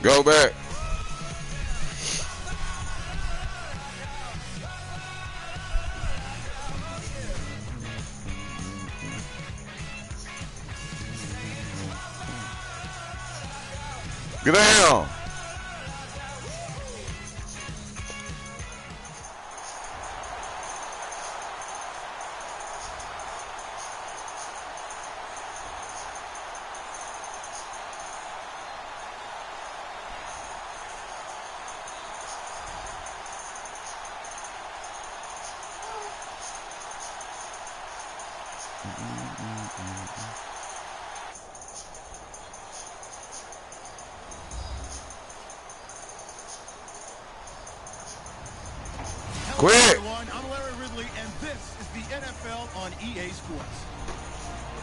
Go back. Get down. Quick! Everyone, I'm Larry Ridley, and this is the NFL on EA Sports.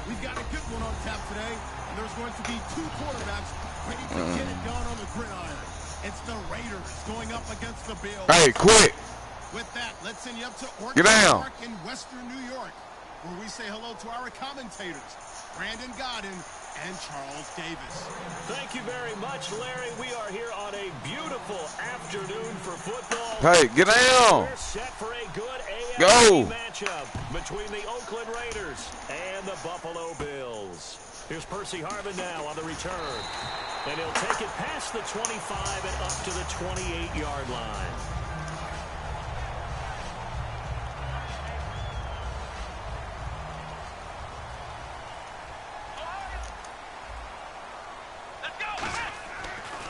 We've got a good one on tap today, and there's going to be two quarterbacks ready to get it done on the gridiron. It's the Raiders going up against the Bills. Hey, quick! With that, let's send you up to Get down. Park in Western New York, where we say hello to our commentators, Brandon Godden and Charles Davis. Thank you very much, Larry. We are here on a beautiful afternoon for football. Hey, get down. We're set for a good Go. AFC matchup between the Oakland Raiders and the Buffalo Bills. Here's Percy Harvin now on the return. And he'll take it past the 25 and up to the 28-yard line.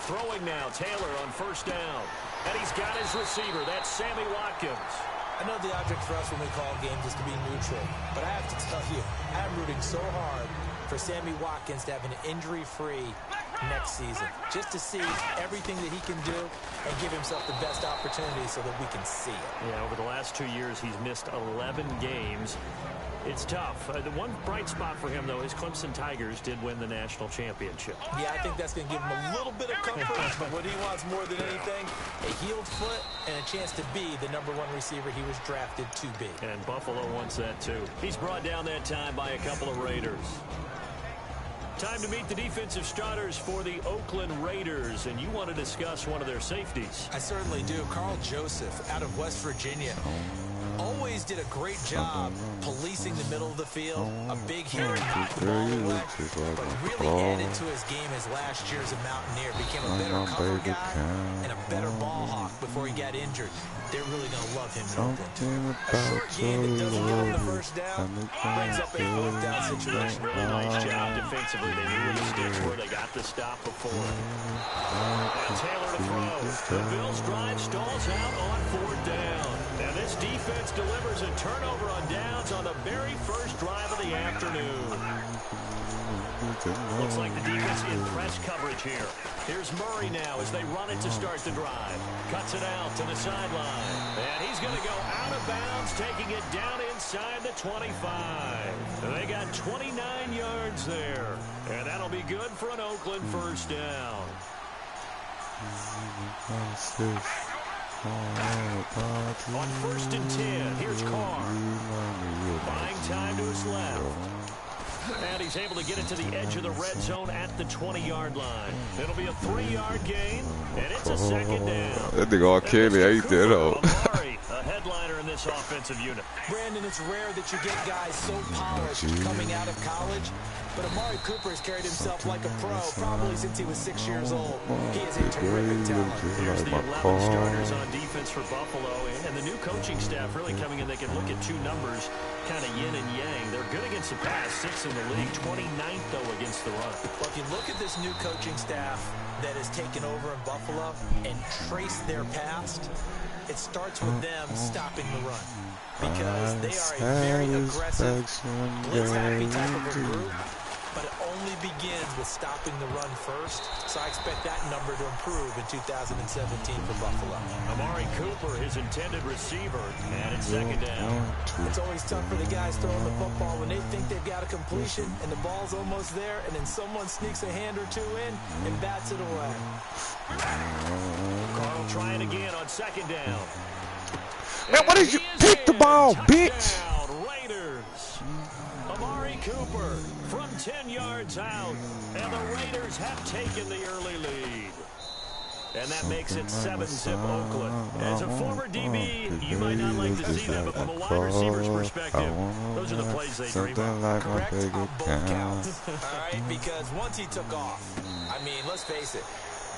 Throwing now, Taylor on first down. And he's got his receiver. That's Sammy Watkins. I know the object for us when we call games is to be neutral, but I have to tell you, I'm rooting so hard for Sammy Watkins to have an injury-free next season, just to see everything that he can do and give himself the best opportunity so that we can see it. Yeah, over the last 2 years, he's missed 11 games. It's tough. The one bright spot for him, though, is Clemson Tigers did win the national championship. Yeah, I think that's going to give him a little bit of comfort, but what he wants more than anything, a healed foot and a chance to be the #1 receiver he was drafted to be. And Buffalo wants that, too. He's brought down that time by a couple of Raiders. Time to meet the defensive starters for the Oakland Raiders, and you want to discuss one of their safeties. I certainly do. Carl Joseph out of West Virginia. Always did a great job policing the middle of the field. A big hitter, knocked the ball away, but really added to his game as last year as a Mountaineer. Became a better cover guy and a better ball hawk before he got injured. They're really going to love him in Oakland. A short game that doesn't get him the first down brings up a fourth down situation. Really nice job defensively. They knew where the sticks were. They got the stop before. And Taylor to throw. The Bills drive stalls out on fourth down. Now this defense delivers a turnover on downs on the very first drive of the afternoon. Looks like the defense in press coverage here. Here's Murray now as they run it to start the drive. Cuts it out to the sideline. And he's going to go out of bounds, taking it down inside the 25. And they got 29 yards there. And that'll be good for an Oakland first down. On first and 10, here's Carr. Buying time to his left. And he's able to get it to the edge of the red zone at the 20-yard line. It'll be a 3-yard gain, and it's a second down. That nigga all Kelly ate that up. Amari, a headliner in this offensive unit. Brandon, it's rare that you get guys so polished coming out of college, but Amari Cooper has carried himself like a pro probably since he was 6 years old. He is a terrific talent. Here's the 11 starters on defense for Buffalo, and the new coaching staff really coming in. They can look at two numbers, kind of yin and yang. They're good against the pass, 6th in the league, 29th, though, against the run. Well, if you look at this new coaching staff that has taken over in Buffalo and trace their past, it starts with them stopping the run, because they are a very aggressive, blitz-happy type of a group, but it only begins with stopping the run first. So I expect that number to improve in 2017 for Buffalo. Amari Cooper, his intended receiver, and it's second down. It's always tough for the guys throwing the football when they think they've got a completion and the ball's almost there, and then someone sneaks a hand or two in and bats it away. Carl trying again on second down. Man, what did you pick the ball, bitch. Touchdown, Raiders. Amari Cooper from 10 yards out, and the Raiders have taken the early lead. And that makes it 7-zip Oakland. As a former DB, you might not like to see that, but from a wide receiver's perspective, those are the plays they dream of. Correct on both counts. All right, because once he took off, I mean, let's face it,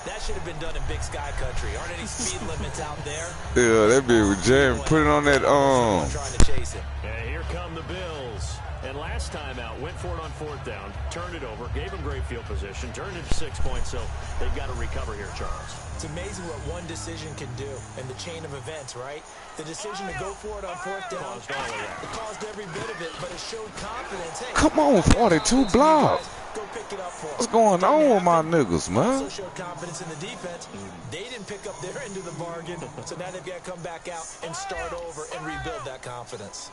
that should have been done in Big Sky Country. Aren't any speed limits out there? Yeah, that bitch was jamming. Put it on that Trying to chase him. And here come the Bills. And last time out, went for it on 4th down, turned it over, gave him great field position, turned it to 6 points, so they've got to recover here, Charles. It's amazing what one decision can do in the chain of events, right? The decision to go for it on 4th down, it caused every bit of it, but it showed confidence. Hey, Come on, 42 blocks. go pick it up for him. What's going on with my niggas, man? Also showed confidence in the defense. They didn't pick up their end of the bargain, so now they've got to come back out and start over and rebuild that confidence.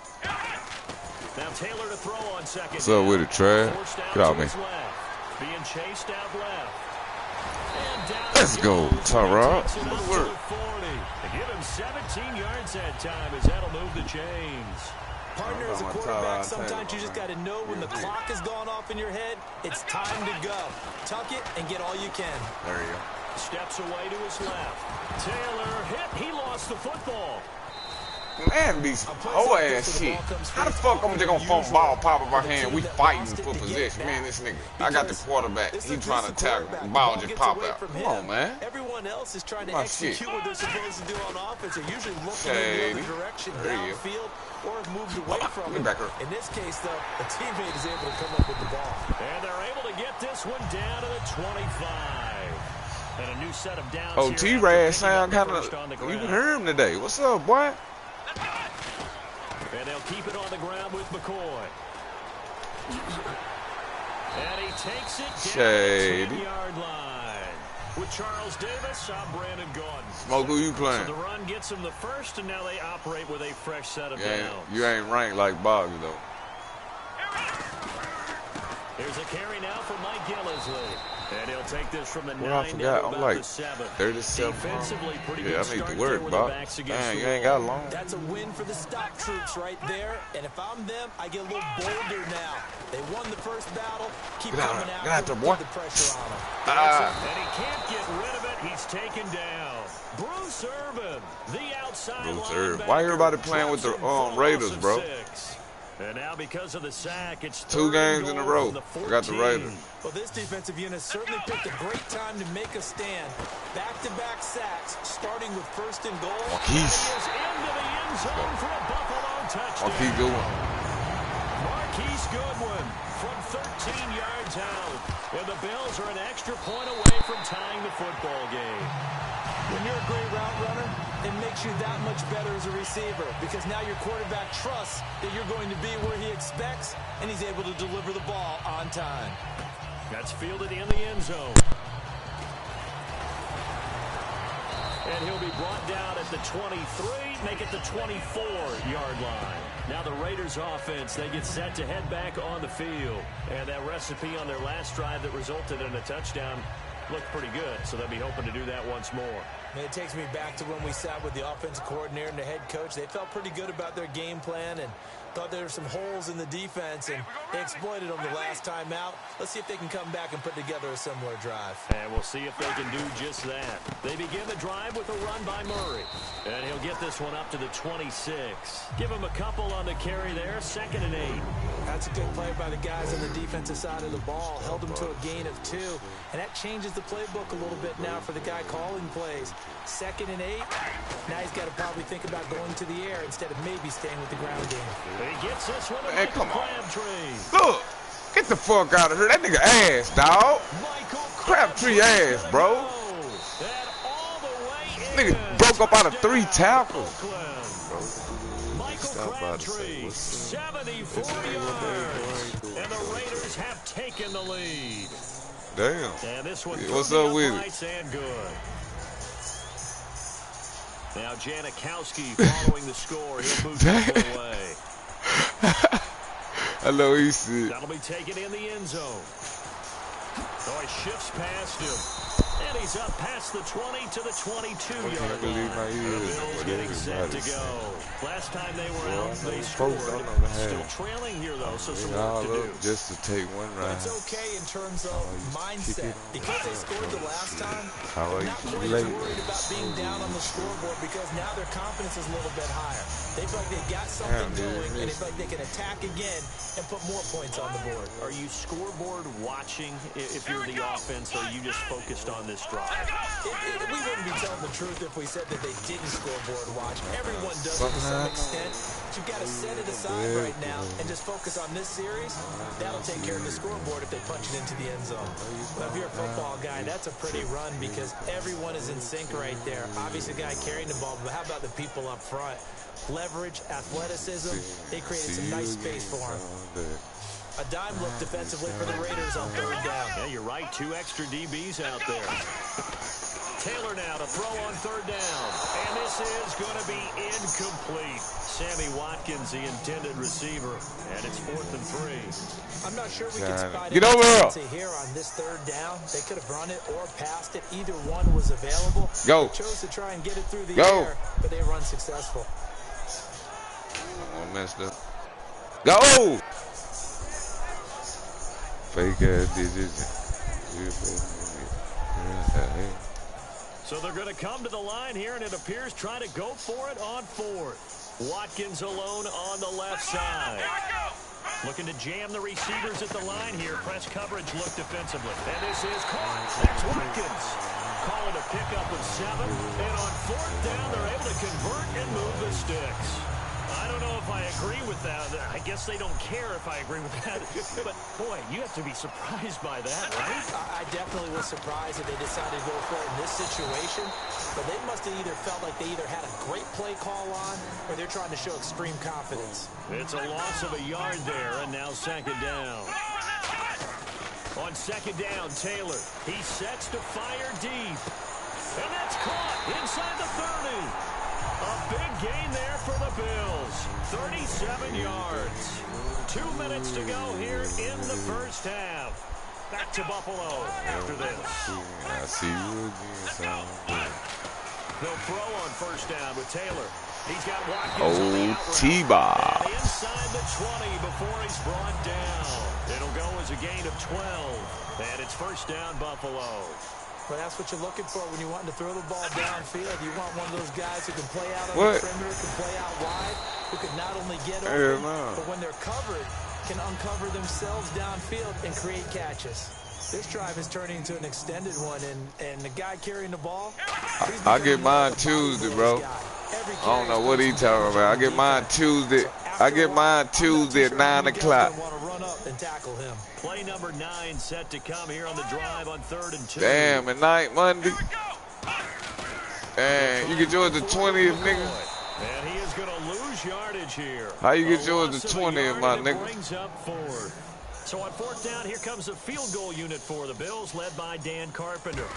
Now Taylor to throw on 2nd. What's up with it, Trav? Get out me. Being chased out left. And down Let's go, Tyrod. Takes it up to the 40. They give him 17 yards that time as that'll move the chains. Partner, as a quarterback, sometimes you just got to know when the clock has gone off in your head, it's time to go. Tuck it and get all you can. There you go. Steps away to his left. Taylor hit. He lost the football. Man, these whole ass shit. How the fuck I'm just gonna phone ball pop in my hand? We fighting for possession. Man, this nigga, I got the quarterback. He trying to tackle. Ball just pop out. Come on, man. Everyone else is trying to My execute shit. what they're supposed to do on offense. They're usually looking in Shady. the other direction, There you go. downfield, or have moved away from Get it. back her. In this case, though, a teammate is able to come up with the ball. And they're able to get this one down to the 25. And a new set of downs. Oh, here T-Rad after sound picking kind up the first on the of. You ground. heard him today. What's up, boy? And they'll keep it on the ground with McCoy. And he takes it down Shady. the 10-yard line. With Charles Davis, I'm Brandon Gordon. Smoke, who you So playing? the run gets them the first, and now they operate with a fresh set of Yeah, downs. you ain't ranked like Boggs, though. Here's a carry now for Mike Gillisley. And he'll take this from the Well, 9 I forgot. down to I'm about like the 7. 37. Defensively, pretty Yeah, good I need start to there work, with their Bob. backs against Man, the you ain't wall. got long. That's a win for the stock troops right there. And if I'm them, I get a little bolder now. They won the first battle. Keep Get out coming there. out. Get out there, boy. Keep the pressure on them. Ah, And he can't get rid of it. He's taken down. Bruce Irvin, the outside Bruce linebacker. Irvin. Why everybody playing with the drops him for a Raiders, loss of bro? 6. And now because of the sack, it's 2 third games in a goal row. from the I got the 14. Raiders. Well, this defensive unit certainly picked a great time to make a stand. Back-to-back sacks, starting with 1st and goal. Marquise. He is into the end zone for a Buffalo touchdown. I'll keep going. Marquise Goodwin from 13 yards out. And the Bills are an extra point away from tying the football game. When you're a great route runner, it makes you that much better as a receiver because now your quarterback trusts that you're going to be where he expects, and he's able to deliver the ball on time. That's fielded in the end zone. And he'll be brought down at the 23, make it the 24-yard line. Now the Raiders offense, they get set to head back on the field. And that recipe on their last drive that resulted in a touchdown looked pretty good, so they'll be hoping to do that once more. And it takes me back to when we sat with the offensive coordinator and the head coach. They felt pretty good about their game plan and thought there were some holes in the defense, and they exploited them the last time out. Let's see if they can come back and put together a similar drive. And we'll see if they can do just that. They begin the drive with a run by Murray. And he'll get this one up to the 26. Give him a couple on the carry there, 2nd and 8. That's a good play by the guys on the defensive side of the ball. Held them to a gain of 2. And that changes the playbook a little bit now for the guy calling plays. 2nd and 8. Now he's got to probably think about going to the air instead of maybe staying with the ground game. He gets this one to Hey, Michael come on. Crabtree. Look, get the fuck out of here. That nigga ass, dog. Michael Crabtree ass, bro. And all the way Nigga in. broke up out of 3 tackles. Oakland. Michael Stop by to say Crabtree, what's 74 yards. And the Raiders have taken the lead. Damn. And this one Yeah, what's from the up with it? uprights and good. Now Janikowski following the score. He'll move this one away. I know he said. That'll be taken in the end zone. So he shifts past him. And he's up past the 20 to the 22-yard believe my line. ears. The Bills getting set to go. Last time they were out, they scored. Still trailing here, though, so some work to do. Just to take one But ride. it's okay in terms of mindset. Because they scored the last time, How are they're you not quite as worried about being down on the scoreboard because now their confidence is a little bit higher. They feel like they've got something going, and they feel like they can attack again and put more points on the board. Are you scoreboard watching if you're the offense, or are you just focused on this drive? We wouldn't be telling the truth if we said that they didn't scoreboard watch. Everyone does it to some extent. But you've got to set it aside right now and just focus on this series. That'll take care of the scoreboard if they punch it into the end zone. But if you're a football guy, that's a pretty run because everyone is in sync right there. Obviously, the guy carrying the ball, but how about the people up front? Leverage, athleticism, they created some nice space for him. A dime look defensively for the Raiders on third down. Yeah, you're right. 2 extra DBs out there. Taylor now to throw on third down. And this is going to be incomplete. Sammy Watkins, the intended receiver. And it's 4th and 3. I'm not sure we can spot Get over here on this third down. They could have run it or passed it. Either one was available. Go. They chose to try and get it through the air, but they were unsuccessful. I messed up. Go! Fake ass digits. So they're going to come to the line here, and it appears trying to go for it on 4th. Watkins alone on the left side. Looking to jam the receivers at the line here. Press coverage look defensively. And this is caught. That's Watkins. Call it a pickup of 7. And on 4th down, they're able to convert and move the sticks. I don't know if I agree with that. I guess they don't care if I agree with that. But, boy, you have to be surprised by that, right? I definitely was surprised that they decided to go for it in this situation. But they must have either felt like they either had a great play call on or they're trying to show extreme confidence. It's a loss of a yard there, and now 2nd down. On 2nd down, Taylor. He sets to fire deep. And that's caught inside the 30. A big gain there for the Bills. 37 yards. 2 minutes to go here in the first half. Back to Buffalo after this. I see you again. They'll throw on 1st down with Taylor. He's got Watkins on the outright. T-Bob. And inside the 20 before he's brought down. It'll go as a gain of 12. And it's 1st down, Buffalo. But that's what you're looking for when you're wanting to throw the ball downfield. You want one of those guys who can play out on the perimeter, can play out wide, who can not only get open, but when they're covered, can uncover themselves downfield and create catches. This drive is turning into an extended one, and the guy carrying the ball, I get mine Tuesday, bro. I don't know what he talking about. I get mine Tuesday. I get mine Tuesday at 9 o'clock. Tackle him. Play number 9 set to come here on the drive on 3rd and 2. Damn, at night Monday. Damn, you get yours the 20th, nigga. And he is going to lose yardage here. How you get yours the 20th, my nigga? Brings up 4th. So on 4th down, here comes a field goal unit for the Bills, led by Dan Carpenter.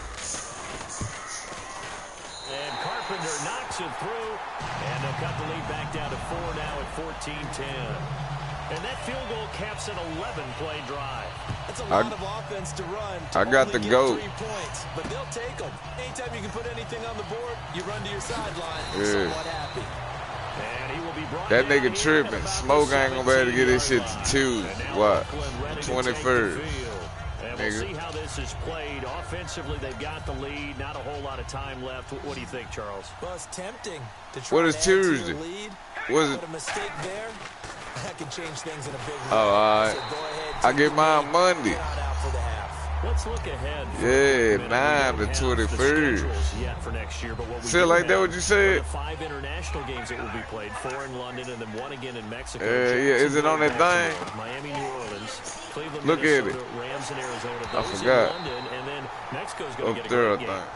And Carpenter knocks it through, and they'll cut the lead back down to 4 now at 14-10. And that field goal caps an 11-play drive. That's a lot of offense to run. I got the GOAT. 3 points, but they'll take them. Anytime you can put anything on the board, you run to your sideline. Yeah. Somewhat happy. And he will be brought That down nigga tripping. Smoke ain't gonna be able to get this shit to 2. What? 21st. And we'll see how this is played. Offensively, they've got the lead. Not a whole lot of time left. What do you think, Charles? Well, it's tempting to try What is to add to Tuesday? your lead. What is it? But a mistake there, that can change things in a big way. Oh, all right. So go ahead, I get mine Monday. out for the half. Let's look ahead. Yeah, 9 to 21st. Yet for next year, but what we Still do like that have what you said? are the 5 international games that will be played, 4 in London and then 1 again in Mexico. Yeah, is it on that thing? Miami, New Orleans, Cleveland, Look at Minnesota, it. Rams, and Arizona. I Those forgot. in London, and then Mexico's going to Up get a there, I great game. think.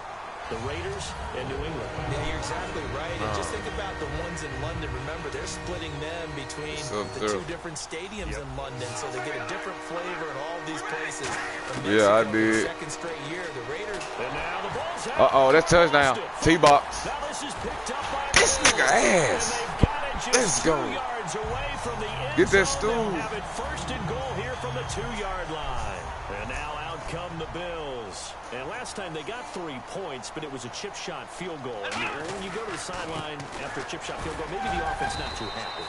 The Raiders and New England. Yeah, you're exactly right. And just think about the ones in London. Remember, they're splitting them between the 2 different stadiums in London, so they get a different flavor in all these places. Yeah, I did. Second straight year, the Raiders. And now the ball's out. Uh-oh, that's touchdown. T-box. Now this is picked up by This nigga ass. and they've got it just Let's go. 2 yards away from the end Get that zone. stool. They'll have it 1st and goal here from the 2-yard line. And now out come the Bills. And last time they got 3 points, but it was a chip shot field goal. And when you go to the sideline after a chip shot field goal, maybe the offense not too happy.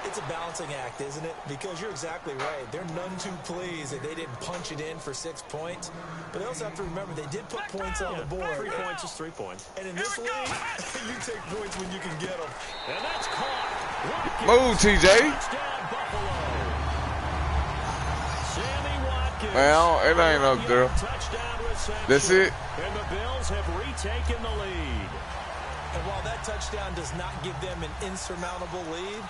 It's a balancing act, isn't it? Because you're exactly right. They're none too pleased that they didn't punch it in for 6 points. But they also have to remember they did put points on the board. 3 points is 3 points. And in this league, you take points when you can get them. And that's caught. Move, TJ. Touchdown, Buffalo. Sammy Watkins. Well, it ain't up there. Touchdown reception. That's it. And the Bills have retaken the lead. And while that touchdown does not give them an insurmountable lead,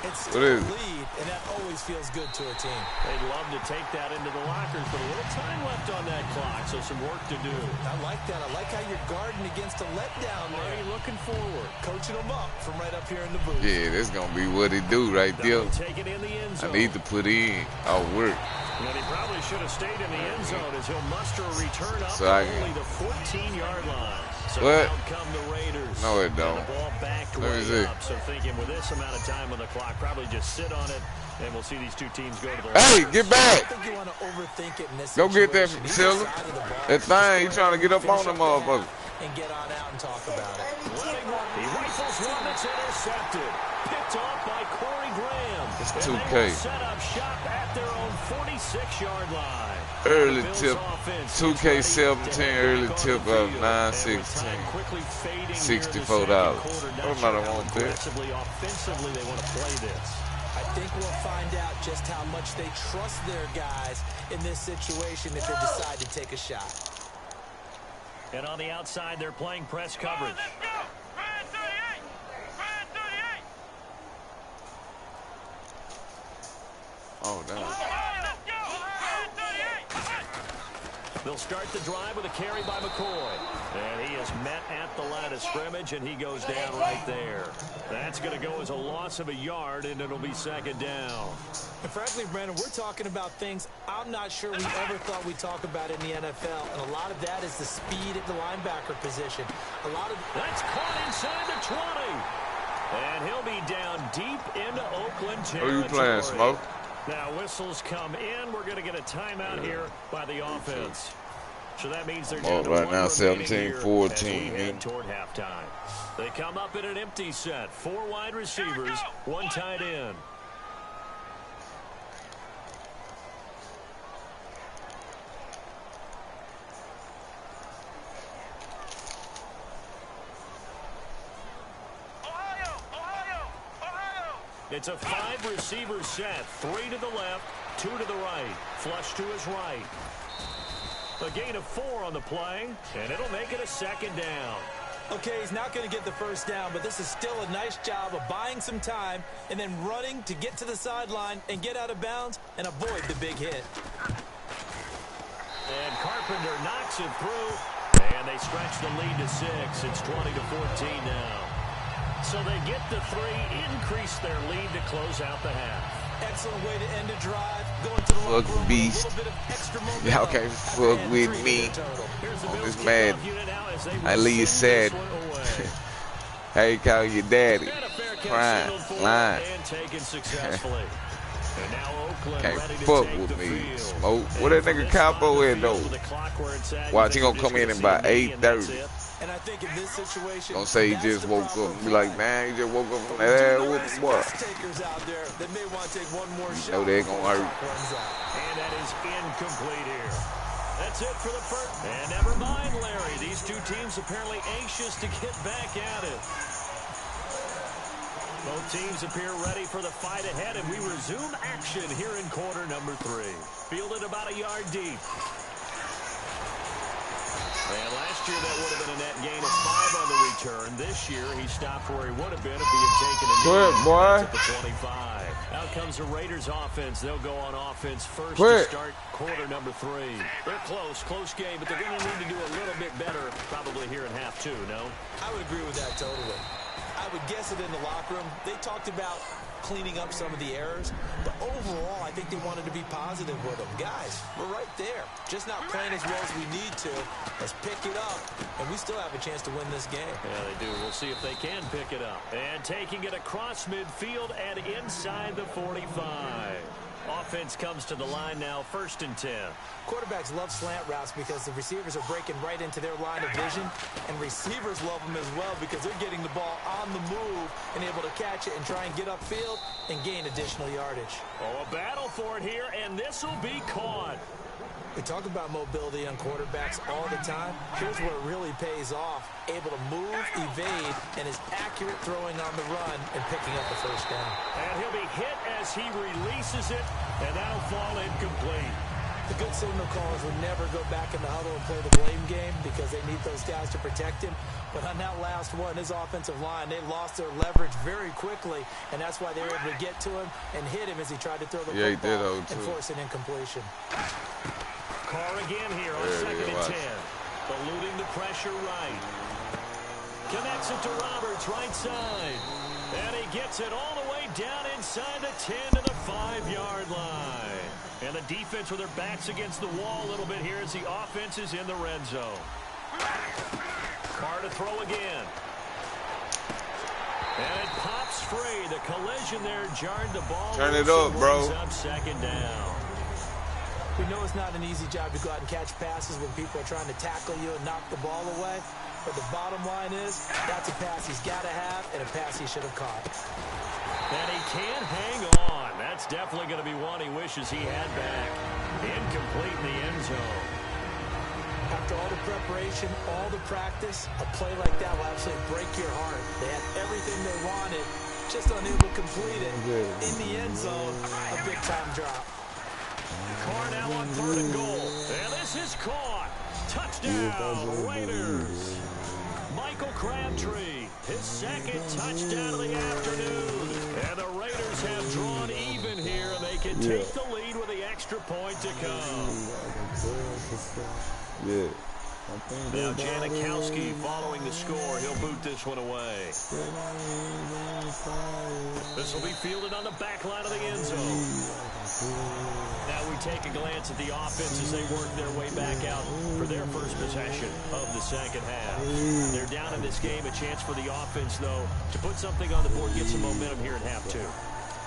it's What still a is it? lead, and that always feels good to a team. They'd love to take that into the lockers, but a little time left on that clock, so some work to do. I like that. I like how you're guarding against a letdown there. Already looking forward. Coaching them up from right up here in the booth. Yeah, that's gonna be what he do right there. Take it in the end I zone. need to put in. I'll work. And he probably should have stayed in the end zone as he'll muster a return up So to I can- only the 14-yard line. So What? down come the Raiders. No, it And don't. the ball back Let me way see. up. So thinking with this amount of time on the clock, probably just sit on it, and we'll see these two teams go to the Hey, line. get I back. think you want to overthink it in this Go get that, situation. Either Silver. side of the ball, That thing, he just trying to get up finish on them the half motherfuckers. And get on out and talk about it. He rifles one that's intercepted. Picked off by Corey Graham. It's And 2K. they will set up shop at their own 46-yard line. Early Bills tip, offense is 2K17, ready to early get back tip on the of field. 916. And with time quickly fading here in the $64. second quarter, not What sure am I how want there? aggressively, offensively they want to play this. I think we'll find out just how much they trust their guys in this situation if they decide to take a shot. And on the outside, they're playing press coverage. Oh, damn. They'll start the drive with a carry by McCoy. And he is met at the line of scrimmage, and he goes down right there. That's going to go as a loss of a yard, and it'll be second down. And frankly, Brandon, we're talking about things I'm not sure we ever thought we'd talk about in the NFL. And a lot of that is the speed at the linebacker position. A lot of That's caught inside the 20. And he'll be down deep into Oakland territory. Who you playing, Smoke? Now whistles come in. We're going to get a timeout here by the offense. So that means they're down to right one now, remaining 17-14, here as we man. head toward halftime. They come up in an empty set. 4 wide receivers, 1 tight end. It's a 5-receiver set. 3 to the left, 2 to the right. Flush to his right. A gain of 4 on the play, and it'll make it a second down. Okay, he's not going to get the first down, but this is still a nice job of buying some time and then running to get to the sideline and get out of bounds and avoid the big hit. And Carpenter knocks it through, and they stretch the lead to 6. It's 20-14 now. So they get the 3, increase their lead to close out the half. Excellent way to end a drive. Going to the Fuck locker room with a beast. little bit of extra momentum Y'all can't after fuck adding with 3 me. to the total. Here's the On Bills this kickoff Madden. unit now as they I leave will sad. send this one away. How you call your daddy? And a fair catch Crying, signaled for lying. and taken successfully. And now Oakland Can't ready to fuck take with the me, field. Smoke. And Where that from nigga this spot Capo on the at, though? field with the clock where it's at, Watch, he you think gonna come you're in just about gonna see a knee and that's 8:30. it? And I think in this situation, Don't say he that's just the woke proper up and be like, play. man, he just woke up from But that we do ass know whooping, there's boy. risk takers out there that may want to take one more shot. know they gonna before the hurt. clock runs out. And that is incomplete here. That's it for the first. And never mind, Larry. These two teams apparently anxious to get back at it. Both teams appear ready for the fight ahead, and we resume action here in quarter number 3. Fielded about a yard deep. And last year that would have been a net gain of 5 on the return. This year he stopped where he would have been if he had taken a knee. Quit, boy. That's at the 25. Out comes the Raiders offense. They'll go on offense first Quit. to start quarter number 3. They're close game, but they're going to need to do a little bit better probably here in half 2, no? I would agree with that totally. I would guess it in the locker room. They talked about cleaning up some of the errors, but overall, I think they wanted to be positive with them. Guys, we're right there. Just not playing as well as we need to. Let's pick it up, and we still have a chance to win this game. Yeah, they do. We'll see if they can pick it up. And taking it across midfield and inside the 45. Offense comes to the line now, 1st and 10. Quarterbacks love slant routes because the receivers are breaking right into their line of vision, and receivers love them as well because they're getting the ball on the move and able to catch it and try and get upfield and gain additional yardage. Oh, a battle for it here, and this will be caught. We talk about mobility on quarterbacks all the time. Here's where it really pays off. Able to move, evade, and is accurate throwing on the run and picking up the first down. And he'll be hit as he releases it, and that'll fall incomplete. The good signal callers would never go back in the huddle and play the blame game because they need those guys to protect him. But on that last one, his offensive line, they lost their leverage very quickly, and that's why they were able to get to him and hit him as he tried to throw the football and force an incompletion. Carr again here on 2nd and 10. Eluding the pressure right. Connects it to Roberts, right side. And he gets it all the way down inside the 10 to the 5-yard line. And the defense with their backs against the wall a little bit here as the offense is in the red zone. Carr to throw again. And it pops free. The collision there jarred the ball. Turn it up, bro. Up 2nd down. We know it's not an easy job to go out and catch passes when people are trying to tackle you and knock the ball away. But the bottom line is, that's a pass he's got to have and a pass he should have caught. And he can't hang on. That's definitely going to be one he wishes he had back. Incomplete in the end zone. After all the preparation, all the practice, a play like that will actually break your heart. They had everything they wanted, just unable to complete it. In the end zone, a big-time drop. Carr now on 3rd and goal. And this is caught. Touchdown, Raiders. Michael Crabtree, his 2nd touchdown of the afternoon. And the Raiders have drawn even here, and they can take the lead with the extra point to come. Yeah. Now Janikowski following the score. He'll boot this one away. This will be fielded on the back line of the end zone. Now we take a glance at the offense as they work their way back out for their first possession of the 2nd half. They're down in this game. A chance for the offense, though, to put something on the board, get some momentum here in half 2.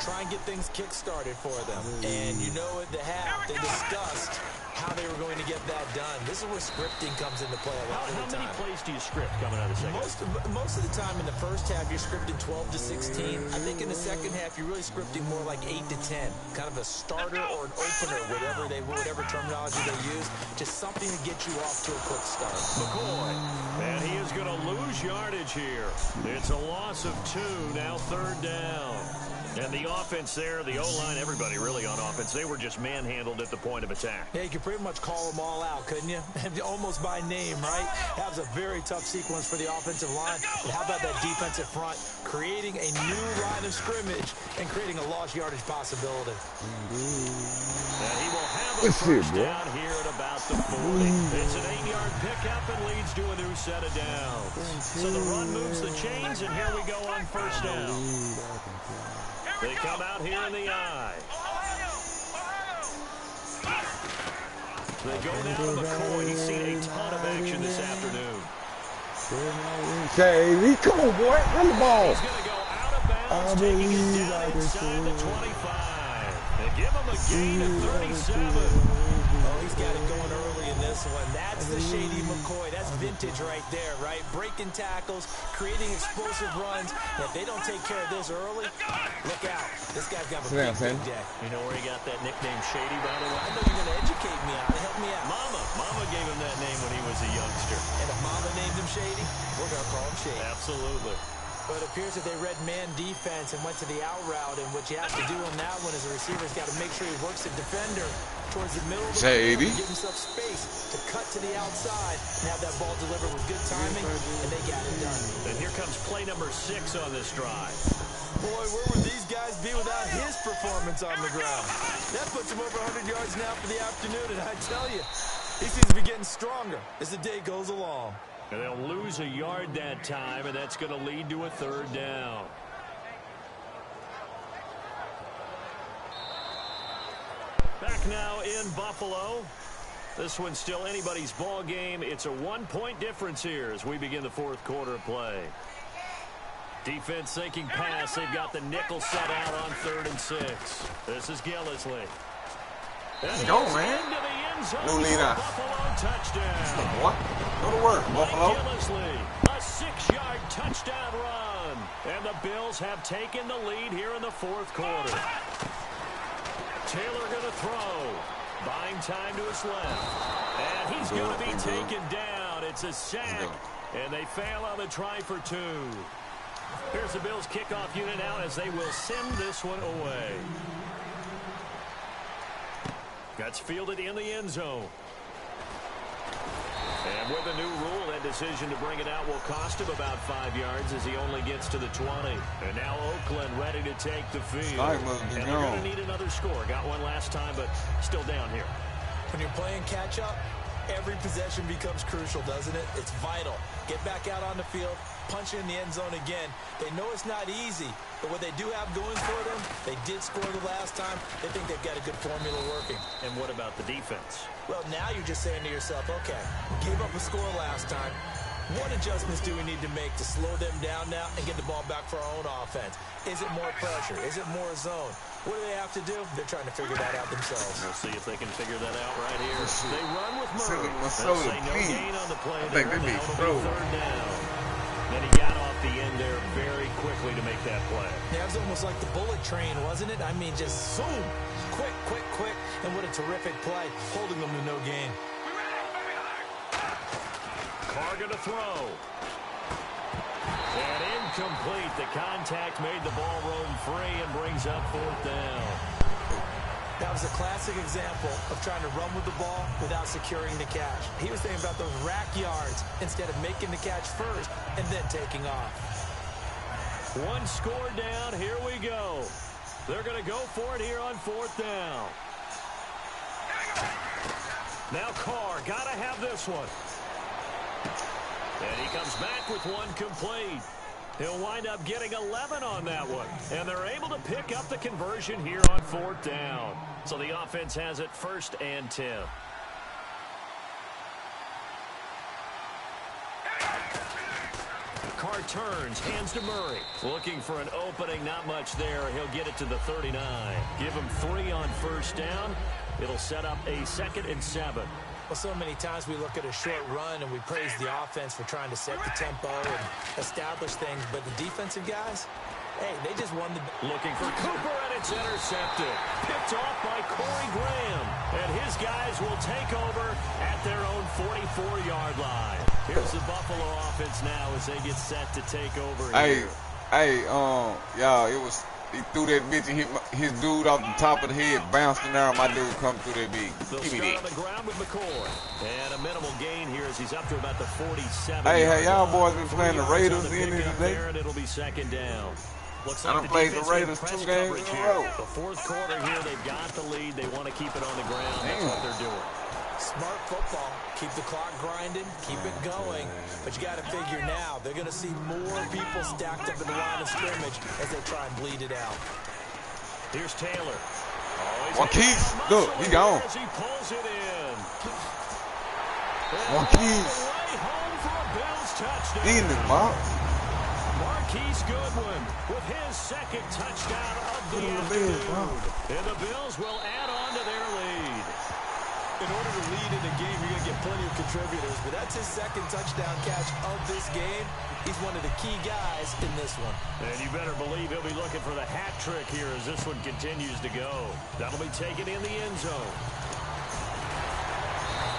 Try and get things kick-started for them. And you know at the half, they discussed how they were going to get that done. This is where scripting comes into play a lot of the time. How many plays do you script coming out of the second? Most of the time in the first half, you're scripting 12 to 16. I think in the second half, you're really scripting more like 8 to 10. Kind of a starter or an opener, whatever terminology they use. Just something to get you off to a quick start. McCoy. And he is going to lose yardage here. It's a loss of 2, now 3rd down. And the offense there, the O-line, everybody really on offense, they were just manhandled at the point of attack. Yeah, you could pretty much call them all out, couldn't you? Almost by name, right? That was a very tough sequence for the offensive line. But how about that defensive front creating a new line of scrimmage and creating a lost yardage possibility? And he will have a first down here at about the 40. It's an 8-yard pickup and leads to a new set of downs. So the run moves the chains, and here we go on first down. They come out here in the eye. They go down to McCoy. He's seen a ton of action this afternoon. Shady, come on, boy, run the ball. He's going to go out of bounds, taking it down inside the 25. They give him a gain of 37. Oh, he's got it going early in this one. That's the Shady McCoy. That's vintage right there, right? Breaking tackles, creating explosive runs. And if they don't take care of this early, look out. This guy's got a big day. You know where he got that nickname Shady, by the way? I know you're going to educate me on it. Help me out. Mama gave him that name when he was a youngster. And if Mama named him Shady, we're going to call him Shady. Absolutely. But it appears that they read man defense and went to the out route, and what you have to do on that one is the receiver's got to make sure he works the defender towards the middle of the field and give himself space to cut to the outside and have that ball delivered with good timing, and they got it done. And here comes play number 6 on this drive. Boy, where would these guys be without his performance on the ground? That puts him over 100 yards now for the afternoon, and I tell you, he seems to be getting stronger as the day goes along. And they'll lose a yard that time, and that's going to lead to a 3rd down. Back now in Buffalo. This one's still anybody's ball game. It's a 1-point difference here as we begin the 4th quarter of play. Defense sinking pass. They've got the nickel set out on 3rd and 6. This is Gillisley. Let's go, man. New leader. Buffalo touchdown. What? Go to work, Buffalo. Gillisley, a 6-yard touchdown run. And the Bills have taken the lead here in the 4th quarter. Taylor going to throw. Buying time to his left. And he's going to be taken down. It's a sack. And they fail on the try for 2. Here's the Bills kickoff unit now as they will send this one away. That's fielded in the end zone. And with a new rule, that decision to bring it out will cost him about 5 yards as he only gets to the 20. And now Oakland ready to take the field. And they're going to need another score. Got one last time, but still down here. When you're playing catch-up, every possession becomes crucial, doesn't it? It's vital. Get back out on the field, punch it in the end zone again. They know it's not easy, but what they do have going for them, they did score the last time. They think they've got a good formula working. And what about the defense? Well, now you're just saying to yourself, okay, gave up a score last time. What adjustments do we need to make to slow them down now and get the ball back for our own offense? Is it more pressure? Is it more zone? What do they have to do? They're trying to figure that out themselves. We'll see if they can figure that out right here. They run with Murray. Minnesota, no gain on the play. I think they be through. 3rd down. Then he got off the end there very quickly to make that play. Yeah, it was almost like the bullet train, wasn't it? I mean, just zoom. Quick, quick, quick. And what a terrific play, holding them to no gain. Carr going to throw. And incomplete. The contact made the ball roam free and brings up 4th down. That was a classic example of trying to run with the ball without securing the catch. He was thinking about those rack yards instead of making the catch first and then taking off. One score down. Here we go. They're going to go for it here on 4th down. Now Carr, got to have this one. And he comes back with one complete. He'll wind up getting 11 on that one. And they're able to pick up the conversion here on 4th down. So the offense has it 1st and 10. Carr turns, hands to Murray. Looking for an opening, not much there. He'll get it to the 39. Give him 3 on 1st down. It'll set up a 2nd and 7. Well, so many times we look at a short run and we praise the offense for trying to set the tempo and establish things, but the defensive guys, hey, they just won the... Looking for Cooper, and it's intercepted. Picked off by Corey Graham. And his guys will take over at their own 44-yard line. Here's the Buffalo offense now as they get set to take over here. Y'all, it was... He threw that bitch and hit his dude off the top of the head, bounced in there. My dude come through that big. They'll Give me start that. on the ground with McCoy. And a minimal gain here as he's up to about the 47. Hey, y'all boys been playing the Raiders in here today? and it'll be 2nd down. Looks I like done played the defense Raiders in 2 press games coverage in a here. row. The 4th quarter here, they've got the lead. They want to keep it on the ground. That's what they're doing. Smart football. Keep the clock grinding. Keep it going. But you got to figure now, they're going to see more people stacked up in the line of scrimmage as they try and bleed it out. Here's Taylor. Marquise, look, he gone. As he pulls it in. Marquise. Home for a Bills touchdown. In the box. Marquise Goodwin with his 2nd touchdown of the afternoon. And the Bills will add on to their lead. In order to lead in a game, you're going to get plenty of contributors, but that's his 2nd touchdown catch of this game. He's one of the key guys in this one. And you better believe he'll be looking for the hat trick here as this one continues to go. That'll be taken in the end zone.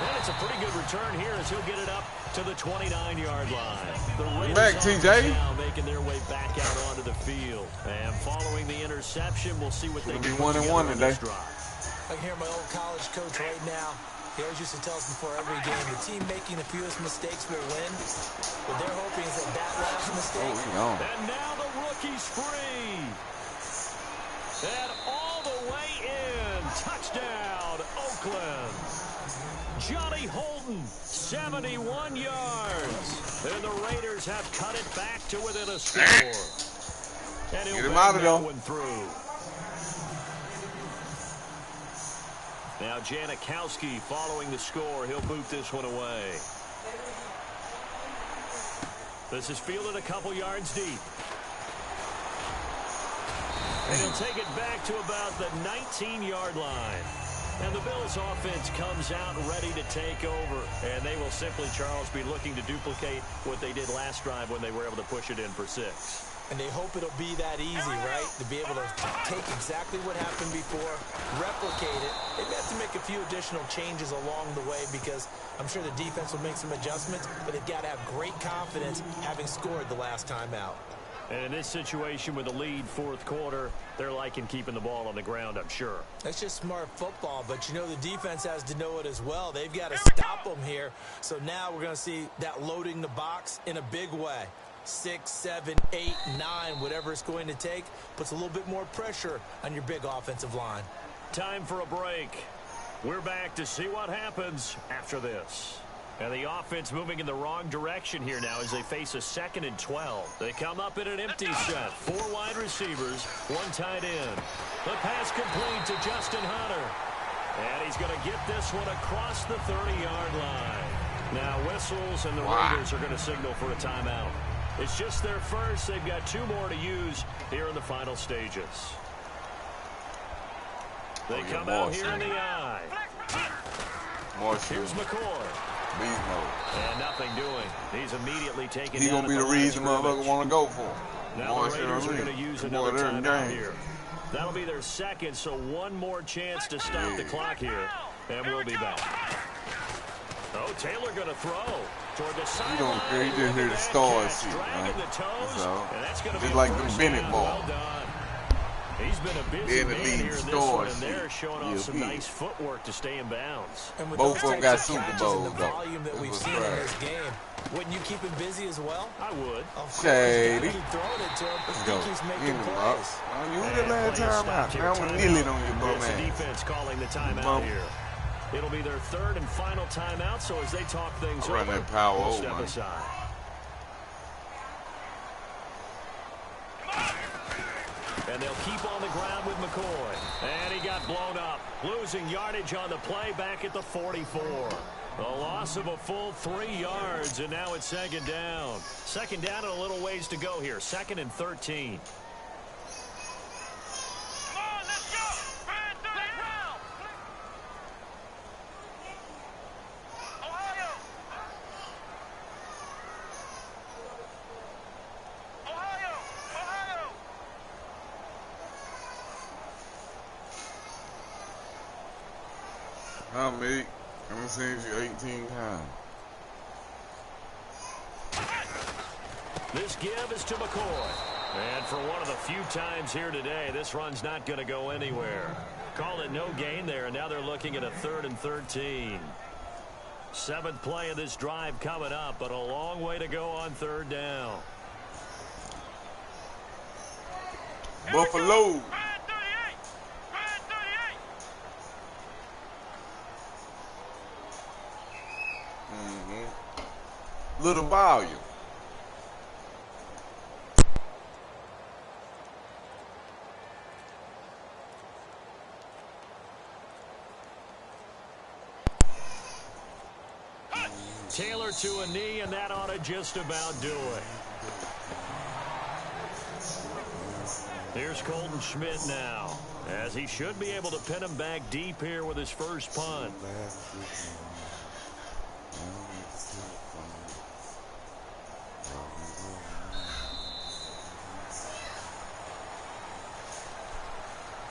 And it's a pretty good return here as he'll get it up to the 29-yard line. The Raiders back, TJ. now making their way back out onto the field. And following the interception, we'll see what they We'll be can put 1-1 together on today. this drive. I can hear my old college coach right now. He always used to tell us before every game, the team making the fewest mistakes will win. What they're hoping is that last mistake. And now the rookie's free. And all the way in. Touchdown, Oakland. Johnny Holden, 71 yards. And the Raiders have cut it back to within a score. And he'll Get him out of that there. one through. Now Janikowski following the score. He'll boot this one away. This is fielded a couple yards deep. And he'll take it back to about the 19-yard line. And the Bills offense comes out ready to take over. And they will simply, Charles, be looking to duplicate what they did last drive when they were able to push it in for 6. And they hope it'll be that easy, right? To be able to take exactly what happened before, replicate it. They may have to make a few additional changes along the way because I'm sure the defense will make some adjustments, but they've got to have great confidence having scored the last time out. And in this situation with a lead fourth quarter, they're liking keeping the ball on the ground, I'm sure. That's just smart football, but you know the defense has to know it as well. They've got to stop them here. So now we're going to see that loading the box in a big way. 6, 7, 8, 9, whatever it's going to take, puts a little bit more pressure on your big offensive line. Time for a break. We're back to see what happens after this. And the offense moving in the wrong direction here now as they face a 2nd and 12. They come up in an empty set. 4 wide receivers, 1 tight end. The pass complete to Justin Hunter. And he's going to get this one across the 30-yard line. Now whistles and the Raiders are going to signal for a timeout. It's just their first. They've got 2 more to use here in the final stages. They come out here in the eye. Here's McCoy. Beast mode. And nothing doing. He's immediately taken He down gonna be the reason motherfucker want to go for him. Now the Raiders are going to use another timeout here. That'll be their 2nd, so 1 more chance to stop the clock here. And we'll be back. Oh, Taylor going to throw toward the sideline. You don't care. You just hear the stars shit, man. So, just like them Bennett balls. Well done. He's been a busy man here in this one, and they're showing off some nice footwork to stay in bounds. And with both those of them types got of Super catches Bowls, and the though. volume that we've seen in this game, wouldn't you keep him busy as well? I would. Of course, Shady. you keep throwing it to him. Let's He go. keeps making plays. You was the last time out. Now I'm kneeling on your bum It's the ass. defense calling the timeout here. It'll be their 3rd and final timeout, so as they talk things Run over, that power we'll over, step man. aside. And they'll keep on the ground with McCoy. And he got blown up. Losing yardage on the play back at the 44. A loss of a full 3 yards, and now it's 2nd down. 2nd down and a little ways to go here. 2nd and 13. Huh, mate? I'm gonna send you 18 times. This give is to McCoy. And for one of the few times here today, this run's not going to go anywhere. Call it no gain there, and now they're looking at a 3rd and 13. 7th play of this drive coming up, but a long way to go on 3rd down. Buffalo. Little volume. Taylor to a knee, and that ought to just about do it. Here's Colton Schmidt now, as he should be able to pin him back deep here with his first punt.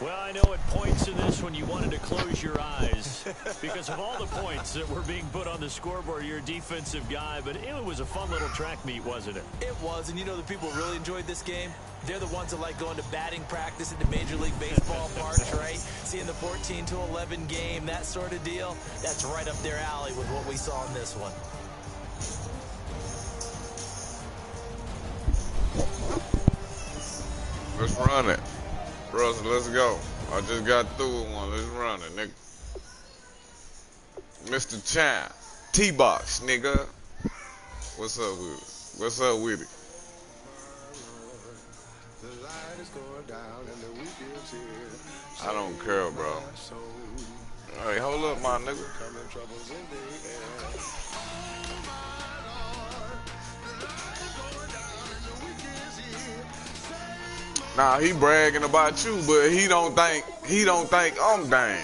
Well, I know at points in this when you wanted to close your eyes because of all the points that were being put on the scoreboard. You're a defensive guy, but it was a fun little track meet, wasn't it? It was, and you know the people who really enjoyed this game? They're the ones that like going to batting practice at the Major League Baseball parks, right? Seeing the 14-11 game, that sort of deal. That's right up their alley with what we saw in this one. Let's run it. Russell, let's go. I just got through with one. Let's run it, nigga. Mr. Chan. T-Box, nigga. What's up with it? What's up with it? I don't care, bro. Hey, hold up, my nigga. Nah, he bragging about you, but he don't think I'm dang.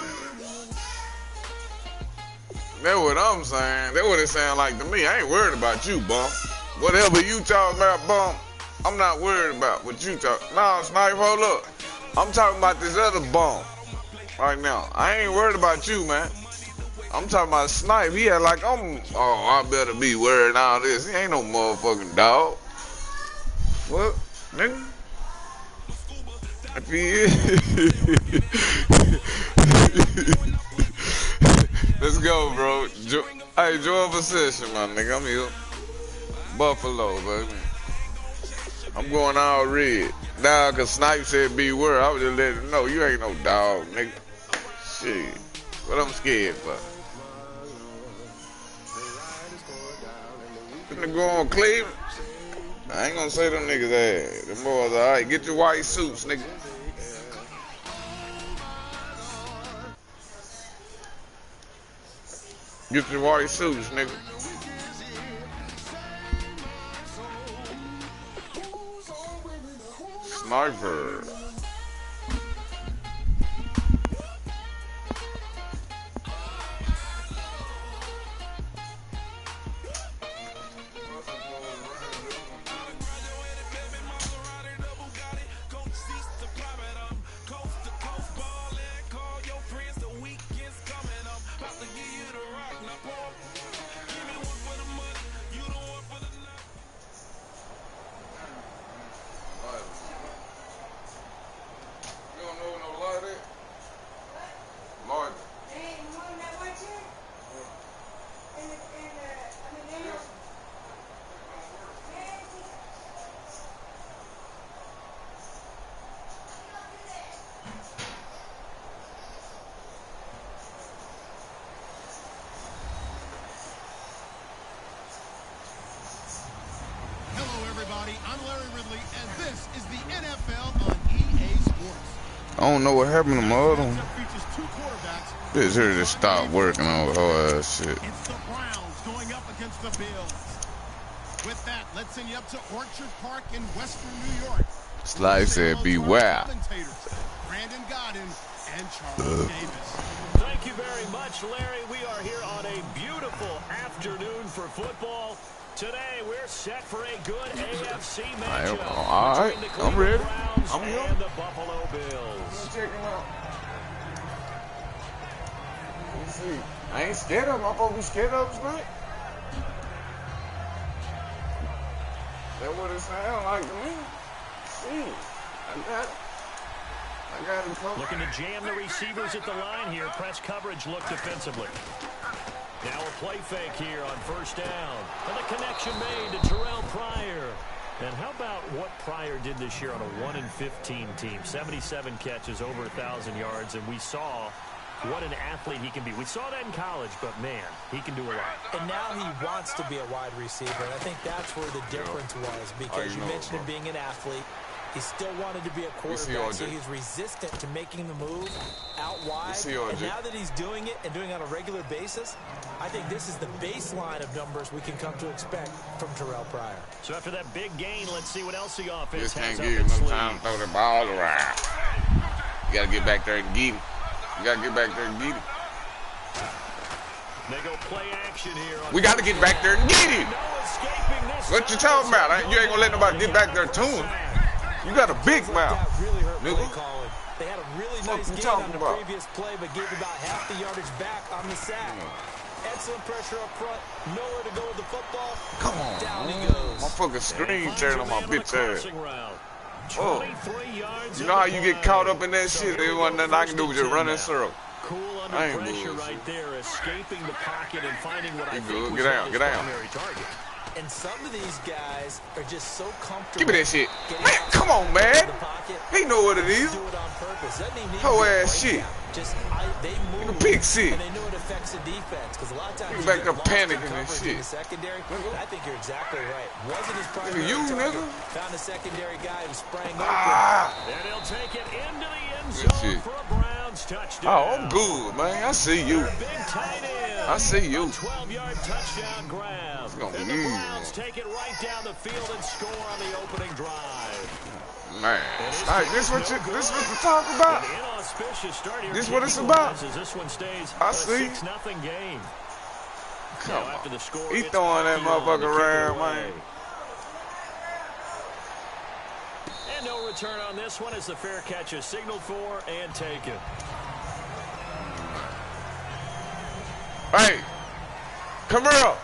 That's what I'm saying. That's what it sound like to me. I ain't worried about you, bum. Whatever you talking about, bum, I'm not worried about what you talking. Nah, Snipe, hold up. I'm talking about this other bum right now. I ain't worried about you, man. I'm talking about Snipe. He had like, I better be worried and all this. He ain't no motherfucking dog. What, nigga? If he is. Let's go, bro. Hey, join possession, my nigga. I'm here. Buffalo, baby. I'm going all red. Nah, cause Snipe said be worried. I was just letting him know you ain't no dog, nigga. Shit. What I'm scared for? Finna go on Cleveland. I ain't gonna say them niggas ass. Them boys alright. Get your white suits, nigga. Get your white suits, nigga. Sniper. I'm Larry Ridley, and this is the NFL on EA Sports. I don't know what happened to my other one. Features two quarterbacks. This here just stopped working on her ass shit. It's the Browns going up against the Bills. With that, let's send you up to Orchard Park in Western New York. Slice said, beware. Brandon Godden and Charles Davis. Thank you very much, Larry. We are here on a beautiful afternoon for football. Today, we're set for a good AFC matchup. All right, I'm ready. I'm here. And the Buffalo Bills. Check him out. Let's see. I ain't scared of him. I'm supposed to be scared of him tonight. That's what it sounds like to me. See, I got him covered. Looking to jam the receivers at the line here. Press coverage look defensively. Now a play fake here on first down. And the connection made to Terrell Pryor. And how about what Pryor did this year on a 1-15 team? 77 catches, over 1,000 yards, and we saw what an athlete he can be. We saw that in college, but man, he can do a lot. And now he wants to be a wide receiver, and I think that's where the difference was, because you mentioned him being an athlete. He still wanted to be a quarterback, so he's resistant to making the move out wide. And now that he's doing it and doing it on a regular basis, I think this is the baseline of numbers we can come to expect from Terrell Pryor. So after that big gain, let's see what else the offense has can't up give its him no sleeve. time to throw the ball around. You got to get back there and get him. You got to get back there and get him. They go play action here. We got to get back there and get him. No escaping this. What you talking about? You ain't going to let nobody get back there to him. You got a big mouth, really hurt nigga. They had a really nice gain on the previous play, but gave about half the yardage back on the sack. Excellent pressure up front. Nowhere to go with the football. Come on. Down he goes. My fucking screen tearing on my bitch ass. Oh. 23 yards. You know how you get caught up in that shit? There wasn't nothing I can do with just run in circle. Cool under pressure right there, escaping the pocket and finding what I think was his primary target. And some of these guys are just so comfortable. Give me that shit. Man, come on, man. He know what it is. Do it on purpose. Whole ass shit. They move. Big shit. And they know it affects the defense, because a lot of times you back there panicking and shit. In the secondary. I think you're exactly right. Wasn't his primary target. Found a secondary guy who sprang over. And he'll take it into the end zone for a Browns touchdown. Oh, I'm good, man. I see you. Big tight end. I see you. 12-yard touchdown grab. It's gonna be And the easy, Browns take it right down the field and score on the opening drive. Man, like, this what you talk about? And the inauspicious start here. This what it's about. As this one stays I a see. 6-0 game. Come Now, after on. the score, He it's throwing that Aki on to motherfucker kick it around, away. man. And no return on this one as the fair catch is signaled for and taken. Hey, come here.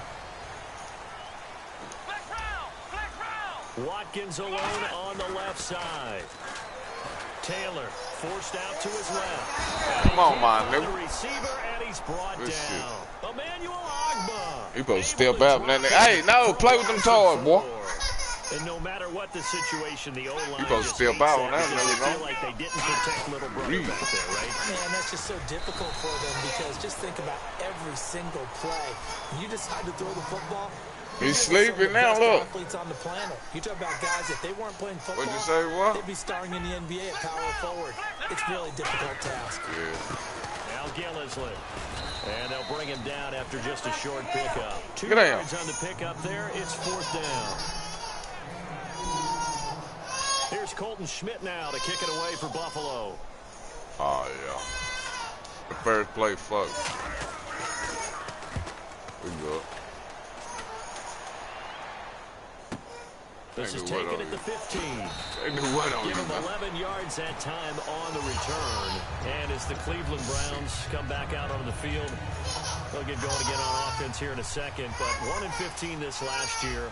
Watkins alone on the left side. Taylor forced out to his left. Come on, my The nigga. receiver, and he's brought Good down. Emmanuel Agba. He supposed to step out. Hey, no, play with them toys, boy. And no matter what the situation, the O-line You supposed to just step hates out that on that, because they nigga, feel no? like they didn't protect little brother Reed. back there, right? Man, that's just so difficult for them because just think about every single play. You decide to throw the football. He's Some of the sleeping now, best look. athletes on the planet. You talk about guys, if they weren't playing football, What'd you say, what? they'd be starring in the NBA at power forward. It's really a difficult task. Yeah. Al Gillisley. And they'll bring him down after just a short pickup. 2 Get down. yards on the pickup there. It's 4th down. Here's Colton Schmidt now to kick it away for Buffalo. Oh, yeah. The first play, fuck. We good. This is They do what taken on at the 15. They do what on Give you, him man? 11 yards that time on the return. And as the Cleveland Browns come back out onto the field, they'll get going again on offense here in a second. But 1-15 this last year.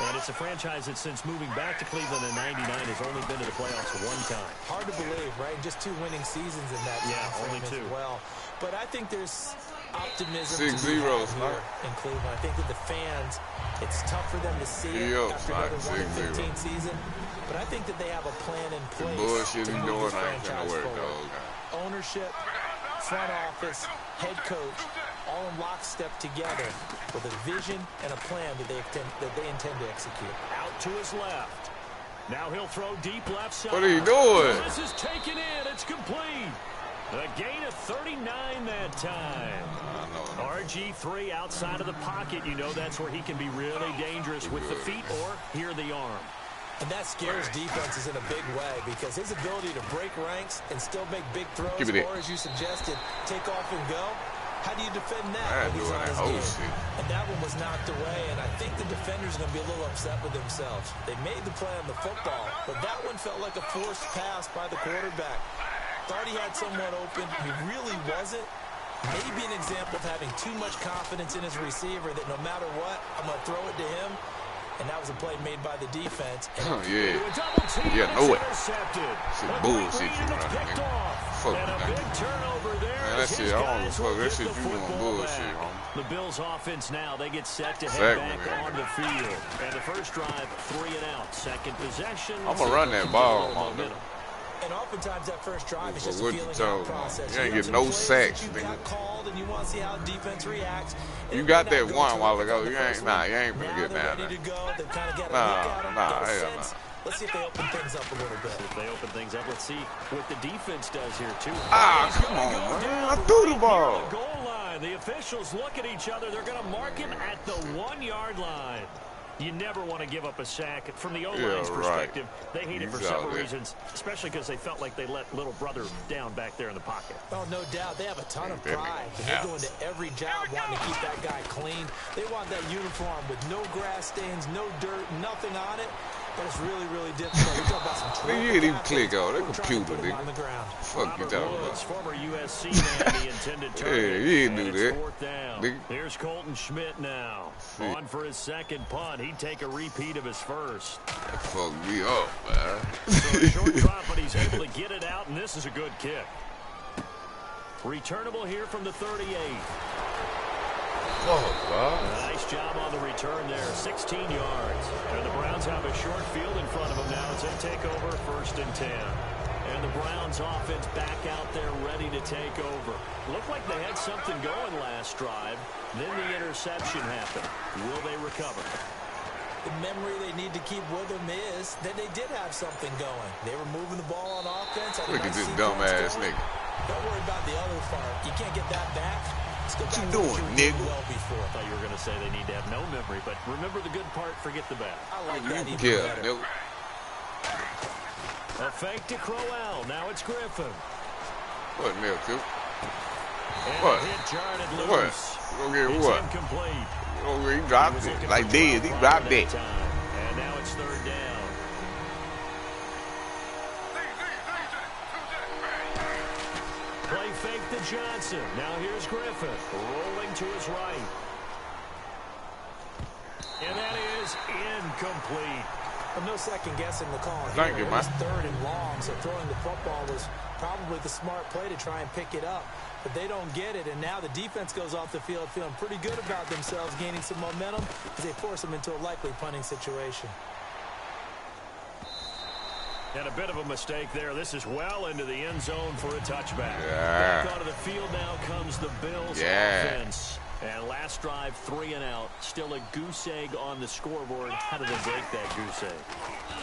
And it's a franchise that since moving back to Cleveland in '99 has only been to the playoffs one time. Hard to believe, right? Just 2 winning seasons in that Yeah, time frame only 2. as well. But I think there's optimism 6-0, to be had huh? here in Cleveland. I think that the fans, it's tough for them to see it Yo, after right, another 1-15 6-0. season. But I think that they have a plan in The place bullshit to he move doing this ain't gonna franchise work, forward. dog. Ownership, front office, head coach, all in lockstep together with a vision and a plan that they intend to execute. Out to his left. Now he'll throw deep left side. What are you doing? This is taken in. It's complete. A gain of 39 that time. I know. RG3 outside of the pocket. You know that's where he can be really dangerous with the feet or here the arm. And that scares defenses in a big way because his ability to break ranks and still make big throws, Give me that. or as you suggested, take off and go. How do you defend that I when he's doing on that his whole game? shit. And that one was knocked away, and I think the defenders are going to be a little upset with themselves. They made the play on the football, but that one felt like a forced pass by the quarterback. Thought he had someone open. He really wasn't. Maybe an example of having too much confidence in his receiver that no matter what, I'm going to throw it to him. And that was a play made by the defense. Oh, yeah. A double team, Yeah, and know it's it. intercepted. Shit A bullshit quick you read, and it's running, picked nigga. off. Fuck And a that. big turnover there. Man, that as shit, his I don't guys will fuck that get shit. the You doing football bullshit, back. homie. The Bills offense now, they get set to head Exactly, back man. on the field. And the first drive, 3 and out. Second possession. I'm gonna run that ball, momentum. And oftentimes that first drive is But just a what you feeling talking out about? process. You ain't have get some no plays sacks, that you nigga. got called and you want to see how defense reacts. And You it got may that not go one while terrific ago. on the You first ain't, nah, one. you ain't finna Now get they're down ready there. to go. They've kind of got a Nah, look at them, nah, got a hell sense. nah. Let's see if they open things up a little bit. If they open things up, let's see what the defense does here, too. Ah, He's come gonna on, go man. down I threw the right ball. near the goal line. The officials look at each other. They're going to mark him at the 1-yard line. You never want to give up a sack. From the O-line's Yeah, right. perspective, they hate it for He's out several there. reasons, especially because they felt like they let little brother down back there in the pocket. Oh, no doubt. They have a ton of That pride. nigga And they out. go into every job wanting to keep that guy clean. They want that uniform with no grass stains, no dirt, nothing on it. But it's really, really difficult. You're talking about some Nigga, terrific you didn't even athletes click on that who are trying to computer, put him nigga. on the ground. Fuck you Robert talking Woods, about? former USC man, the intended target. Yeah, you didn't And do it's that. 4th down. Nigga. Here's Colton Schmidt now. Shit. On for his second punt. He'd take a repeat of his first. That fucked me up, man. So a short drop, but he's able to get it out, and this is a good kick. Returnable here from the 38. Fuck, bro. Nice job on the return there, 16 yards. And the Browns have a short field in front of them now as they take over 1st and 10. And the Browns offense back out there ready to take over. Looked like they had something going last drive. Then the interception happened. Will they recover? The memory they need to keep with them is that they did have something going. They were moving the ball on offense. Had a Look at nice this sequence dumbass going. nigga. Don't worry about the other part. You can't get that back. Let's go What back you to what doing, you did nigga? well before. I thought you were going to say they need to have no memory, but remember the good part, forget the bad. I like that even Yeah, better. nigga. A fake to Crowell. Now it's Griffin. What, Neil, too? And What? a hit jarred What? loose. You gonna get It's what? incomplete. He dropped it. Like dead. He dropped it. And now it's third down. Play fake to Johnson. Now here's Griffin. Rolling to his right. And that is incomplete. Well, no second guessing the call here. Thank you, It man. was third and long, so throwing the football was probably the smart play to try and pick it up. But they don't get it, and now the defense goes off the field feeling pretty good about themselves, gaining some momentum as they force them into a likely punting situation. And a bit of a mistake there. This is well into the end zone for a touchback. Yeah. Back onto the field now comes the Bills offense. And last drive, 3 and out. Still a goose egg on the scoreboard. How do they break that goose egg?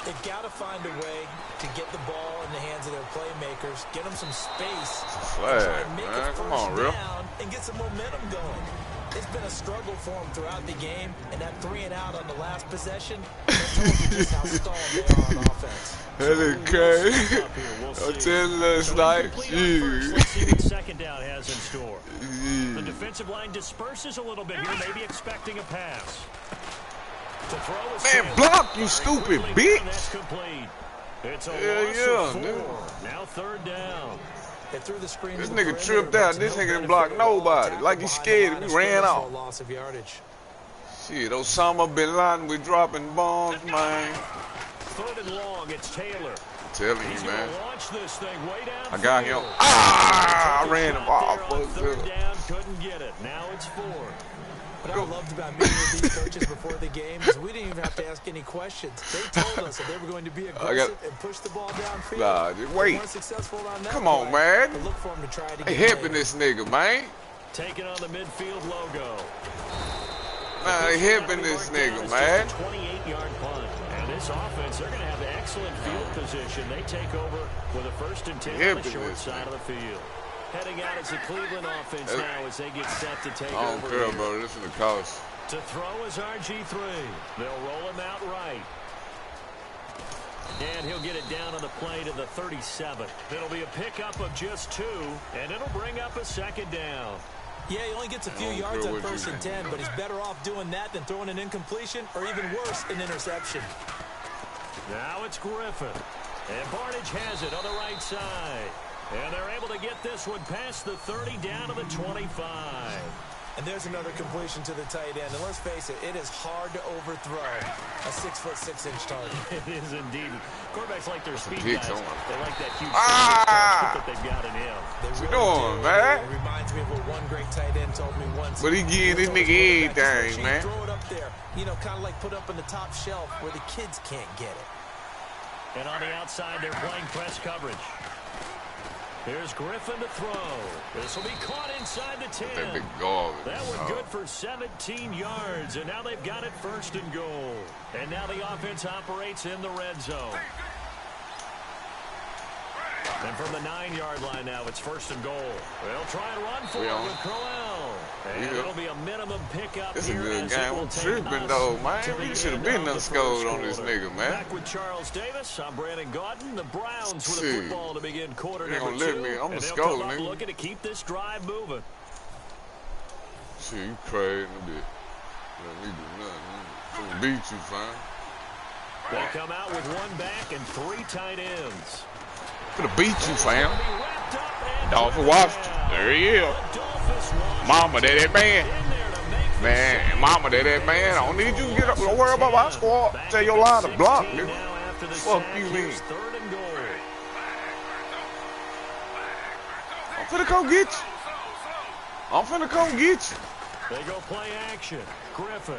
They've got to find a way to get the ball in the hands of their playmakers, get them some space, Flag, and try and make man. it Come first on, Real. down and get some momentum going. It's been a struggle for them throughout the game, and that 3 and out on the last possession told you just how stalled they are on offense. That is crazy. I'm telling you last night. Let's see Shit. what second down has in store. The defensive line disperses a little bit here, maybe expecting a pass. To throw is Man, Taylor. block, you stupid Quickly bitch. down, that's complete. It's a Yeah, loss yeah, of 4. nigga. Now third down. They threw the screen This to the nigga perimeter, tripped but out. to This no nigga didn't benefit block at all. nobody. Tackled Like he behind scared the him. line He of ran scrimmage for off. a loss of yardage. Shit, Osama bin Laden, we dropping bombs, man. Third and long, it's Taylor. Telling He's you, going man. to launch this thing way down. I got him. field. Ah! I Took a ran shot the ball. there on Fucked third up. down, couldn't get it. Now it's 4. What I loved about meeting with these coaches before the game is we didn't even have to ask any questions. They told us that they were going to be aggressive and push the ball downfield. Nah, just They wait. weren't successful on that Come on, play, man. but look for them to try to Hey, get helping later. this nigga, man. Taking on the midfield logo. Nah, they helping this nigga, man. 28-yard punt. And this offense, they're going to have excellent field position. They take over with a 1st and 10 on the Helping short this side of the field. Heading out as the Cleveland offense now as they get set to take I don't over. care, here. bro. This is the cost. To throw is RG3. They'll roll him out right. And he'll get it down on the play to the 37. It'll be a pickup of just 2, and it'll bring up a 2nd down. Yeah, he only gets a few I don't yards care on what 1st you and do. 10, but he's better off doing that than throwing an incompletion or even worse, an interception. Now it's Griffin. And Barnage has it on the right side. And they're able to get this one past the 30 down to the 25. And there's another completion to the tight end. And let's face it, it is hard to overthrow a 6'6" target. It is indeed. Quarterbacks like their speed big guys. zone. They like that huge Ah! that they've got in him. They What you really doing, do. man? It reminds me of what one great tight end told me once. But he getting this nigga everything, man. Throw it up there. You know, kind of like put up on the top shelf where the kids can't get it. And on the outside, they're playing press coverage. Here's Griffin to throw. This will be caught inside the 10. That big garbage. That one good for 17 yards, and now they've got it 1st and goal. And now the offense operates in the red zone. And from the 9-yard line now, it's 1st and goal. They'll try and run for it with Crowell. And it'll be a minimum pickup. This is a here good as it game. will I'm take tripping, us though, to man. the We should have end been of done the scored first on this quarter. nigga, man. Back with Charles Davis. I'm Brandon Gaudin. The Browns with the Shit. football to begin quarter They number gonna let 2. me. I'm and a they'll scorer, come up nigga. looking to keep this drive moving. Shit, you crazy a bit. Let me do nothing. I'm gonna beat you, fam. They come out with 1 back and 3 tight ends. I'm gonna beat you, fam. Be wrapped up and Dolphin driven Washington. down. There he is. The Dolphins launch Mama, that man. in there to make the Man, second. mama, that man. I don't need you to get up. Don't worry about my squad. Back Tell your at line to block, 16 nigga. now after the Fuck sack. you, Here's mean. 3rd and goal. I'm finna come get you. I'm finna come get you. They go play action. Griffin.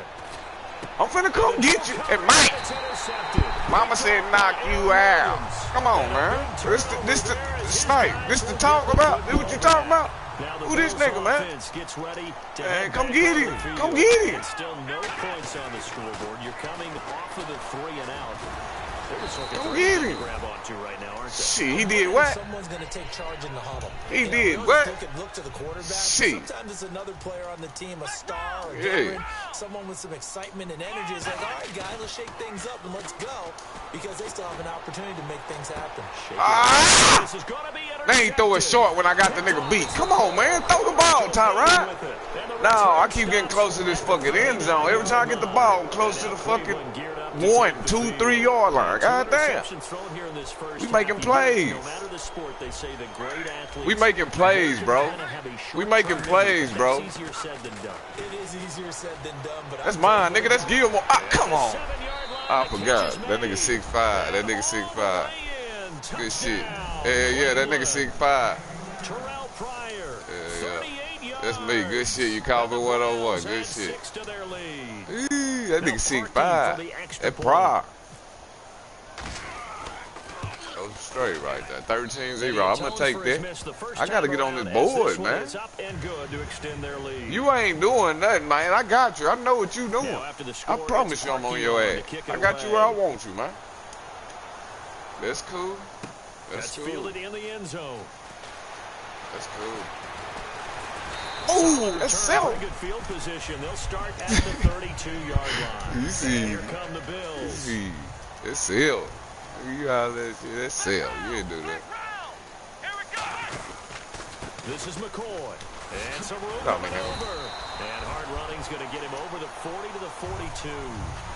I'm finna come get you. And Mike, It's intercepted. mama said knock you out. Come on, man. This the snipe. This the talk about. This what you talking about? Now the Who this Bills nigga, man? offense gets ready to Man, head come back get onto him. the field. Come get him. And still no points on the scoreboard. You're coming off of the 3 and out. Don't get him. Shit, he did what? Someone's going to take charge in the huddle. He did what? Look to the quarterback. Shit. Sometimes it's another player on the team, a star, a veteran, someone with some excitement and energy. It's like, all right, guys, let's shake things up and let's go, because they still have an opportunity to make things happen. They ain't throw it short when I got the nigga beat. Come on, man. Throw the ball, Tyrod. No, I keep getting close to this fucking end zone. Every time I get the ball, I'm close to the fucking 1, 2, 3 yard line. God damn. We making plays. We making plays, bro. We making plays, bro. It is easier said than done, but That's mine, nigga. That's Gilmore. Ah, come on. I forgot. That nigga 6'5". That nigga 6'5". Good shit. Yeah, that nigga 6'5". Yeah. That's me. Good shit. You called me 101. Good shit. That nigga 6'5". That Brock. That was straight right there. 13-0. I'm going to take that. I got to get on this board, man. You ain't doing nothing, man. I got you. I know what you doing. I promise you I'm on your ass. I got you where I want you, man. That's cool. That's cool. Fielded in the end zone. That's cool. Oh, that's self. Good field position. They'll start at the 32-yard line. You see, here come the Bills. It's self. You got that shit. That's self. You didn't do that. This is McCoy. And some room No, over. And hard running's going to get him over the 40 to the 42.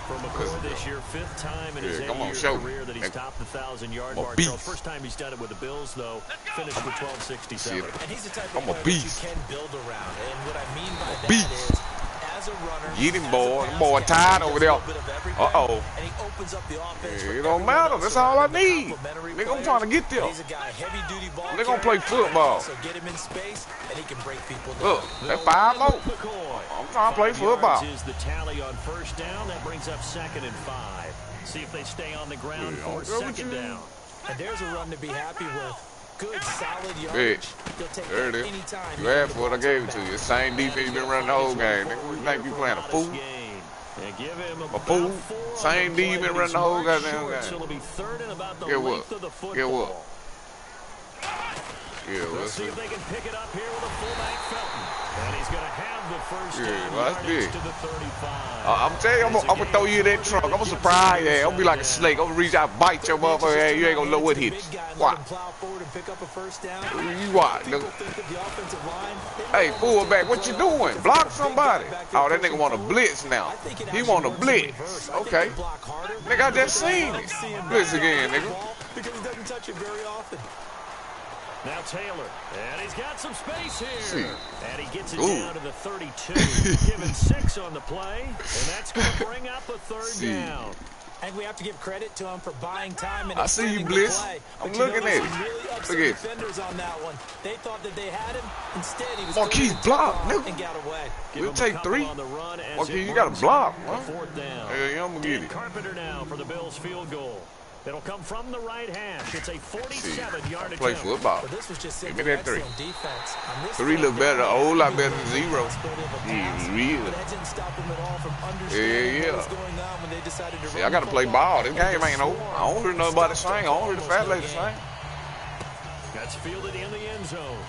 For McCoy this year, 5th time in his 8-year career that he's topped the 1,000-yard mark. First time he's done it with the Bills, though, finished with 1267. And he's the type of I'm a player beast. that you can build around. And what I mean by that is, as a runner, get him, boy. Them boy tired over there. Uh-oh. And he opens up the offense. It don't matter. That's all I need. Nigga, I'm trying to get there. He's a guy, heavy duty ball. They're going to play football. So get him in space, and he can break people down. Look, that 5 more. I'm trying to play football. Is the tally on first down. That brings up 2nd and 5. See if they stay on the ground for 2nd down. And there's a run to be happy with. Good, solid yardage. There it is. You asked for it, I gave it to you. The same defense you been running the whole game. Nigga, you think you playing a fool? A fool? Same D you been running the whole goddamn game. Get what? Get what? Yeah, let's see if they can pick it up here with a fullback Felton. And he's going to have the first down yardage to the 35. I'm telling you, I'm going to throw you in that trunk. I'm going to surprise you. I'm going to be like a snake. I'm going to reach out and bite your motherfucker ass. You ain't going to know what hit you. Watch. You watch, nigga. Hey, fullback, what you doing? Block somebody. Oh, that nigga want to blitz now. He want to blitz. Okay. Nigga, I just seen it. Blitz again, nigga. Because he doesn't touch it very often. Now Taylor, and he's got some space here. And he gets it Ooh. down to the 32, given 6 on the play, and that's going to bring up a 3rd down. And we have to give credit to him for buying time and I see you, extending Blitz. the play. I'm But looking at it. Really upset Look at it. defenders on that one. They thought that they had him. Instead, he was Marquise block, nigga. and got away. We'll take 3. Marquise, you got to block, man. 4th down. Yeah, I'm going to get it. Carpenter now for the Bills field goal. It'll come from the right hash. It's a 47-yard attempt. Play football. But this was just Give me that 3. defense. 3 look better, a whole lot better than 0. Yeah, real. That didn't stop them at all from Yeah. understanding what was going on when they decided to See, I got to play ball. This game ain't over. I don't hear nobody sing. I don't hear the fat lady sing. That's fielded in the end zone.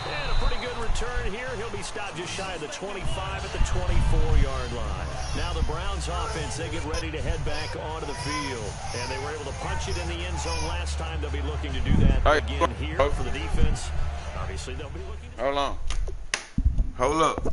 And a pretty good return here. He'll be stopped just shy of the 25 at the 24-yard line. Now the Browns offense, they get ready to head back onto the field. And they were able to punch it in the end zone last time. They'll be looking to do that again here for the defense. Obviously, they'll be looking to... Hold on. Hold up.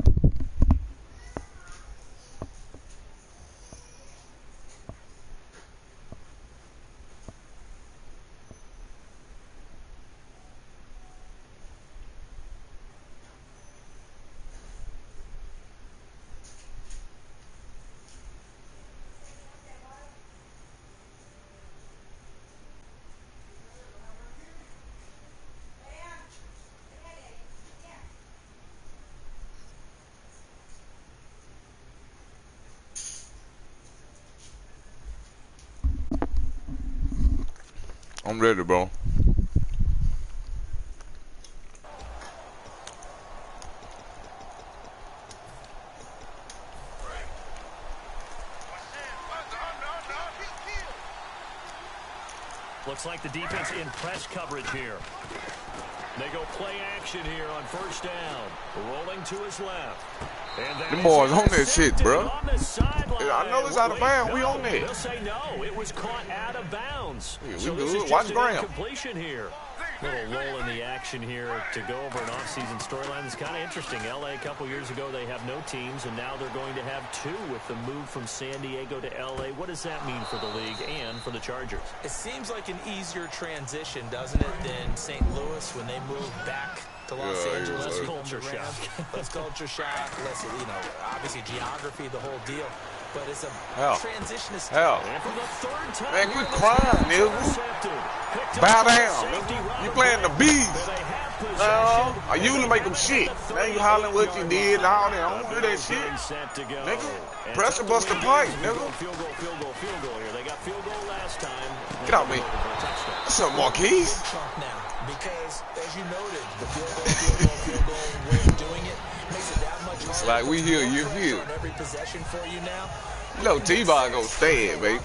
I'm ready, bro. Looks like the defense in press coverage here. They go play action here on first down. Rolling to his left. Them boys on that shit, bro. I know it's out of bounds. We on there. They'll say no. It was caught out of bounds. Yeah, we so good. this is Watch just Graham. an incompletion here. Little roll in the action here to go over an offseason storyline. It's kind of interesting. LA a couple years ago, they have no teams, and now they're going to have two with the move from San Diego to LA. What does that mean for the league and for the Chargers? It seems like an easier transition, doesn't it, than St. Louis when they moved back to Los Angeles. Less culture shock. Less culture shock, less, obviously geography, the whole deal. But it's a transition. Hell. And for the third time, Man, quit crying, nigga. Bow down, nigga. You playing the bees. I usually make them shit. Now you hollering what you did and all that. I don't hear that shit. Nigga, pressure bust the pipe, nigga. Field goal here. They got field goal last time. Get out, me. What's up, Marquise? Now, because, as you noted, the field goal way of doing it makes it that much harder. It's like we hear you feel. Every possession for you now. You know T-Ball gonna stab, baby.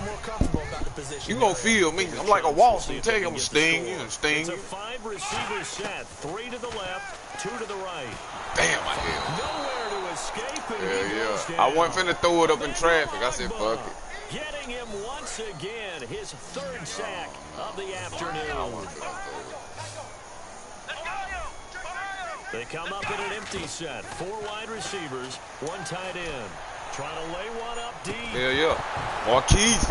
You gonna feel me. I'm like a wasp. You tell you I'm gonna sting you and sting It's a you. 5-receiver set. 3 to the left, 2 to the right. Damn, I hit Nowhere to escape. And he him. goes Yeah. down. I wasn't finna throw it up in traffic. I said, fuck it. Getting him once again, his third sack of the afternoon. They come up in an empty set. 4 wide receivers, 1 tight end. Trying to lay one up deep. Yeah. Marquise.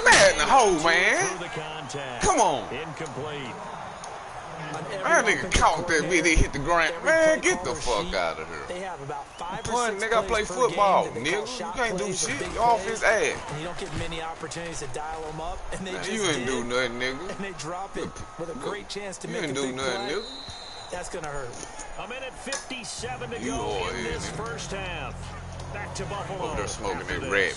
Man in the hole, man. Through the contact. Come on. Incomplete. Man, nigga caught that bitch. They hit the ground. Man, get the fuck out of They here. have about 5 or Pun, 6 nigga, I play plays per football, game that they call nigga. You shot can't do plays or shit. big You off plays, his ass. and you don't get many opportunities to dial them up, and they Man, just you ain't do did, nothing, nigga. and they drop it with a great chance to You make a ain't big do nothing, play. nigga. That's gonna hurt. A minute 57 to You go are in here, this nigga. first half. Back to Buffalo. Over there smoking after that this. rap.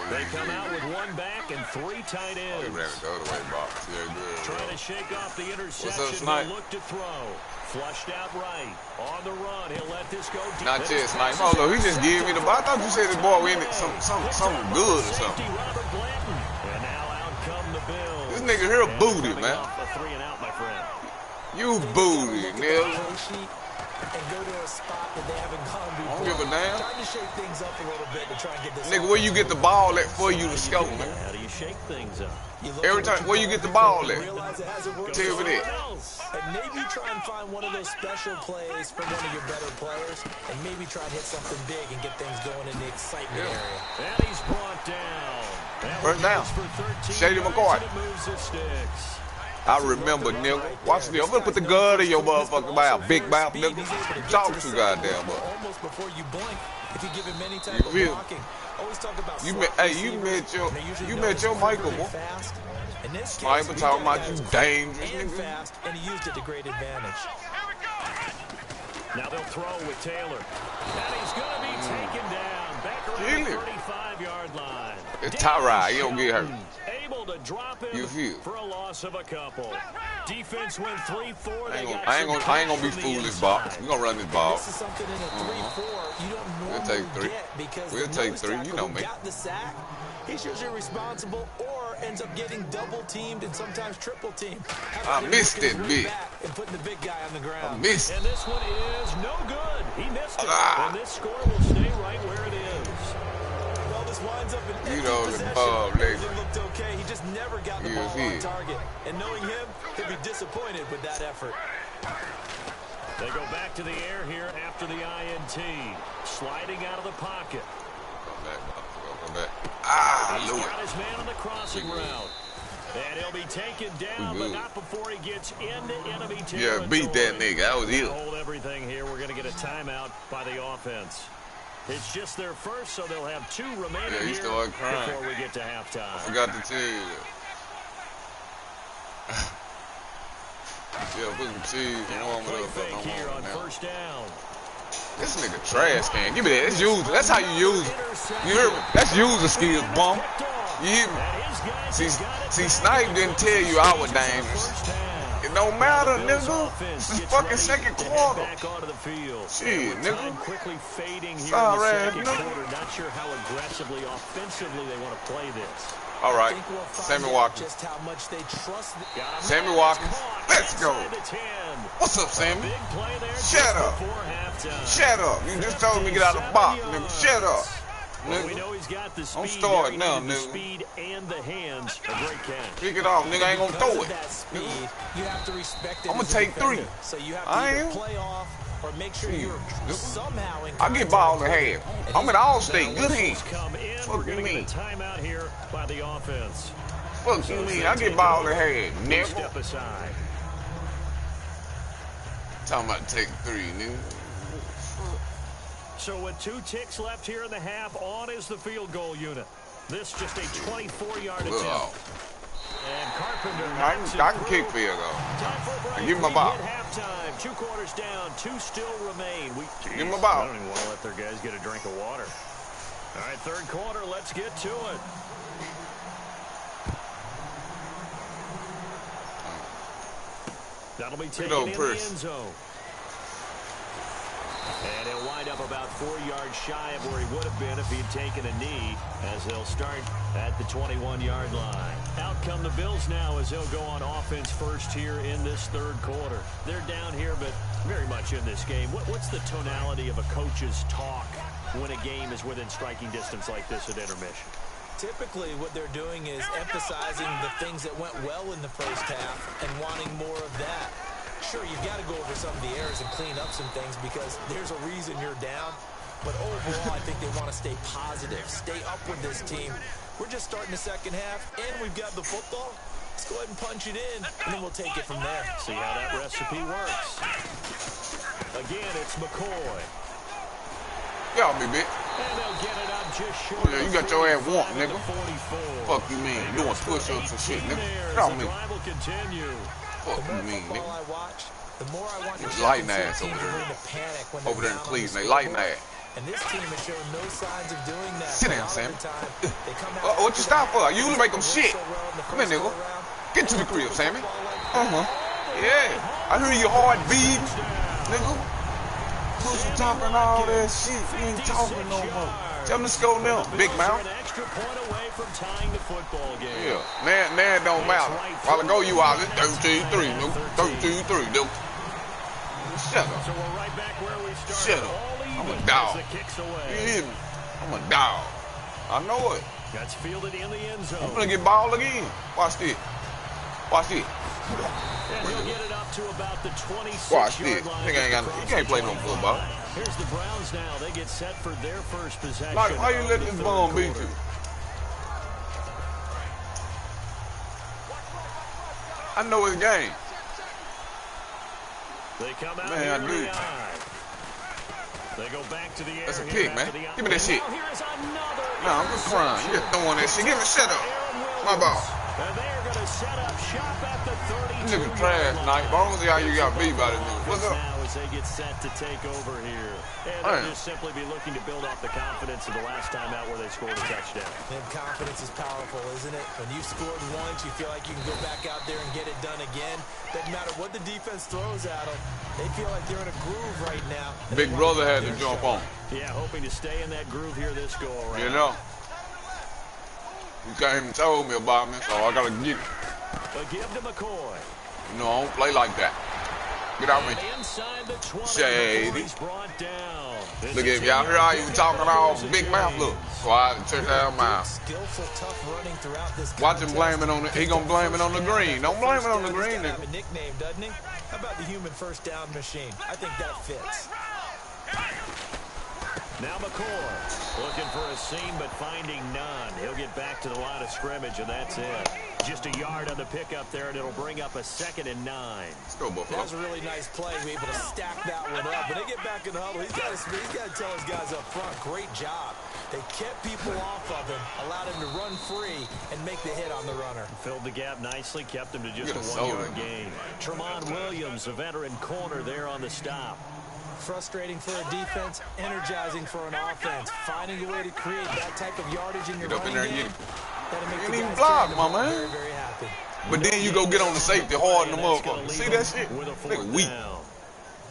They come out with 1 back and 3 tight He ends. ran it the other way, box. Yeah, good. Trying to shake off the interception. What's up, Snipe? He'll look to throw. Flushed out right. On the run. He'll let this go deep. Not yet, Snipe. Hold on, he just gave me the ball. I thought you said this boy in it something good or Safety something. Robert Blanton. And now out come the Bills. This nigga here a And booty, coming man. off a 3 and out, my friend. You booty, Look at the nigga. play sheet and go to a spot that they haven't gone I before. don't give a damn. Trying to shake things up a little bit to try and get this. Nigga, where you get the ball at for you to score, man? How do you shake things up? Every time, where you get the ball at? Realize it hasn't worked. Tell me that. And maybe try and find one of those special plays from one of your better players, and maybe try and hit something big and get things going in the excitement area. And he's brought down. That First down. goes for 13 Shady yards, McCoy. and it moves the sticks. I remember, nigga. Watch this. I'm gonna put the gun in your motherfucking mouth, big mouth, nigga. Talk to goddamn much. Almost before you blink, if you give him any type You of feel? blocking. Always talk about You slot met, hey, you receivers, met your, and they usually you know met your it's very, Michael, very boy. fast. In this case, Sniper we talking got about you guys dangerous, and nigga. fast, and he used it to great advantage. Now they'll throw with Taylor. And he's going to be taken down. Back around the Kill him. 35-yard line. It's Tyrod. He don't get hurt. Able to drop him You feel? for a loss of a couple. Defense went 3-4. I ain't gonna be foolish, box. We gonna run this ball. This is something in a 3-4 you don't normally We'll take 3. get because We'll the take nose 3. You tackle know who me. got the sack, he's usually responsible or ends up getting double teamed and sometimes triple teamed. I missed it, big. And putting the big guy on the ground. I missed. And this one is no good. He missed it. Ah. And this score will stay right where it is. Well, this winds up an You empty know the possession. ball, nigga. Everything looked okay. He just never got the You ball see on it. target. And knowing him, he'll be disappointed with that effort. They go back to the air here after the INT. Sliding out of the pocket. Come back. Ah, I He's knew got it. his man on the crossing route. And he'll be taken down, We but good. not before he gets into enemy territory. Yeah, beat that nigga. That was it. Hold everything here. We're going to get a timeout by the offense. It's just their first, so they'll have 2 remaining Yeah, he here started crying. before we get to halftime. Forgot to tell you that. Yeah, put some cheese and warm it Play up. fake Don't here warm on it now. first down. This nigga trash can. Give me that. That's user. That's how you use it. You hear me? That's user skills, bum. You hear me? And his guys See, have got it see, back. Snipe didn't tell you I was dangerous. First down. It don't matter, nigga. This is fucking second quarter. Shit, nigga. Quickly fading here Sorry, in the second nigga. quarter. Not sure how aggressively, offensively they want to play this. All right, Sammy Walker. Just how much they trust. Sammy Walker. Let's go. What's up, Sammy? Big play there. Shut up. Shut up. You just told me to get out of the box, nigga. Shut up. Well, we know he's got the speed. I'm starting now, the nigga. speed and the hands. A great catch. Pick it off, nigga. I ain't gonna throw it. That speed, you have to respect it. I'm gonna as a take defender. 3. So you have to I either am. play off or make sure you're somehow in I get ball in half. I'm at All-State. Good hands. Come in. We're Fuck you going to mean? get a timeout here by the offense. Fuck you mean? I get ball in half. Nigga. Step aside. Talking about take 3, nigga. So with 2 ticks left here in the half, on is the field goal unit. This just a 24-yard attempt. Well, And Carpenter. I can kick field goal. Time for a break. Give him a We ball. hit halftime. 2 quarters down. 2 still remain. Give him a ball. I don't even want to let their guys get a drink of water. All right, third quarter. Let's get to it. That'll be taken in the end zone. And he'll wind up about 4 yards shy of where he would have been if he'd taken a knee, as they'll start at the 21-yard line. Out come the Bills now as they'll go on offense first here in this third quarter. They're down here, but very much in this game. What's the tonality of a coach's talk when a game is within striking distance like this at intermission? Typically, what they're doing is emphasizing the things that went well in the first half and wanting more of that. Sure, you've got to go over some of the errors and clean up some things because there's a reason you're down. But overall, I think they want to stay positive, stay up with this team. We're just starting the second half, and we've got the football. Let's go ahead and punch it in, and then we'll take it from there. See how that recipe works. Again, it's McCoy. Y'all be big. And they'll get it up just short. Yeah, you got your ass whooped, nigga. 44. Fuck you mean? Doing push-ups and shit, nigga. Get off me. Drive will continue. Fuck you mean, The more nigga. I watch, the more I want It's to lighting see ass teams over there. begin to panic when Over there in they're down on Cleveland, the they lighting scoreboard. ass. And this team has shown no signs of doing that. Sit A down, lot of Sam. the time, they come out What you stop for? You usually make them shit. so well in the Come here, first nigga. go-around. Get to the crib, Sammy. Yeah. I hear your heart beat, nigga. Pussy talking all that shit. You ain't talking no more. Tell him to go now, big mouth. An extra point away from tying the football game. Yeah, now it don't matter. While ago you out, it's 13-3, nigga. 13-3, nigga. Shut up. So we're right back where we started. Shut up. All I'm even a dog. as the kicks away. You hear me? I'm a dog. I know it. That's fielded in the end zone. I'm gonna get ball again. Watch this. Watch this. And he'll get it up to about the 26-yard Watch this. line. Nigga ain't got. You can't play no football. Here's the Browns now. They get set for their first possession. Like, why you of let the this third bum beat quarter. you? I know his game. They come out Man, here I in do. the eye. They go back to the air. That's a here pick, man. after the Give me that shit. Now here's another Nah, I'm just crying. You just throwing that shit. Give me shut up. Aaron My ball. Williams. And they're going to set up shop at the 32. Nigga trash night. But I don't see how you got beat by this nigga. What's up? Now as they get set to take over here. And Man. they'll just simply be looking to build off the confidence of the last time out where they scored a touchdown. And confidence is powerful, isn't it? When you've scored once, you feel like you can go back out there and get it done again. Doesn't matter what the defense throws at them. They feel like they're in a groove right now. Big brother had to jump on. Yeah, hoping to stay in that groove here this go around. You know? You came and told me about me, so I gotta get it. A give to McCoy. You know, I don't play like that. Get out me. And inside the 20 Shady. before he's brought down. This Look is at y'all hear how you talking all James big mouth. Look. So I had to check that out mouth. Skillful, tough running throughout this Watch him contest. blame it on the. He gonna blame it on the green. Don't blame it on the green, He's gotta have nigga. a nickname, doesn't he? How about the human first down machine? I think that fits. Now McCoy looking for a seam but finding none. He'll get back to the line of scrimmage and that's it. Just a yard on the pickup there and it'll bring up a 2nd and 9. Let's go, That Buffalo. was a really nice play. We're able to stack that one up. When they get back in the huddle, he's got to tell his guys up front, great job. They kept people off of him, allowed him to run free, and make the hit on the runner. Filled the gap nicely, kept him to just Get a a 1-yard soda. gain. Tremont Williams, a veteran corner there on the stop. Frustrating for a defense, energizing for an offense. Finding a way to create that type of yardage in your Get up in running there and game. get it. That'll make You the ain't even guys block, stand my up man. very, very happy. But then you go get on the safety hard in the motherfucker. See that shit? Nigga weak.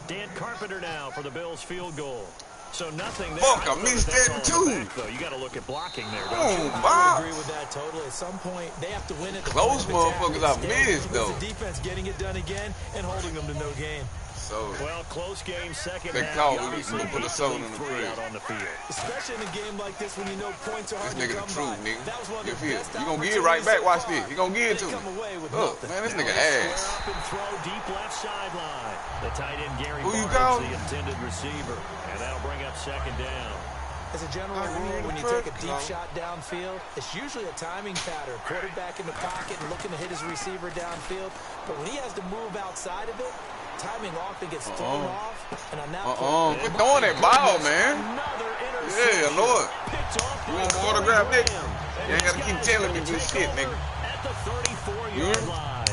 Dan Carpenter now for the Bills field goal. So nothing there. Fuck, I missed that too. You got to look at blocking there, don't Oh, you? Bob. I agree with that totally. At some point, they have to win it. Close motherfuckers I missed, though. The defense getting it done again and holding them to no gain. So, Well, close game, second they half. call You we obviously put a need soul to in leave the three crib. out on the field. Especially in a game like this when you know points are hard This to nigga come the truth, by. nigga. That was one of You the feel? best You gonna get it right back. Watch this. opportunities He gonna give it to so far. me. They come away with Look, nothing. man, this Now nigga they square ass. up and throw deep left sideline. The tight end Gary Who you Barnes, calling? the intended receiver, and that'll bring up second down. As a general rule, when you take a deep shot downfield, it's usually a timing pattern. Quarterback in the pocket and looking to hit his receiver downfield. But when he has to move outside of it, timing often gets thrown off. And on that play, Quit throwing that ball, man. Another Yeah, interception. Lord. Picked off You by want my Corey autograph, nigga? Graham. And You ain't gotta these keep guys telling me gonna this take shit, over nigga. At the 34-yard You hear me? line.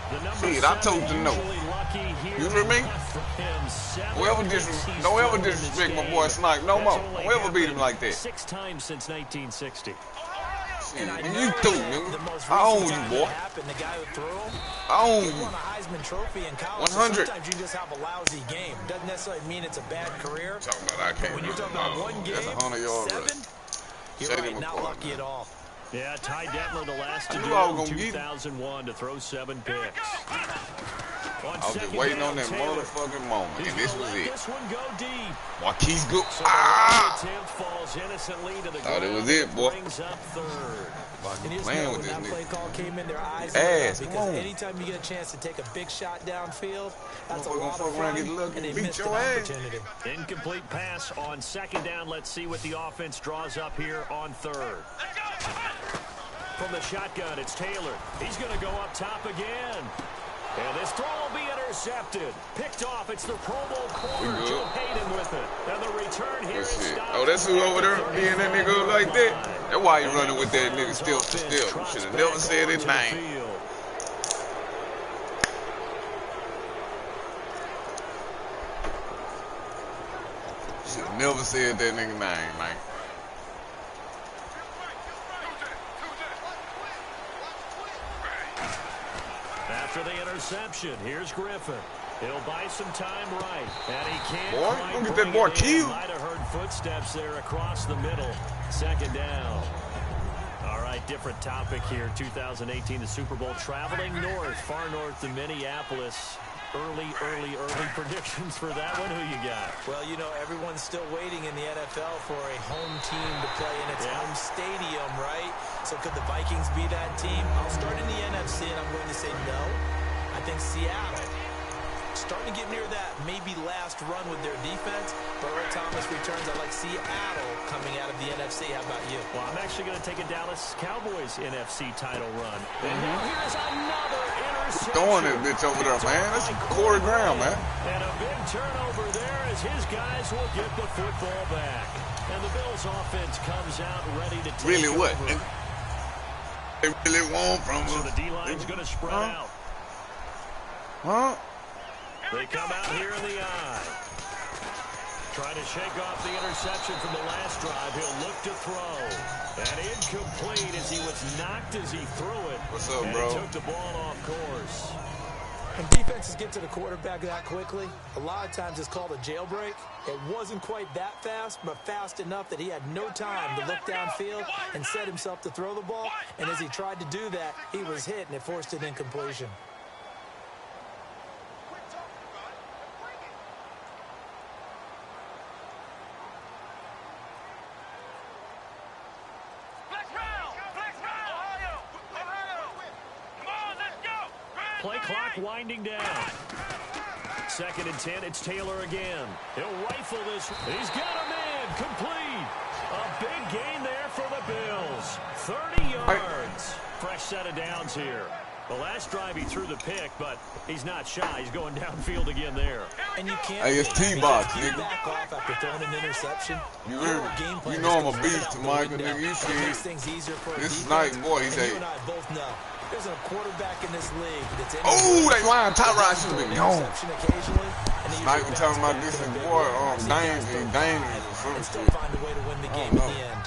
The number Shit, I told you to 7 know. usually lucky here. You hear me? For him, 7 Whoever picks he's don't ever thrown in this disrespect my game. boy Snipe no That's more. only Don't ever beat him happened like that. 6 times since 1960. Shit, and I man, know you too, that the nigga. most I own recent you, time boy. it happened, the guy who threw him, I own he you. won a Heisman Trophy in college. 100. Sometimes you just have a lousy game. Doesn't necessarily mean it's a bad career. Talking about I can't. When you're talking about one game, That's 100-yard rush. 7, you're Set right, him not apart, lucky man. at all. Yeah, Ty Detmer, the last to I do knew I it was in gonna get it. 2001 to throw 7 picks. I was just waiting on that motherfucking moment, and this was it. This one go deep. Marquise go. So Ah! the attempt falls innocently to the Thought it ground. was it, boy. Brings up third. And you just Playing know with when this that play nigga. call came in, their eyes Ass, lit up come on. because anytime you get a chance to take a big shot downfield, that's a Motherfucker lot fuck of around, fun, get lucky, and they beat missed an your ass. opportunity. Incomplete pass on second down. Let's see what the offense draws up here on third. From the shotgun, it's Taylor. He's going to go up top again. And this throw will be intercepted. Picked off. It's the Pro Bowl corner, Joe Hayden with it. And the return here Good is shit. stopped. Oh, that's who over there being that nigga like that? That's why you running with that nigga still. Should have never said his name. Should have never said that nigga name, man. After the interception, here's Griffin. He'll buy some time right. And he can't Boy, quite don't get bring that boy it in. killed. Might have heard footsteps there across the middle. Second down. All right, different topic here. 2018, the Super Bowl. Traveling north, far north to Minneapolis. Early predictions for that one. Who you got? Well, you know, everyone's still waiting in the NFL for a home team to play in its home stadium, right? So could the Vikings be that team? I'll start in the NFC, and I'm going to say no. I think Seattle. Starting to get near that maybe last run with their defense. But Earl Thomas returns. I like Seattle coming out of the NFC. How about you? Well, I'm actually going to take a Dallas Cowboys NFC title run. And now here's another interception. Throwing that bitch over there, man. That's Corey Graham, man. And a big turnover there as his guys will get the football back. And the Bills offense comes out ready to take Really what? over. They really want from So us. the D-line's going to spread out. Huh? They come out here in the eye. Trying to shake off the interception from the last drive. He'll look to throw. And incomplete as he was knocked as he threw it. What's up, and bro? He took the ball off course. When defenses get to the quarterback that quickly, a lot of times it's called a jailbreak. It wasn't quite that fast, but fast enough that he had no time to look downfield and set himself to throw the ball. And as he tried to do that, he was hit, and it forced an incompletion. Play clock winding down. Second and 10, it's Taylor again. He'll rifle this. He's got a man complete. A big gain there for the Bills. 30 yards. Fresh set of downs here. The last drive he threw the pick, but he's not shy. He's going downfield again there. And you can't. Hey, it's T-Box, you nigga. back off after throwing an interception. You heard me. Game plan You know I'm just a goes beast, right out the Michael, window. nigga. You It see makes it. things easier for a This is defense, nice, boy. He and say. you and I both know there's a quarterback in this league that's in Oh, that line top rod should have been gone. interception occasionally. And he Sniper usually talking about bounces this back is in a big boy, way. See guys dangerous, throw dangerous five or and still something. find a way to win the game know. in the end.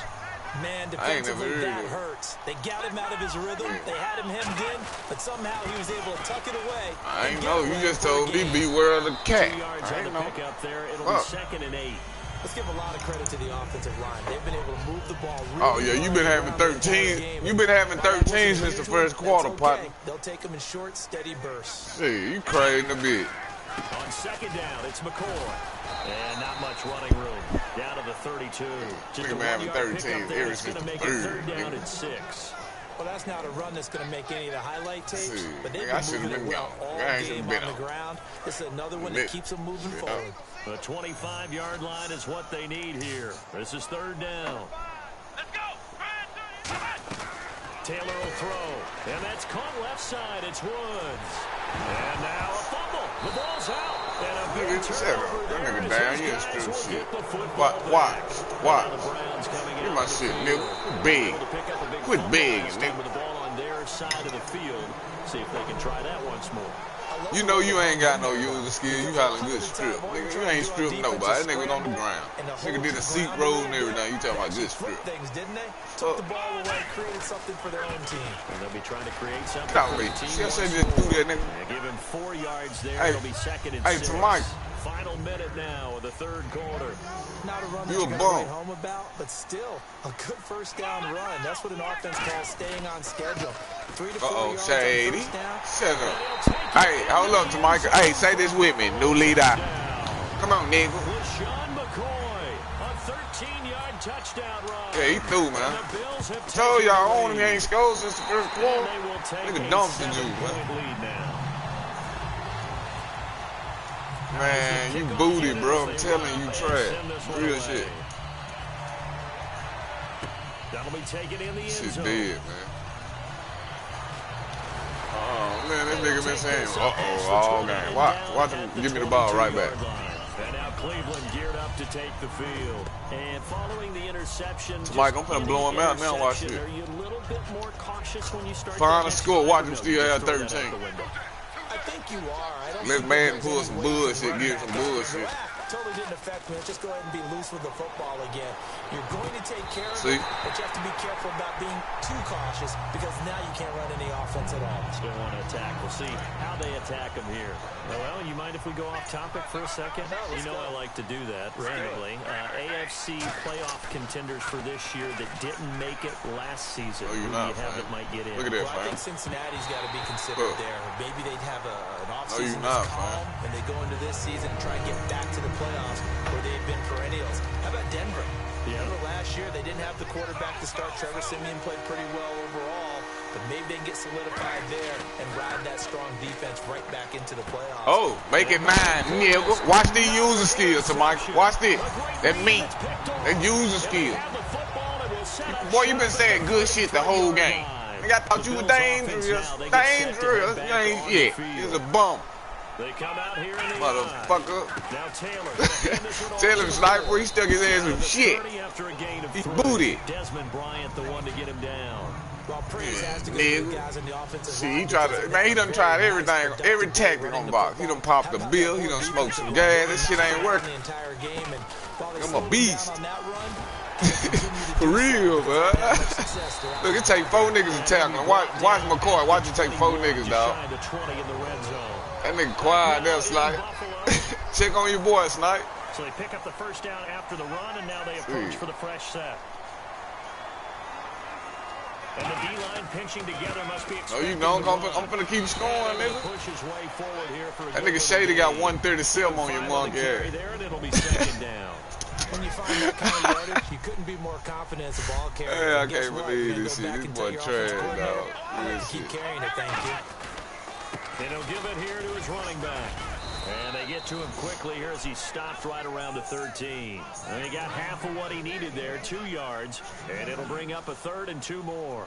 Man, I ain't never defensively, heard that of it. hurts. They got him out of his rhythm. They had him hemmed in, but somehow he was able to tuck it away. I ain't and know. get You away just for a told me game. beware of the cat. 2 yards I on ain't the know. pickup there. It'll Fuck. be 2nd and 8. Let's give a lot of credit to the offensive line. They've been able to move the ball really Oh, yeah, you've been having around the entire 13. game. You've been having While that 13 wasn't since the usual, first quarter, that's partner. okay. They'll take them in short, steady bursts. See, you crazy a bit. On 2nd down, it's McCoy. And not much running room. Down to the 32. Just a Nigga been having 1-yard 13 pickup there. ever It's going since to make the it third, 3rd down nigga. and 6. Well, that's not a run that's going to make any of the highlight tapes, See, but they've nigga, I been should've moving been it well gone. all I ain't game should've on been the out. ground. This is another one that keeps them moving forward. The 25-yard line is what they need here. This is 3rd down. Taylor will throw, and that's caught left side. It's Woods. And now a fumble. The ball's out. And a big Nigga, shut up. turnover That there nigga as down. his You guys screw will shit. get the football back. Watch. The Browns coming Get out my of the shit, field. nigga. Quit begging. Able to pick up a big Quit fumble begging, this time nigga. with the ball on their side of the field. See if they can try that once more. You know you ain't got no user skill. You hollering good strip. Nigga, you ain't stripped nobody. That nigga was on the ground. Nigga did a seat roll and everything. You talking about good strip. Things, didn't they? Took the ball away, created something for their own team. And they'll be trying to create something Get out for me. the team See, I said once just do more. that, nigga. Yeah, give him 4 yards there. Hey. It'll be 2nd and Hey, 6. to Mike. Final minute now of the 3rd quarter. Not a run You that a you're going to bum. write home about, but still a good first down run. That's what an offense calls staying on schedule. 3 to 4 yards on Shady. first down. Shut up. Hey, hold up to Mike. Hey, say this with me. New leader. Come on, nigga. LaShawn McCoy, a 13-yard touchdown run. Yeah, he threw, man. And the Bills have Told taken y'all, the I own him. He lead. ain't scored since the first quarter. And they will take Nigga a dumpster juice, 7-point man. lead now. Man, you booty, bro. I'm telling you, trash. Real shit. That'll be taken in the end Shit zone. dead, man. Oh, man, this nigga been saying, all game. Watch him give me the ball right back. And now Cleveland geared up to take the field. And following the interception, Mike, I'm finna blow him out now. Watch this. Are you a little bit more cautious when you start Final to score. Watch him still have throw that 13. out the window? I think you are. I don't Let think Madden there's pull any some way you can bullshit, run give that some down. bullshit. Totally didn't affect me. Just go ahead and be loose with the football again. You're going to take care of See? it, but you have to be careful about being too cautious because now you can't run any offense at all. Still want to attack. We'll see how they attack him here. Well, you mind if we go off topic for a second? No, let's You know go. I like to do that randomly. AFC playoff contenders for this year that didn't make it last season. Oh, Who you're do not, you have man. that might get in? Look at this, Well, I man. think Cincinnati's got to be considered Look. there. Maybe they'd have an No, offseason you're that's not, calm, man. and they go into this season and try and get back to the playoffs where they've been perennials. How about Denver? Yeah. Remember last year they didn't have the quarterback to start. Trevor Siemian played pretty well overall, but maybe they can get solidified there and ride that strong defense right back into the playoffs. Oh, make it mine, nigga. Watch these user skills, to Mike. Watch this. That meat. That user skill. Boy, you been saying good shit the whole game. Nigga, I thought you were dangerous. Dangerous. You ain't shit. You's a bum. They come out here in the Motherfucker. Now Taylor. Tell him sniper, he stuck his ass in shit. After a gain of He 3. booty. Desmond Bryant, the one to get him down. Well, praise has to go Nigga. to the guys in the offensive See, line he tried because to, man, he done they've tried been everything, productive every tactic running on the box. He football. done popped the How about bill, that he done whole smoked some defense gas, this shit ain't around working. the entire game, and while they I'm a slowed beast. down on that run, they continue to For do so real, because man. they've had much success throughout Look, it take 4 niggas to tackle him. Watch McCoy, watch you take 4 niggas, dog. Shy to 20 in the red zone. That nigga quiet there, Snipe. Check on your boy, Snipe. So they pick up the first down after the run, and now they approach for the fresh set. And the D-line pinching together must be No, you know, I'm finna keep scoring, nigga. Push his way forward here for a That good nigga Shady got gain. 137 on your Final monkey carry ass. there, and it'll be 2nd down. When you find that kind of yardage, you couldn't be more confident as a ball carrier. Hey, I And guess can't what? believe You're gonna this go shit. back This and boy tell your offensive trash, coordinator, dog. "I like Real to keep shit. carrying it, thank you." And he'll give it here to his running back. And they get to him quickly here as he stopped right around the 13. And he got half of what he needed there, 2 yards. And it'll bring up a 3rd and 2 more.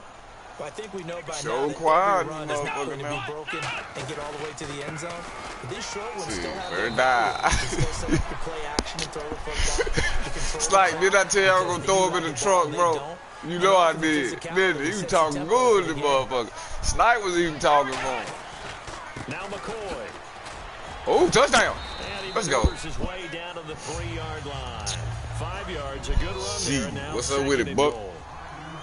Well, I think we know by So now that quiet, every run is not motherfucker, going to be now. broken and get all the way to the end zone. But these short ones See, still have better their die. value. You can still set up the play action and throw the football. You control It's the like, clock did I tell you I was because gonna throw him in they the do like truck, the bro? ball, they don't. You know I For the did. physicality, Didn't he? it He was sets talking the tempo good, for the the motherfucker. Snipe was even talking for him. Now McCoy. Oh, touchdown. And he Let's go. maneuvers his way down to the 3-yard line. 5 yards, a good run Gee, there. Now what's up with 2nd it, and Buck? goal.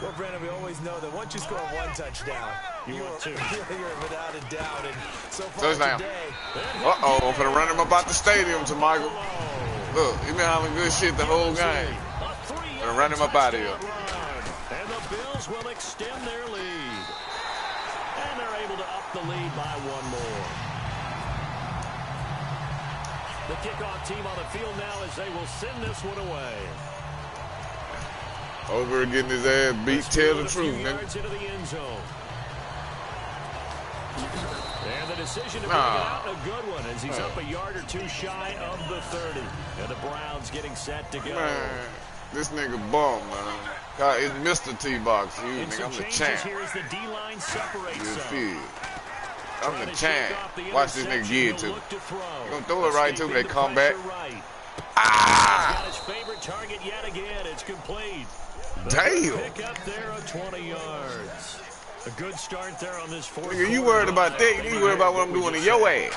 Well, Brandon, we always know that once you score one touchdown, you're without a doubt. And so far touchdown. today, Uh-oh, I'm finna run him up out the stadium to Michael. Look, he been having good shit the whole game. Gonna run him up out of here. And the Bills will extend their lead. And they're able to up the lead by one more. The kickoff team on the field now as they will send this one away. Over getting his ass beat, tell the truth, nigga. Yards into the end zone. And the decision to bring it out, a good one, as he's up a yard or two shy of the 30. And the Browns getting set to go. Man, this nigga bum, man. God, it's Mr. T-Box. You, nigga, I'm the champ. Here as the D-line separates You some. feel? I'm the champ. Watch this nigga get to. You gonna throw it right to me, they come back. Ah! Got his favorite target yet again. It's complete. Damn. Pick up there of 20 yards. A good start there on this fourth. Nigga, you worried about that? You worried about what I'm doing to your ass?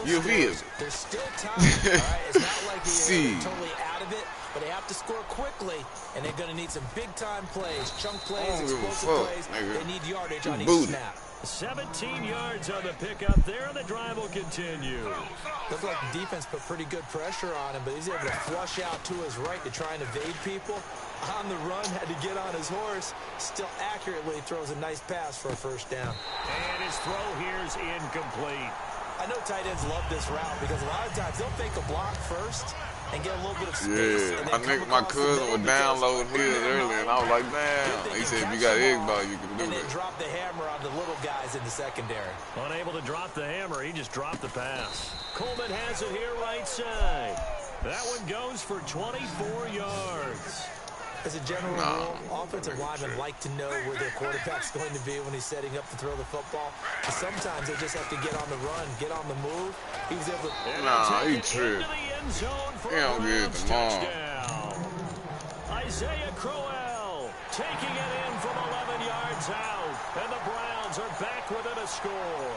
You feel? There's still time. All right? It's not like See. they're totally out of it, but they have to score quickly, and they're going to need some big-time plays, chunk plays, I don't give a explosive fuck, plays. nigga. They need yardage on each Booty. snap. 17 yards on the pickup there, and the drive will continue. Looks like the defense put pretty good pressure on him, but he's able to flush out to his right to try and evade people. On the run, had to get on his horse. Still accurately throws a nice pass for a first down. And his throw here is incomplete. I know tight ends love this route because a lot of times they'll fake a block first and get a little bit of space. Yeah, and I then think my come across the cousin middle was because downloading his they're earlier, and I was like, damn. He said, if you got egg ball, you can do and then that. drop the hammer on the little guys in the secondary. Unable to drop the hammer, he just dropped the pass. Coleman has it here right side. That one goes for 24 yards. As a general rule, offensive linemen like to know where their quarterback's going to be when he's setting up to throw the football. But sometimes they just have to get on the run, get on the move. He was able to... Nah, he tripped. He don't get the ball. Isaiah Crowell taking it in from 11 yards out. And the Browns are back within a score.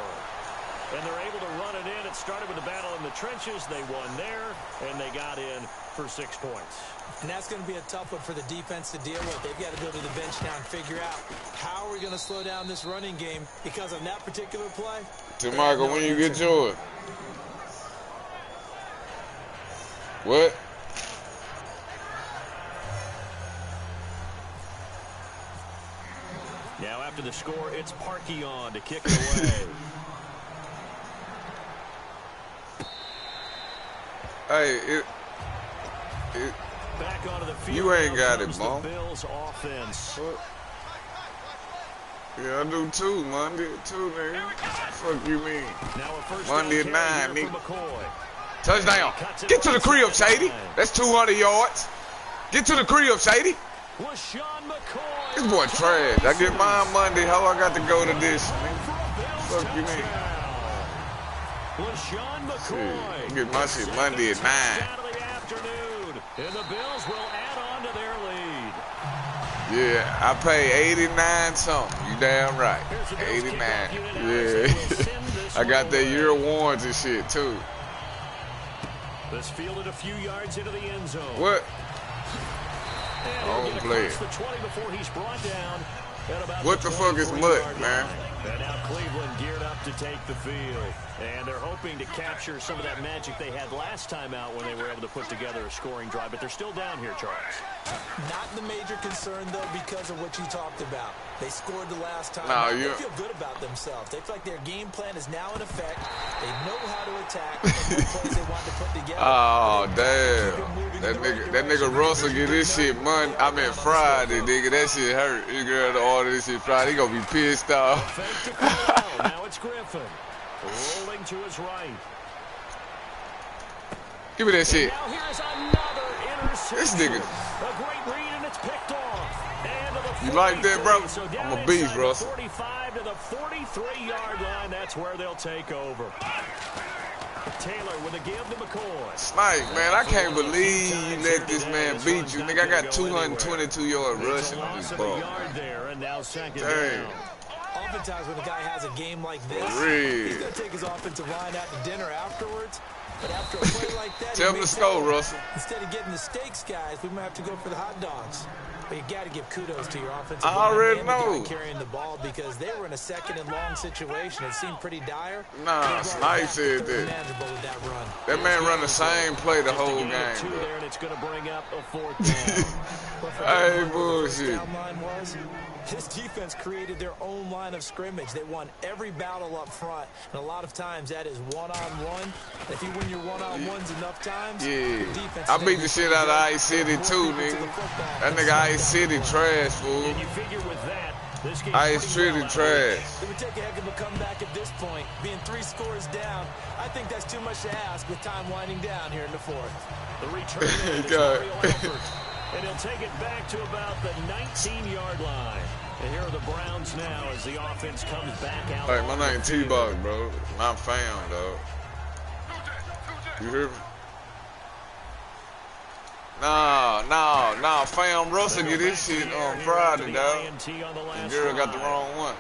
And they're able to run it in. It started with a battle in the trenches. They won there, and they got in for 6 points. And that's going to be a tough one for the defense to deal with. They've got to go to the bench now and figure out how are we going to slow down this running game because on that particular play. To Michael, when you get yours. What? Now after the score, it's Parkey on to kick it away. Hey, Back onto the field. You ain't got it, comes Mom. the Bills offense. yeah, I do too, Monday too, nigga. Fuck you mean? Now a first Monday at down 9, carry here nigga. for McCoy. Touchdown. Get to the crib, Shady. That's 200 yards. Get to the crib, Shady. LaShawn McCoy. This boy trash. I get mine Monday. How I got to go to this? Fuck you mean? LaShawn McCoy. Shit, I get my shit Monday at 9. Out of the afternoon. And the Bills will add on to their lead. Yeah, I pay 89 something. You damn right. 89. Yeah. I got that year warranty shit too. This fielded a few yards into the end zone. What? And I don't he'll get play across it. the 20 before he's brought down at about What the fuck is 24 mud, yard man? line. And now Cleveland geared up to take the field. And they're hoping to capture some of that magic they had last time out when they were able to put together a scoring drive. But they're still down here, Charles. Not the major concern, though, because of what you talked about. They scored the last time. No, They feel good about themselves. They feel like their game plan is now in effect. They know how to attack and what plays they want to put together. Oh, damn. That nigga Russell get this shit Monday. I mean Friday, nigga. That shit hurt. His girl to order this shit Friday. He gonna be pissed off. Fake to Crowell. Now it's Griffin. Rolling to his right. Give me that shit. Now here's another interception. This nigga. A great read, and it's picked off. And to the You like that, 43. bro? So I'm down a beast, inside the Russell. 45 to the 43-yard line. That's where they'll take over. Taylor with a give to McCoy. Snipe, man, I can't believe you let this man beat you. Nigga, I got 222 yard rushing on this ball. Dang. Oftentimes when a guy has a game like this, Real. he's going to take his offensive line out to dinner afterwards. But after a play like that, Tell him to score, Russell. Instead of getting the steaks, guys, we might have to go for the hot dogs. But you got to give kudos to your offensive I line already and the guy know. carrying the ball because they were in a second and long situation. It seemed pretty dire. Nah, Snipe said that. Manageable with that run. That man run the same play the whole game, Two bro. there, and it's going to bring up a 4th down. Hey, bullshit. Down line was, his defense created their own line of scrimmage. They won every battle up front, and a lot of times that is one-on-one. If you win your one-on-ones enough times, Yeah, your defense I beat the shit out of Ice City too, nigga. That nigga Ice City trash, fool. And you figure with that, this game's Ice pretty City well trash. It would take a heck of a comeback at this point. Being 3 scores down, I think that's too much to ask with time winding down here in the 4th. The return man is God. Mario Alford. And he'll take it back to about the 19-yard line. And here are the Browns now as the offense comes back out. Hey, my name T-Box, bro. Not fam, dog. You hear me? Nah, fam. Russell get this shit on Friday, dog. The girl got the wrong one.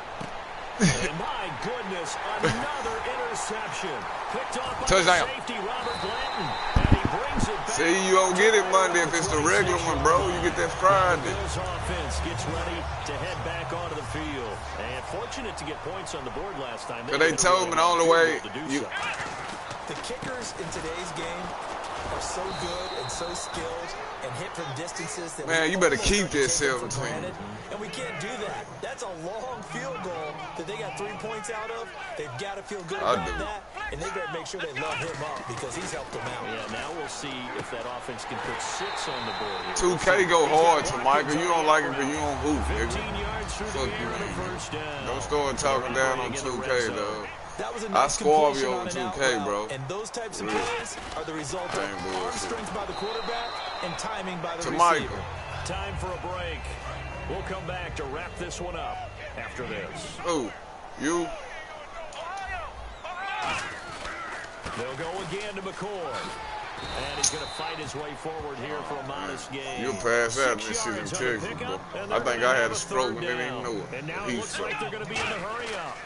And my goodness, another interception. Picked off by Touchdown. safety Robert Blanton. And he brings it back. See, you don't get it Monday if it's the regular one, bro. You get that Friday. Bills offense gets ready to head back onto the field. And fortunate to get points on the board last time. Cause they told me the only way you. The kickers in today's game are so good and so skilled and hit from distances that Man, you better keep that 17. And we can't do that. That's a long field goal that they got 3 points out of. They've got to feel good I about do. that, and they better make sure they love him up because he's helped them out. Yeah, now we'll see if that offense can put 6 on the board here. 2K go hard to Michael. You don't like it because you don't hoop, 15 nigga. yards through Fuck the you, air and a man. first down. Don't start talking down on 2K, dog. That was a I nice score completion you on an 2K, out route, bro. And those types of Really. plays are the result of Ain't bullshit. arm strength by the quarterback and timing by the To receiver. Michael. Time for a break. We'll come back to wrap this one up after this. Who? You? They'll go again to McCoy. And he's going to fight his way forward here for a modest gain. You'll pass out in 6 this shit in yards on the Texas, pickup, bro. and I they're think gonna I had have a stroke and third didn't even down. know it. And now it Heat looks stroke. like they're going to be in the hurry up.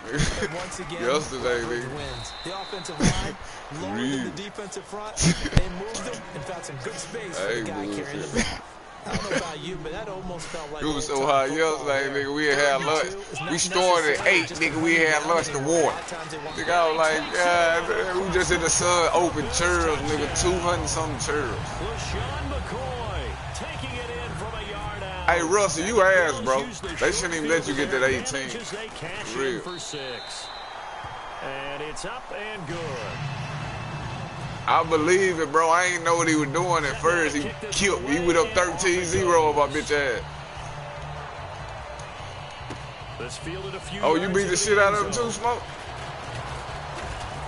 And once again, Yesterday, coverage nigga. wins. The offensive line lower than the defensive front. They moved them and found some good space for the guy carrying the ball. I don't know about you, but that almost felt like It was so old-time hot football yesterday, there. nigga. We had lunch. We started at 8, nigga. We had lunch to 1. Nigga, I was like, God, we just in the sun, open churros, nigga. 200-something churros. LaShawn McCoy taking it in from a yard out. Hey, Russell, you ass, bro. They shouldn't even let you get that 18. They cash For real. in for 6. And it's up and good. I believe it, bro. I ain't know what he was doing at first. He killed me. He went up 13-0 of my bitch ass. This fielded a few Oh, you yards beat into the shit out of him end too, zone. Smoke?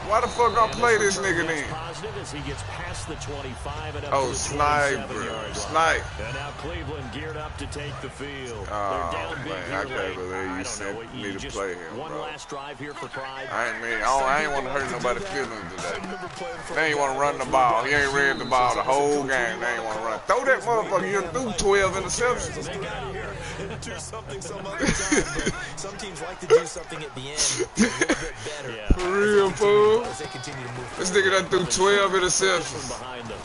Why the fuck I play this nigga then? Positive as he gets past the 25 and up Oh, to the sniper. 27-yard line. Snipe. And now Cleveland geared up to take the field. Oh, They're down big man, here I can't late. believe you I don't sent know. me You to just play him, one bro. last drive here for pride. I ain't want to hurt nobody's feelings today. They ain't want to run the ball. He ain't ran the ball the whole game. They ain't want to run. Throw that motherfucker. You threw 12 interceptions. They got here and do something some other time. But some teams like to do something at the end a little bit better. Yeah. For real, fool. As they continue to move This nigga done threw 12 interceptions. Behind them.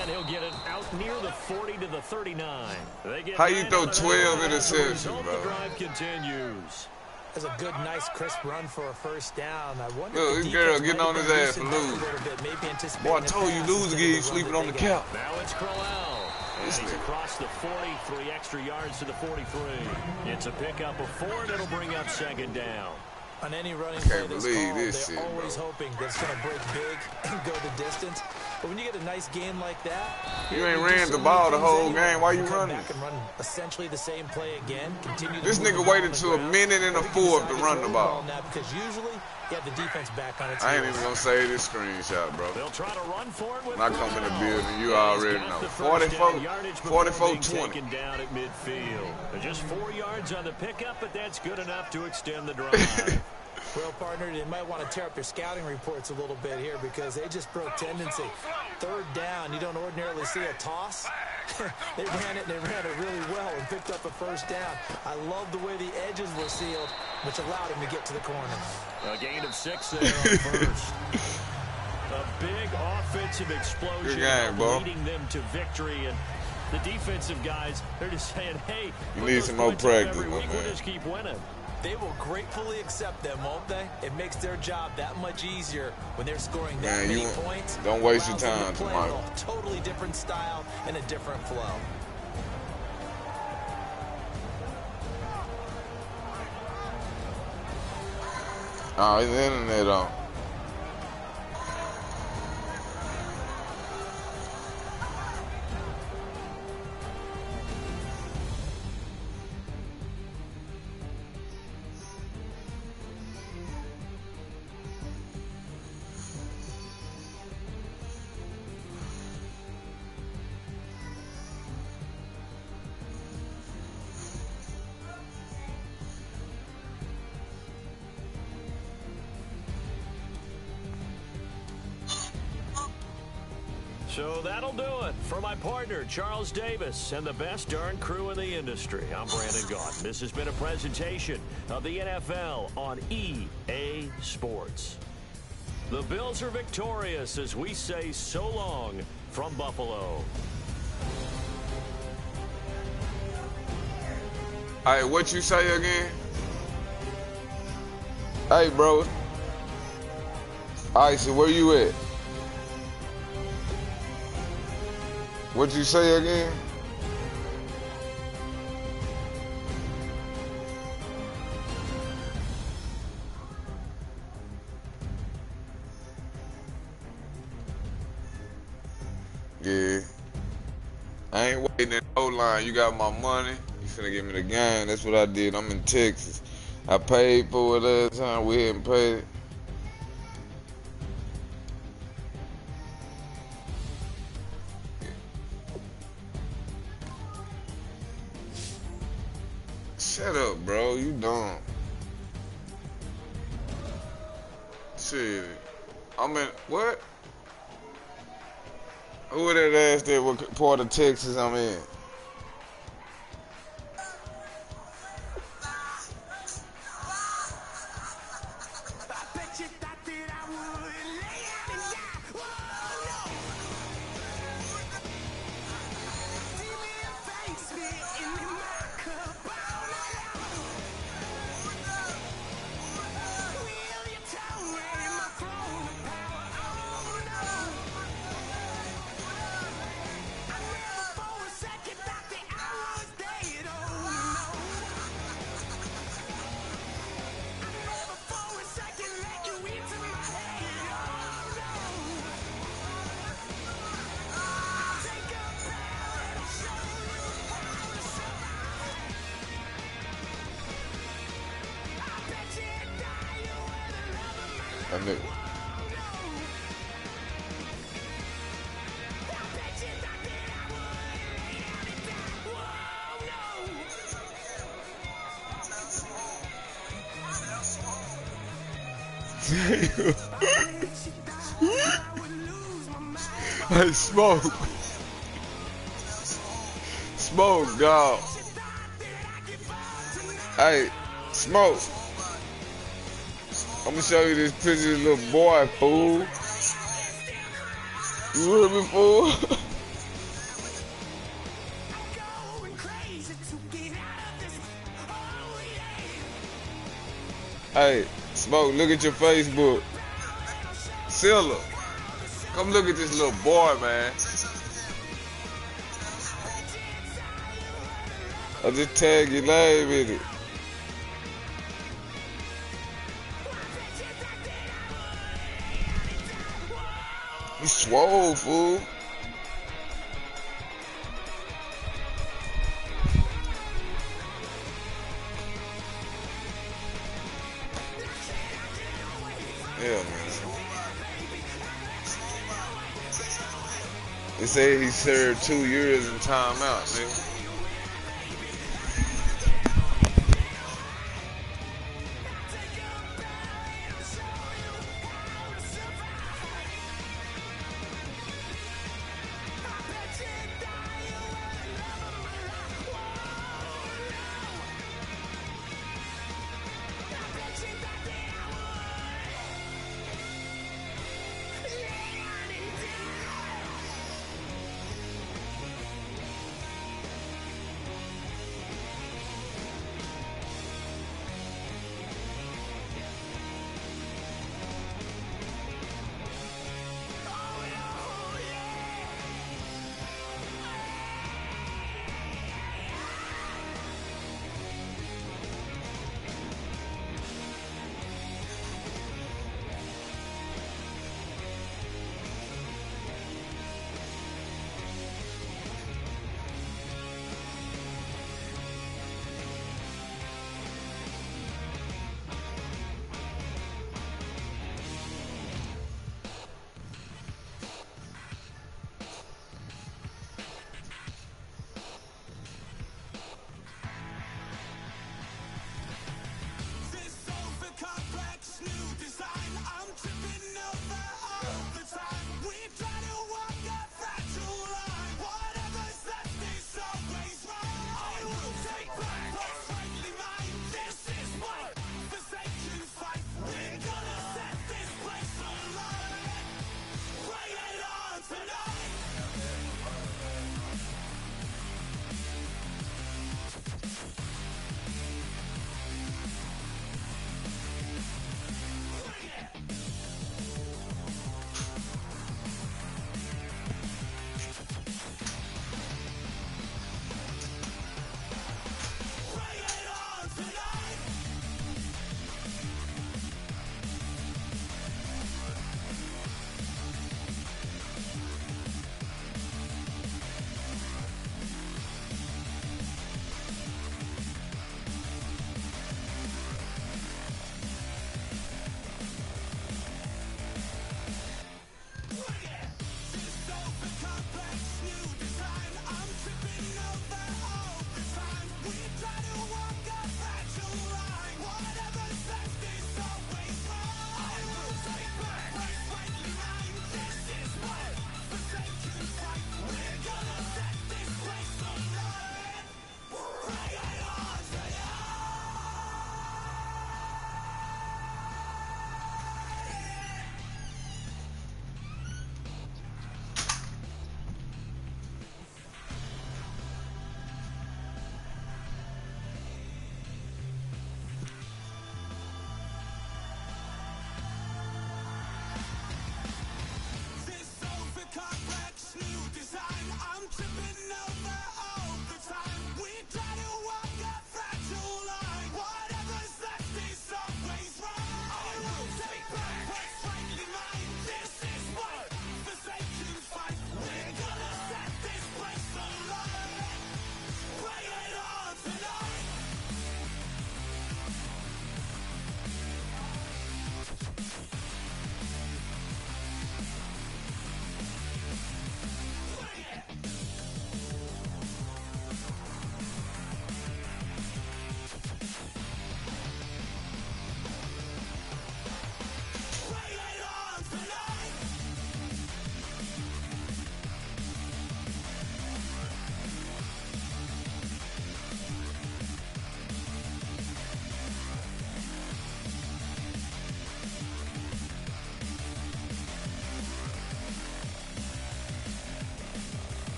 And he'll get it out near the 40 to the 39. They get How you 9 throw out of 12 that. As a interceptions, result, bro? The drive continues. That's a good, nice, crisp run for a first down. I wonder Look, if this the girl defense getting might on have his been ass for loosened up losing. a little bit, maybe anticipating Boy, I the told you pass lose instead again. of You the sleeping run on the that they got. couch. Now it's Crowell. And This he's nigga. across the 40, 3 extra yards to the 43. It's a pickup of 4, and it'll bring up second down. On any running Can't play that's believe called, this they're shit, always bro. hoping that it's going to break big and go the distance. But when you get a nice game like that, You ain't do ran so the many ball the things whole anyway. game. Why you Come running? back and run essentially the same play again. Continue to This move the nigga ball waited on the to a ground. minute and a Or you can fourth decide to to run throw the the ball. now because usually you have the defense back on its I ain't heels. even gonna say this screenshot, bro. They'll try to run for it with When I come in the Crowell. building, you And already he's got know. the first 44 down yardage before 44-20. being taken down at midfield. Just 4 yards on the pickup, but that's good enough to extend the drive. Well, partner, they might want to tear up their scouting reports a little bit here because they just broke tendency. Third down, you don't ordinarily see a toss. They ran it, and they ran it really well and picked up a first down. I love the way the edges were sealed, which allowed him to get to the corner. A gain of 6 there on first. A big offensive explosion Good game, bro. leading them to victory. And The defensive guys, they're just saying, hey, you need some more practice, my man. We'll just keep winning. They will gratefully accept them, won't they? It makes their job that much easier when they're scoring that many points. Don't waste your Allows them time, to play Michael. a totally different style and a different flow. Oh, his internet on. So that'll do it for my partner, Charles Davis, and the best darn crew in the industry. I'm Brandon Gaudin. This has been a presentation of the NFL on EA Sports. The Bills are victorious as we say so long from Buffalo. Hey, what you say again? Hey, bro. Alright, so where you at? What you say again? Yeah. I ain't waiting in no line. You got my money. You finna give me the game. That's what I did. I'm in Texas. I paid for it last time. We hadn't paid it. Shut up, bro. You dumb. Shit. I'm in, what? Who would that ask that what part of Texas I'm in? I knew. Hey, Smoke. Smoke, dog. Hey, Smoke. I'm gonna show you this picture of this little boy, fool. You heard me, fool? Hey, Smoke, look at your Facebook. Silla, come look at this little boy, man. I just tag your name in it. He's swole, fool. Yeah, man. They say he served 2 years in timeout, nigga.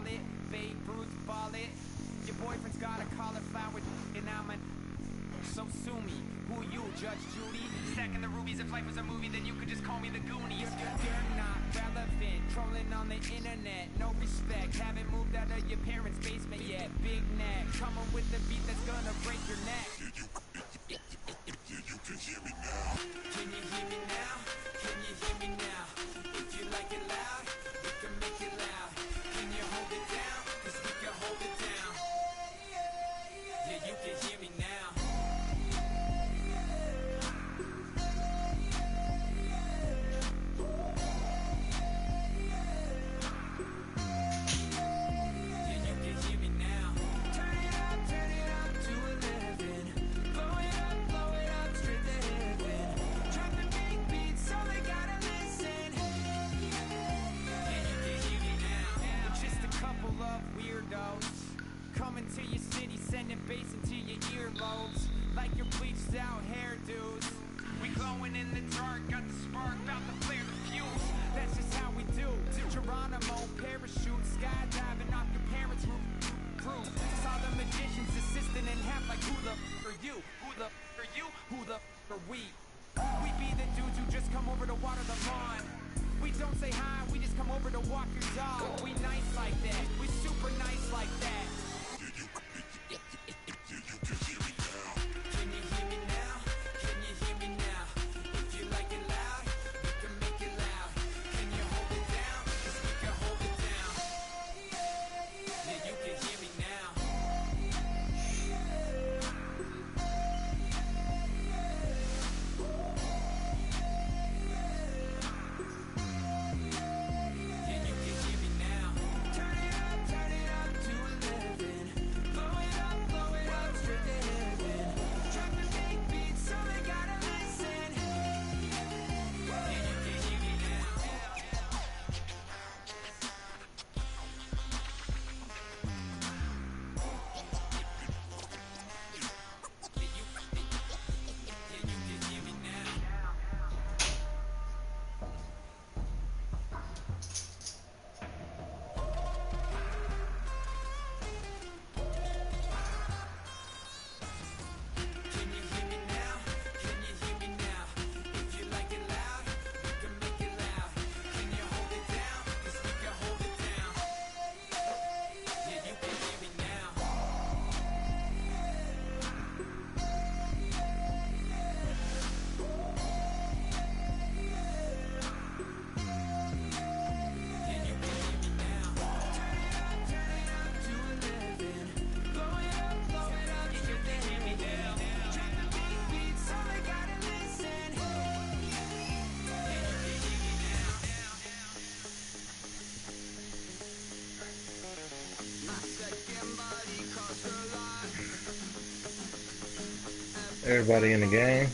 call it. Babe Ruth ball it. Your boyfriend's got a cauliflower and I'm a... So sue me. Who you, Judge Judy? Stacking the rubies. If life was a movie, then you could just call me the Goonies. You're not relevant. Trolling on the internet. No respect. Haven't moved out of your parents' basement yet. Big neck. Coming with the beat that's gonna break your neck. You can hear me now. Can you hear me now? Can you hear me now? If you like it loud, we can make it loud. Can you hold it down? 'Cause we can hold it down. Yeah, you can hear me now. Coming to your city, sending bass into your earlobes, like your bleached out hairdos. We glowing in the dark, got the spark, about to flare the fuse. That's just how we do. Geronimo, parachute, skydiving off your parents' roof. Saw the magician's assistant in half, like who the are you? Who the are you? Who the are we? We be the dudes who just come over to water the lawn. We don't say hi, we just come over to walk your dog. We nice like that, we super nice like that. Can you hear me now? Can you hear me now? If you like it loud, we can make it loud. Can you hold it down? 'Cause we can hold it down. Yeah, you can hear me now. Everybody in the game.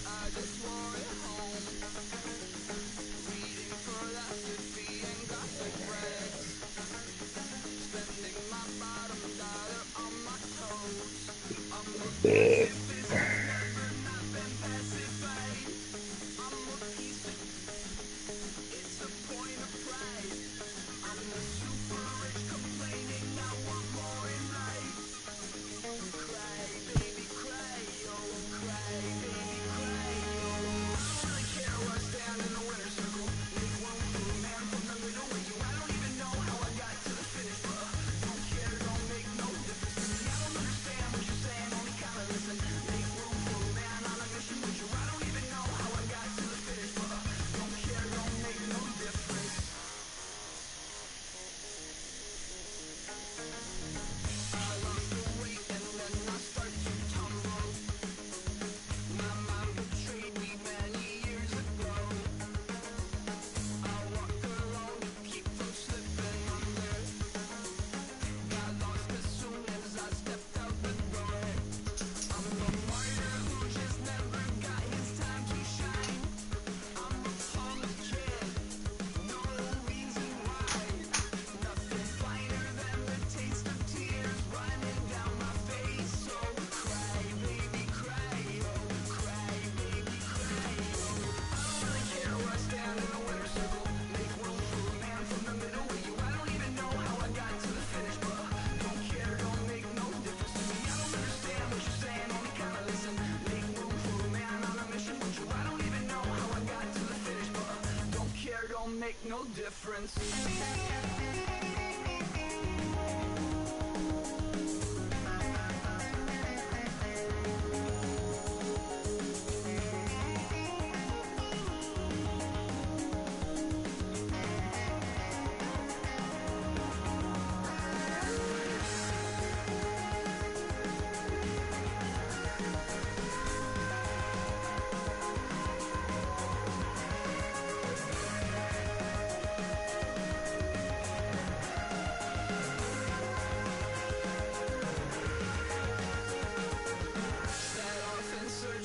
no difference.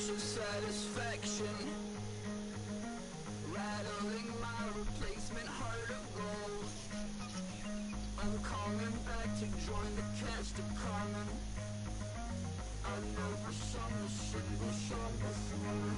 Satisfaction, rattling my replacement heart of gold. I'm coming back to join the cast of Carmen. I never sung a single song before.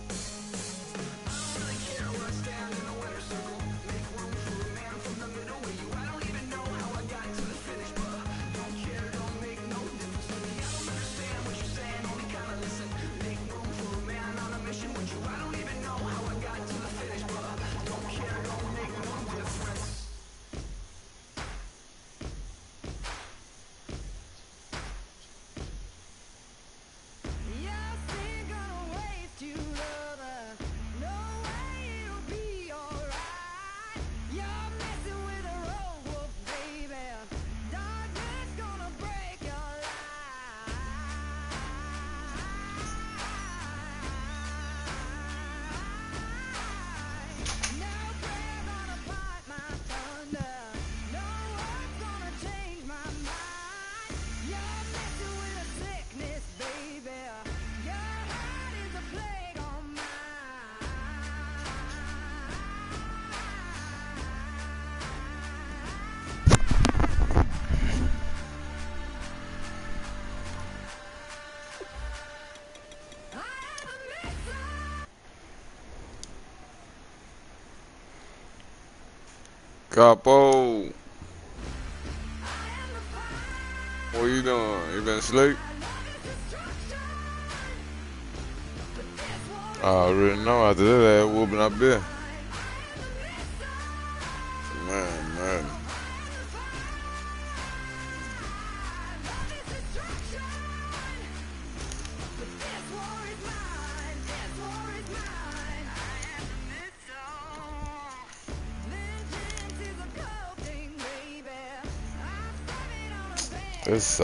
I don't really care where I stand in the winner's circle. Make room for a man from the middle with you. I don't even know how I got to the finish, but don't care, don't make no difference to me. I don't understand what you're saying, only kinda listen. Make room for a man on a mission with you. I don't even know how I got to the finish, but don't care, don't make no difference. Yeah, still gonna waste you, lover. No way it'll be alright. You're messing with a road wolf, baby. Darkness gonna break your life. No prayer gonna part my thunder. No word's gonna change my mind. You're messing with a sickness, baby. Your heart is a plague on mine. I am a missile. Capo, I am the fire. what you doing? You been asleep? I already know after that ass whooping up there. Man. It's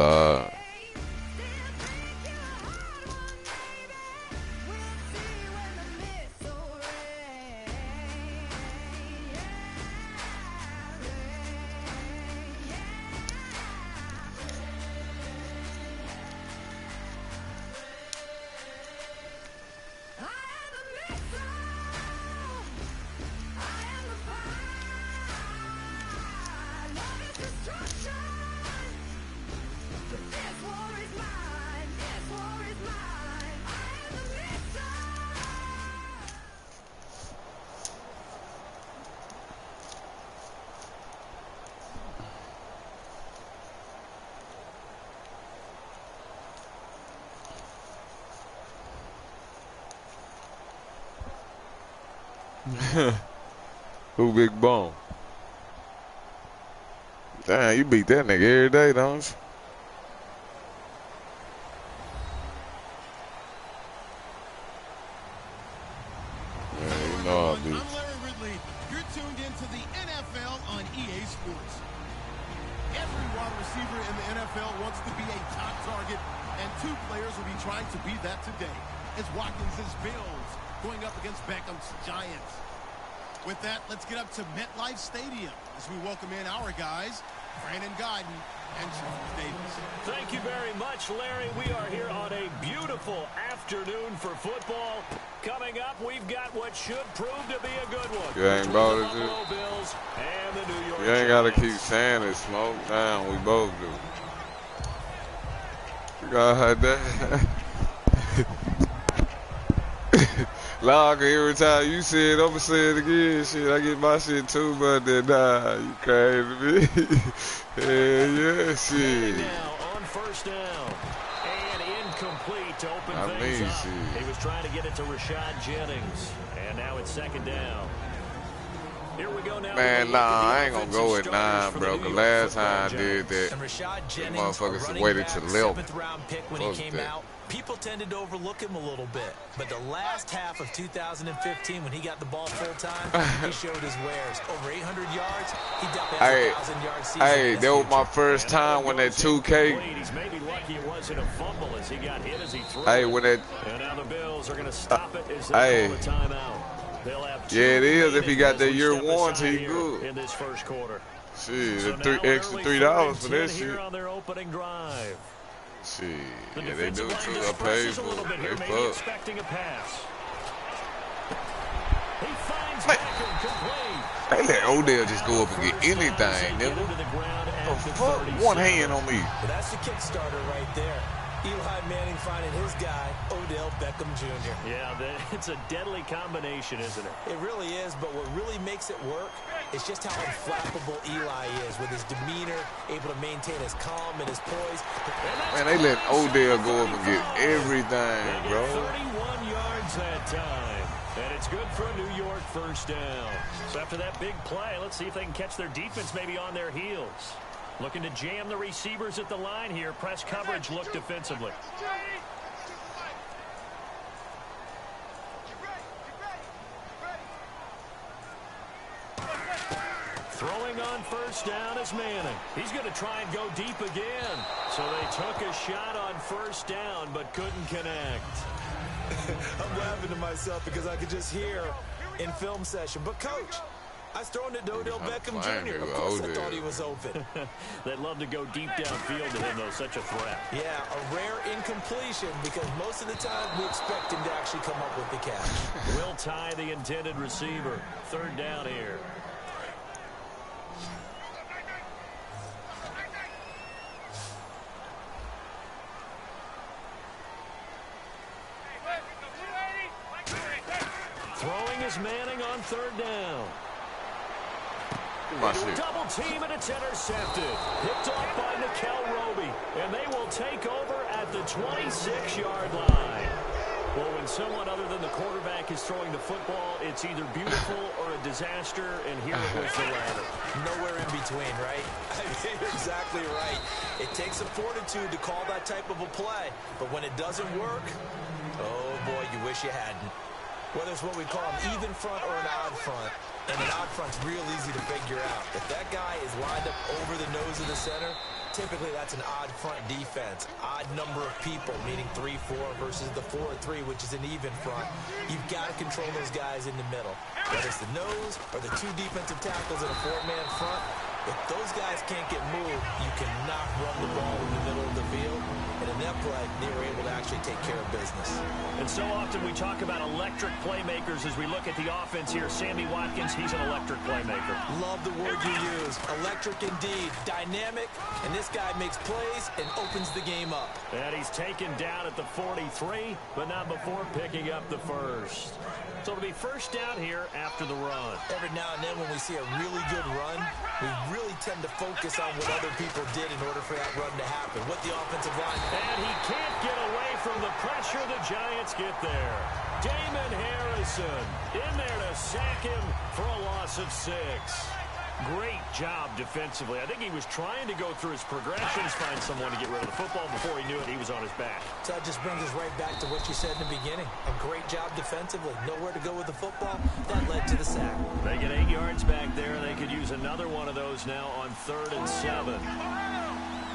who Big Bone? Damn, you beat that nigga every day, don't you? Yeah, you know I beat. I'm Larry Ridley. You're tuned into the NFL on EA Sports. Every wide receiver in the NFL wants to be a top target, and two players will be trying to be that today. It's Watkins' Bills going up against Beckham's Giants. With that, let's get up to MetLife Stadium as we welcome in our guys, Brandon Guyton and Charles Davis. Thank you very much, Larry. We are here on a beautiful afternoon for football. Coming up, we've got what should prove to be a good one. You ain't about it, Buffalo Bills and the New York You ain't gotta Giants. keep saying it, Smoke. Damn, we both do. You gotta have that. Log, every time you say it, I'ma say it again. Shit, I get my shit too, but then nah, you crazy to me. Hell yeah, shit. Now on first down. And incomplete to open I things mean, up. shit. He was trying to get it to Rashad Jennings. And now it's second down. Here we go now. Man, nah, I ain't gonna go at 9, bro. Cause last time I did that, And Rashad Jennings, motherfuckers a running waited back, to 11th. 7th round pick when Fuck he came that. out. People tended to overlook him a little bit. But the last half of 2015, when he got the ball full time, he showed his wares. Over 800 yards, he definitely has a 1,000-yard season. Hey, that was my first time when that 2K. He's maybe lucky it wasn't a fumble as he got hit as he threw. Hey, when that. And now the Bills are going to stop it as they Hey. call the timeout. They'll have Yeah, it is. If he got that as we year step warranty, aside he here good. in this first quarter. Shit, So that now an extra early $3 for 3-10 that here shit. on their opening drive. Shit, The yeah, they do defensive too. line I just paid presses a for little it. bit They here, maybe fuck. expecting a pass. He finds Man. Beckham complete. They let Odell just go up and get anything, Get nigga. into the ground The at the fuck? 37. One hand on me. But that's the kickstarter right there. Eli Manning finding his guy, Odell Beckham Jr. Yeah, it's a deadly combination, isn't it? It really is, but what really makes it work is just how unflappable Eli is with his demeanor, able to maintain his calm and his poise. Man, they let Odell go up and get everything, They get bro. 31 yards that time. And it's good for a New York first down. So after that big play, let's see if they can catch their defense maybe on their heels. Looking to jam the receivers at the line here. Press coverage look defensively. Throwing on first down is Manning. He's going to try and go deep again. So they took a shot on first down but couldn't connect. I'm laughing to myself because I could just hear in film session. But, Coach, I was throwing it to Odell Beckham Jr. Of course I thought he was open. They'd love to go deep downfield to him, though. Such a threat. Yeah, a rare incompletion because most of the time we expect him to actually come up with the catch. Will tie the intended receiver. Third down here. Throwing is Manning on third down. My shit. Double team and it's intercepted. Picked off by Nikel Roby. And they will take over at the 26-yard line. Well, when someone other than the quarterback is throwing the football, it's either beautiful or a disaster, and here it was the latter. Nowhere in between, right? I mean, you're exactly right. It takes some fortitude to call that type of a play. But when it doesn't work, oh, boy, you wish you hadn't. Whether it's what we call an even front or an odd front, and an odd front's real easy to figure out. If that guy is lined up over the nose of the center, typically that's an odd front defense. Odd number of people, meaning 3-4 versus the 4-3, which is an even front. You've got to control those guys in the middle. Whether it's the nose or the two defensive tackles in a four-man front, if those guys can't get moved, you cannot run the ball in the middle of the field. And in that play, they were able to actually take care of business. And so often we talk about electric playmakers as we look at the offense here. Sammy Watkins, he's an electric playmaker. Love the word you use. Electric indeed. Dynamic. And this guy makes plays and opens the game up. And he's taken down at the 43, but not before picking up the first. So it'll be first down here after the run. Every now and then when we see a really good run, we really tend to focus on what other people did in order for that run to happen. What the offensive line... And he can't get away from the pressure. The Giants get there. Damon Harrison in there to sack him for a loss of 6. Great job defensively. I think he was trying to go through his progressions, find someone to get rid of the football. Before he knew it, he was on his back. So that just brings us right back to what you said in the beginning. A great job defensively. Nowhere to go with the football. That led to the sack. They get 8 yards back there. They could use another one of those now on 3rd and 7.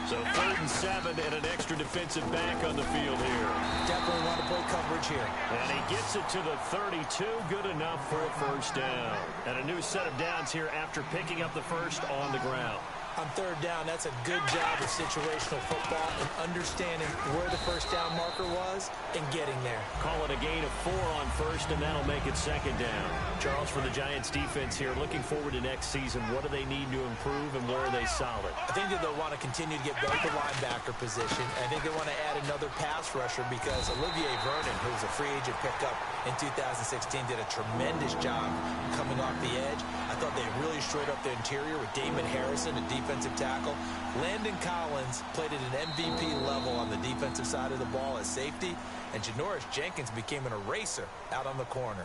So 3rd and 7 and an extra defensive back on the field here. Definitely want to play coverage here. And he gets it to the 32. Good enough for a first down. And a new set of downs here after picking up the first on the ground. On 3rd down, that's a good job of situational football and understanding where the first down marker was and getting there. Call it a gain of 4 on first, and that'll make it 2nd down. Charles, for the Giants defense here, looking forward to next season, what do they need to improve and where are they solid? I think that they'll want to continue to get better at the linebacker position. I think they want to add another pass rusher because Olivier Vernon, who was a free agent pickup in 2016, did a tremendous job coming off the edge. I thought they really shored up the interior with Damon Harrison, a defensive tackle. Landon Collins played at an MVP level on the defensive side of the ball as safety, and Janoris Jenkins became an eraser out on the corner.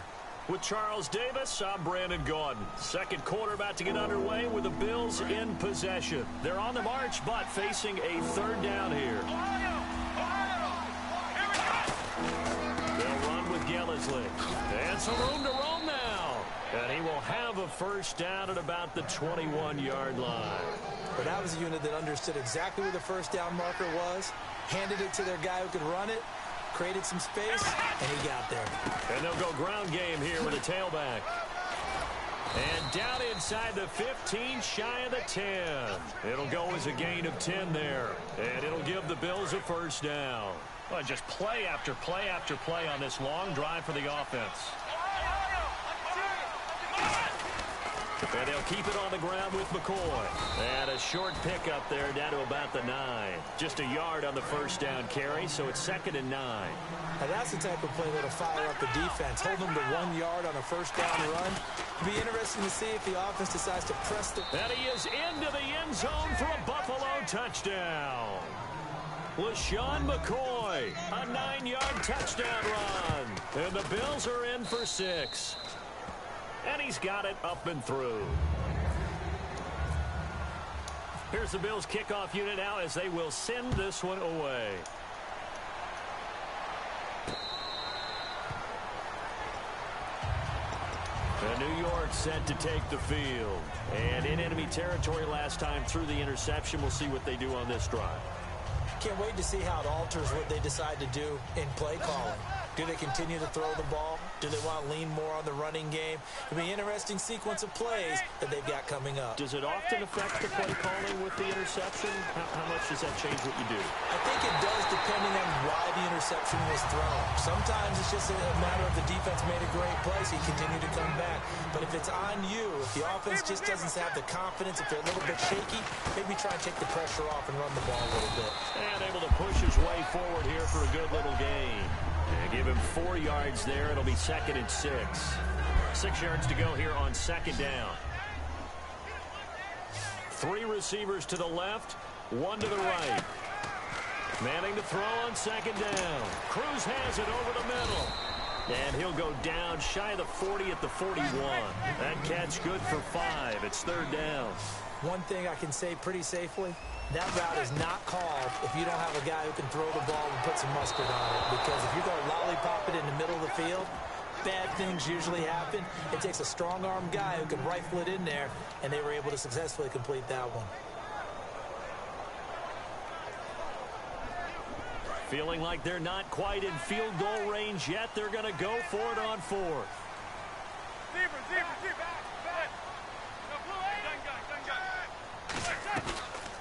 With Charles Davis, I'm Brandon Gaudin. Second quarter about to get underway with the Bills in possession. They're on the march, but facing a third down here. They'll run with Gillisley. And some room to roam now. And he will have a first down at about the 21-yard line. But that was a unit that understood exactly where the first down marker was, handed it to their guy who could run it, created some space, and he got there. And they'll go ground game here with a tailback. And down inside the 15, shy of the 10. It'll go as a gain of 10 there. And it'll give the Bills a first down. Well, just play after play after play on this long drive for the offense. And they'll keep it on the ground with McCoy. And a short pickup there down to about the 9. Just a yard on the first down carry, so it's 2nd and 9. Now that's the type of play that'll fire up the defense. Hold them to 1 yard on a first down run. It'll be interesting to see if the offense decides to press the... And he is into the end zone for a Buffalo touchdown. LaShawn McCoy, a 9-yard touchdown run. And the Bills are in for 6. And he's got it up and through. Here's the Bills kickoff unit now as they will send this one away. And New York set to take the field. And in enemy territory last time through the interception. We'll see what they do on this drive. Can't wait to see how it alters what they decide to do in play calling. Do they continue to throw the ball? Do they want to lean more on the running game? It'll be an interesting sequence of plays that they've got coming up. Does it often affect the play calling with the interception? How much does that change what you do? I think it does depending on why the interception was thrown. Sometimes it's just a matter of the defense made a great play, so you continue to come back. But if it's on you, if the offense just doesn't have the confidence, if they're a little bit shaky, maybe try and take the pressure off and run the ball a little bit. And able to push his way forward here for a good little gain. And give him 4 yards there. It'll be 2nd and 6. 6 yards to go here on 2nd down. 3 receivers to the left, 1 to the right. Manning to throw on 2nd down. Cruz has it over the middle. And he'll go down shy of the 40 at the 41. That catch good for 5. It's 3rd down. One thing I can say pretty safely, that route is not called if you don't have a guy who can throw the ball and put some mustard on it. Because if you're going to lollipop it in the middle of the field, bad things usually happen. It takes a strong-arm guy who can rifle it in there, and they were able to successfully complete that one. Feeling like they're not quite in field goal range yet. They're going to go for it on 4th.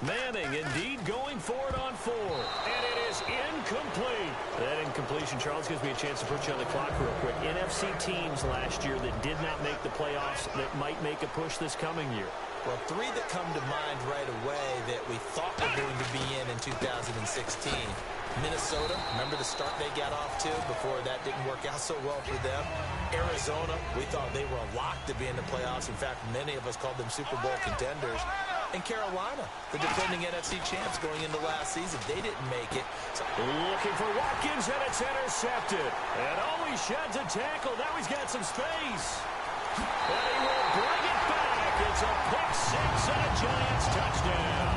Manning indeed going for it on 4th. And it is incomplete. That incompletion, Charles, gives me a chance to put you on the clock real quick. NFC teams last year that did not make the playoffs that might make a push this coming year. Well, 3 that come to mind right away that we thought were going to be in 2016. Minnesota, remember the start they got off to before that didn't work out so well for them. Arizona, we thought they were locked to be in the playoffs. In fact, many of us called them Super Bowl contenders. And Carolina, the defending NFC champs going into last season, they didn't make it. So looking for Watkins, and it's intercepted. And he sheds a tackle. Now he's got some space. And he will bring it back. It's a pick 6 and a Giants touchdown.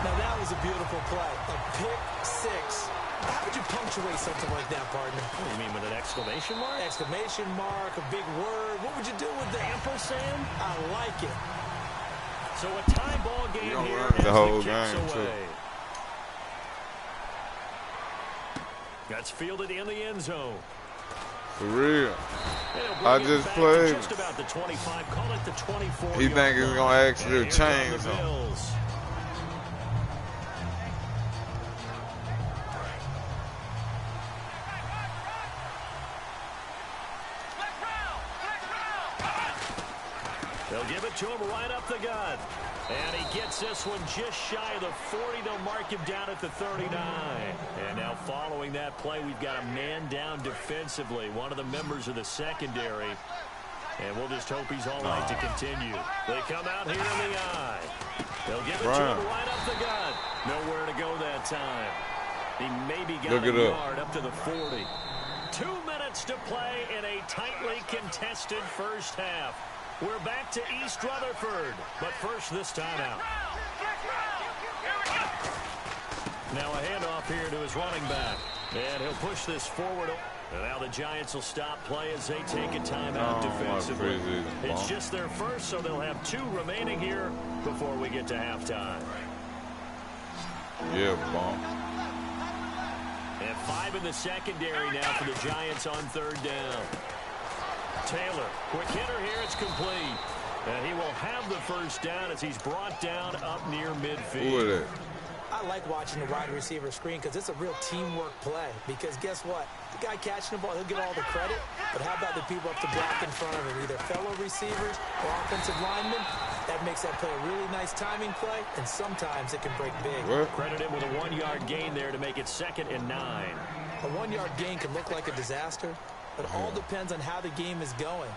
Now that was a beautiful play. A pick 6. How would you punctuate something like that, partner? What do you mean, with an exclamation mark? Exclamation mark, a big word. What would you do with that? Ampersand? I like it. So a tie ball game here as the whole the kicks game, away. too. That's fielded in the end zone. For real. I just played. Just about the 25. Call it the 24. He think he's gonna actually change something. They'll give it to him right up the gut. And he gets this one just shy of the 40. They'll mark him down at the 39. And now following that play, we've got a man down defensively, one of the members of the secondary. And we'll just hope he's all right to continue. They come out here in the eye. They'll give it to him right up the gut. Nowhere to go that time. He maybe got a yard up to the 40. 2 minutes minutes to play in a tightly contested first half. We're back to East Rutherford, but first this timeout. Now a handoff here to his running back, and he'll push this forward. And now the Giants will stop play as they take a timeout defensively. It's just their first, so they'll have 2 remaining here before we get to halftime. Yeah, bomb. And 5 in the secondary now for the Giants on 3rd down. Taylor, quick hitter here, it's complete. And he will have the first down as he's brought down up near midfield. Who is it? I like watching the wide receiver screen because it's a real teamwork play. Because guess what? The guy catching the ball, he'll get all the credit. But how about the people up the block in front of him, either fellow receivers or offensive linemen? That makes that play a really nice timing play, and sometimes it can break big. What? Credit him with a 1-yard gain there to make it 2nd and 9. A 1-yard gain can look like a disaster, but it all depends on how the game is going.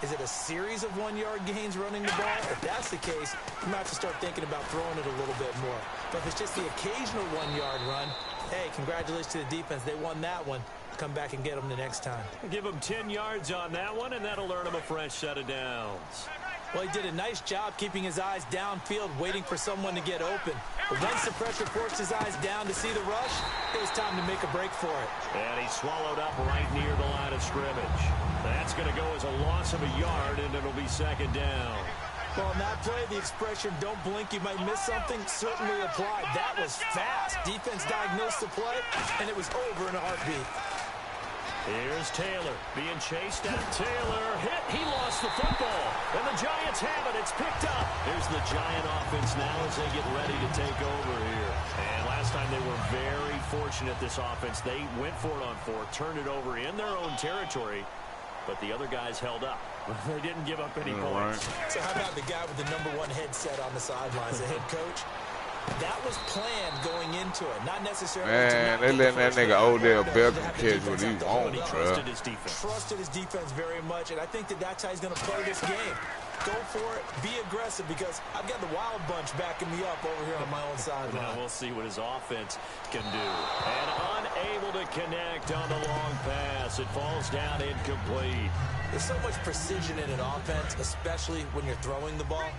Is it a series of 1-yard gains running the ball? If that's the case, you might have to start thinking about throwing it a little bit more. But if it's just the occasional 1-yard run, hey, congratulations to the defense. They won that one. Come back and get them the next time. Give him 10 yards on that one, and that'll earn him a fresh set of downs. Well, he did a nice job keeping his eyes downfield, waiting for someone to get open. But once the pressure forced his eyes down to see the rush, it was time to make a break for it. And he swallowed up right near the line of scrimmage. That's going to go as a loss of a yard, and it'll be 2nd down. Well, in that play, the expression, don't blink, you might miss something, certainly applied. That was fast. Defense diagnosed the play, and it was over in a heartbeat. Here's Taylor being chased out. Taylor hit. He lost the football. And the Giants have it. It's picked up. There's the Giant offense now as they get ready to take over here. And last time they were very fortunate, this offense. They went for it on 4, turned it over in their own territory, but the other guys held up. They didn't give up any points. Right. So how about the guy with the #1 headset on the sidelines, the head coach? That was planned going into it, not necessarily. Man, they letting that nigga Odell Beckham catch what he wants, bro. Trusted his defense very much, and I think that's how he's going to play this game. Go for it, be aggressive, because I've got the Wild Bunch backing me up over here on my own sideline. Now we'll see what his offense can do. And unable to connect on the long pass. It falls down incomplete. There's so much precision in an offense, especially when you're throwing the ball.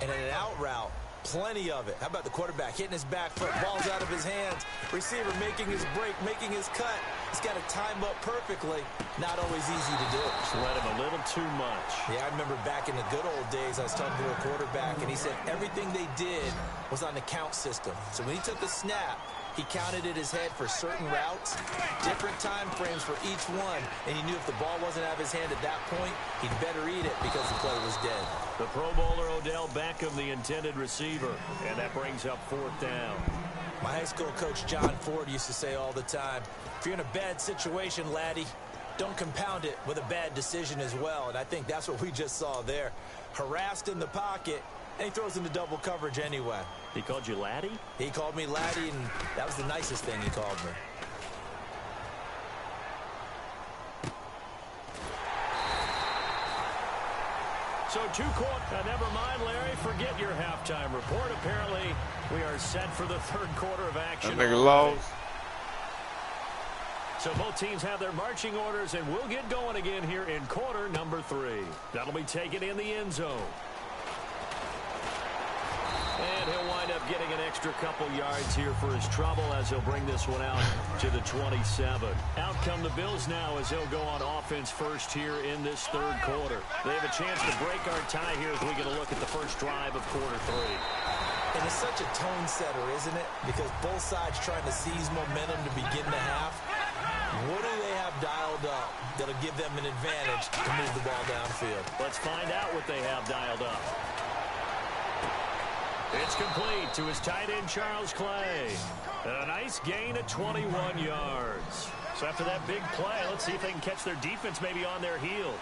And in an out route, plenty of it. How about the quarterback hitting his back foot, ball's out of his hands, receiver making his break, making his cut. He's got to time up perfectly. Not always easy to do. Just let him a little too much. Yeah, I remember back in the good old days, I was talking to a quarterback, and he said everything they did was on the count system. So when he took a snap, he counted in his head for certain routes, different time frames for each one, and he knew if the ball wasn't out of his hand at that point, he'd better eat it because the play was dead. The Pro Bowler Odell Beckham, the intended receiver, and that brings up 4th down. My high school coach John Ford used to say all the time, if you're in a bad situation, laddie, don't compound it with a bad decision as well, and I think that's what we just saw there. Harassed in the pocket, and he throws into double coverage anyway. He called you laddie? He called me laddie, and that was the nicest thing he called me. So 2 quarters. Never mind, Larry. Forget your halftime report. Apparently, we are set for the 3rd quarter of action. That nigga lost. So both teams have their marching orders, and we'll get going again here in quarter number 3. That'll be taken in the end zone. And he'll wind up getting an extra couple yards here for his trouble as he'll bring this one out to the 27. Out come the Bills now as they'll go on offense first here in this 3rd quarter. They have a chance to break our tie here as we get a look at the first drive of quarter 3. And it's such a tone setter, isn't it? Because both sides trying to seize momentum to begin the half. What do they have dialed up that'll give them an advantage to move the ball downfield? Let's find out what they have dialed up. It's complete to his tight end, Charles Clay. And a nice gain of 21 yards. So after that big play, let's see if they can catch their defense maybe on their heels.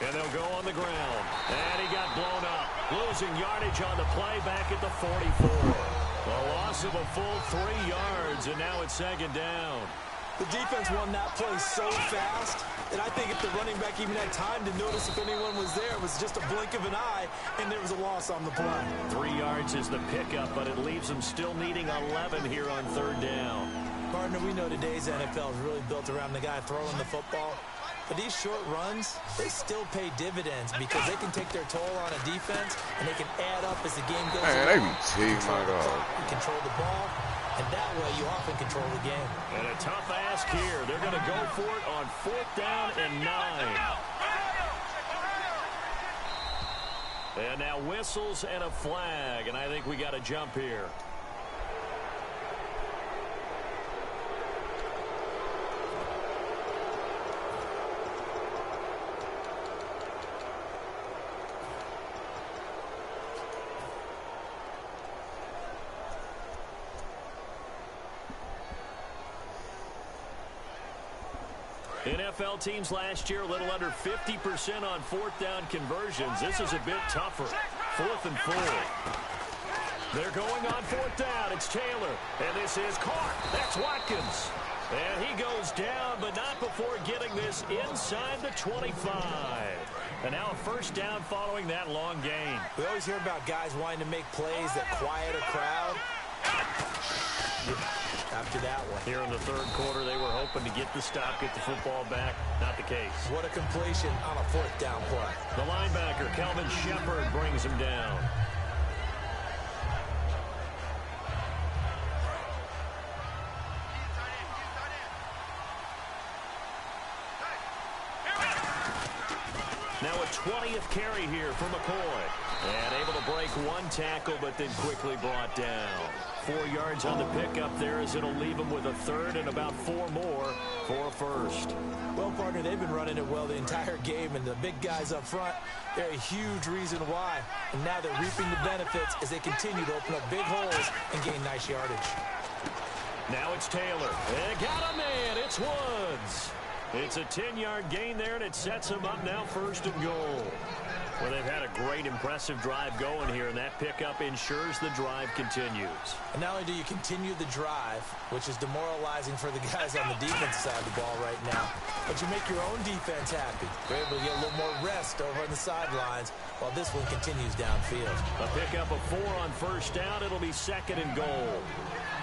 And they'll go on the ground. And he got blown up. Losing yardage on the play back at the 44. A loss of a full 3 yards, and now it's 2nd down. The defense won that play so fast that I think if the running back even had time to notice if anyone was there, it was just a blink of an eye, and there was a loss on the play. 3 yards is the pickup, but it leaves them still needing 11 here on 3rd down. Partner, we know today's NFL is really built around the guy throwing the football. But these short runs, they still pay dividends because they can take their toll on a defense and they can add up as the game goes on. They be cheating, my God. You control the ball, and that way you often control the game. And a tough ask here. They're going to go for it on 4th down and 9. And now whistles and a flag, and I think we got a jump here. NFL teams last year a little under 50% on 4th down conversions. This is a bit tougher. 4th and 4. They're going on 4th down. It's Taylor. And this is caught. That's Watkins. And he goes down, but not before getting this inside the 25. And now a 1st down following that long gain. We always hear about guys wanting to make plays that quiet a crowd. After that one. Here in the 3rd quarter, they were hoping to get the stop, get the football back. Not the case. What a completion on a 4th down play. The linebacker, Kelvin Shepard, brings him down. Now a 20th carry here for McCoy. And able to break 1 tackle, but then quickly brought down. 4 yards on the pickup there as it'll leave him with a 3rd and about 4 more for a 1st. Well, partner, they've been running it well the entire game, and the big guys up front, they're a huge reason why. And now they're reaping the benefits as they continue to open up big holes and gain nice yardage. Now it's Taylor. They got a man. It's Woods. It's a 10-yard gain there, and it sets him up now 1st and goal. Well, they've had a great, impressive drive going here, and that pickup ensures the drive continues. And not only do you continue the drive, which is demoralizing for the guys on the defense side of the ball right now, but you make your own defense happy. You're able to get a little more rest over on the sidelines while this one continues downfield. A pickup of 4 on 1st down. It'll be 2nd and goal.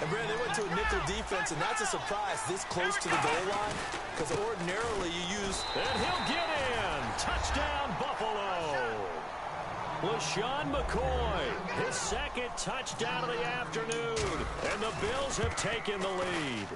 And, Brandon, they went to a nickel defense, and that's a surprise this close to the goal line because ordinarily you use... And he'll get in. Touchdown, Buffalo. LaShawn McCoy, his 2nd touchdown of the afternoon. And the Bills have taken the lead.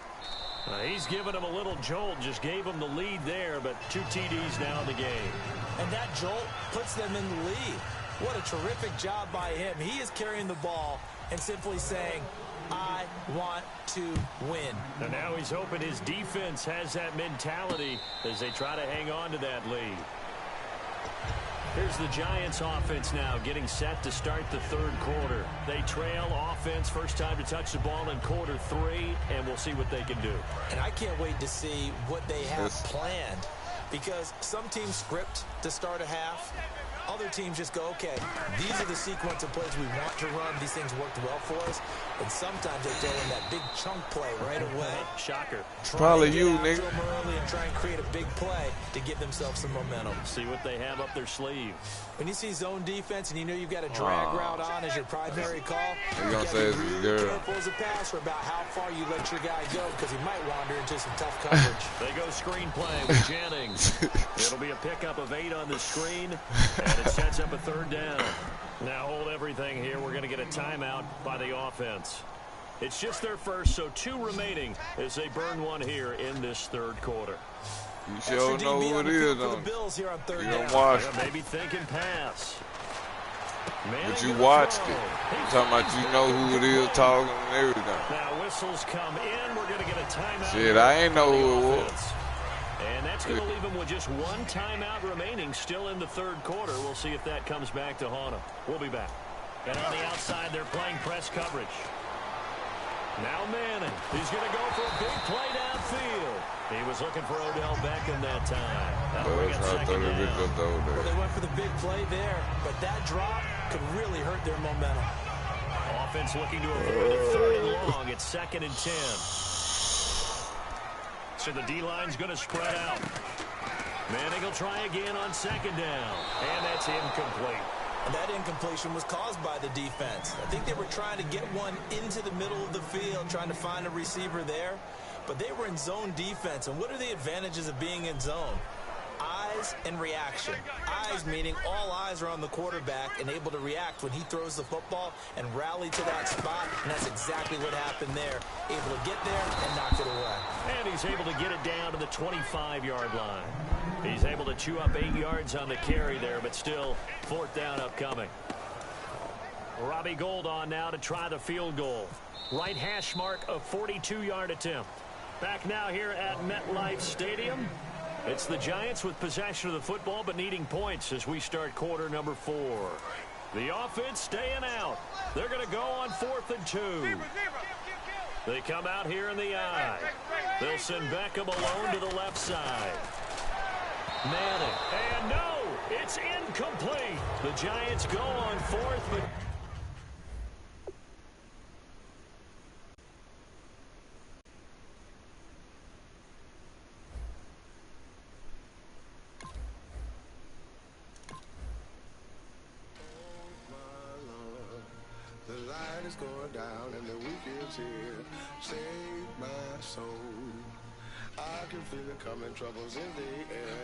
He's given him a little jolt, just gave him the lead there, but 2 TDs now in the game. And that jolt puts them in the lead. What a terrific job by him. He is carrying the ball and simply saying, I want to win. And now he's hoping his defense has that mentality as they try to hang on to that lead. Here's the Giants offense now getting set to start the 3rd quarter. They trail offense, first time to touch the ball in quarter 3, and we'll see what they can do. And I can't wait to see what they have planned because some teams script to start a half. Other teams just go, okay, these are the sequence of plays we want to run. These things worked well for us. And sometimes they throw in that big chunk play right away. Shocker. Probably you, nigga. Early and try and create a big play to give themselves some momentum. See what they have up their sleeve. When you see zone defense and you know you've got a drag route on as your primary call, you gonna say it's a girl. Careful as a passer about how far you let your guy go because he might wander into some tough coverage. They go screen play with Jennings. It'll be a pickup of 8 on the screen, and it sets up a 3rd down. Now hold everything here. We're going to get a timeout by the offense. It's just their first, so 2 remaining as they burn 1 here in this 3rd quarter. You sure know who it is, though. The Bills here on 3rd you down. don't watch yeah, maybe thinking pass. but you watched it. I'm talking about you know who it is talking and everything. Now whistles come in. We're going to get a timeout. Shit, I ain't know who it was. And that's going to leave him with just 1 timeout remaining still in the 3rd quarter. We'll see if that comes back to haunt him. We'll be back. And on the outside, they're playing press coverage. Now Manning. He's going to go for a big play downfield. He was looking for Odell Beckham that time. That'll bring it 2nd down. Well, they went for the big play there, but that drop could really hurt their momentum. Offense looking to avoid the 3rd and long. It's 2nd and 10. So the D-line's going to spread out. Manning will try again on 2nd down. And that's incomplete. And that incompletion was caused by the defense. I think they were trying to get one into the middle of the field, trying to find a receiver there. But they were in zone defense. And what are the advantages of being in zone? Eyes and reaction. Eyes meaning all eyes are on the quarterback and able to react when he throws the football and rally to that spot. And that's exactly what happened there. Able to get there and knock it away. And he's able to get it down to the 25-yard line. He's able to chew up 8 yards on the carry there, but still 4th down upcoming. Robbie Gould on now to try the field goal. Right hash mark, a 42-yard attempt. Back now here at MetLife Stadium. It's the Giants with possession of the football but needing points as we start quarter number 4. The offense staying out. They're going to go on 4th and 2. They come out here in the I. They'll send Beckham alone to the left side. Manning. And no, it's incomplete. The Giants go on 4th, but... Is going down and the weekend's here. Save my soul. I can feel it coming, troubles in the air.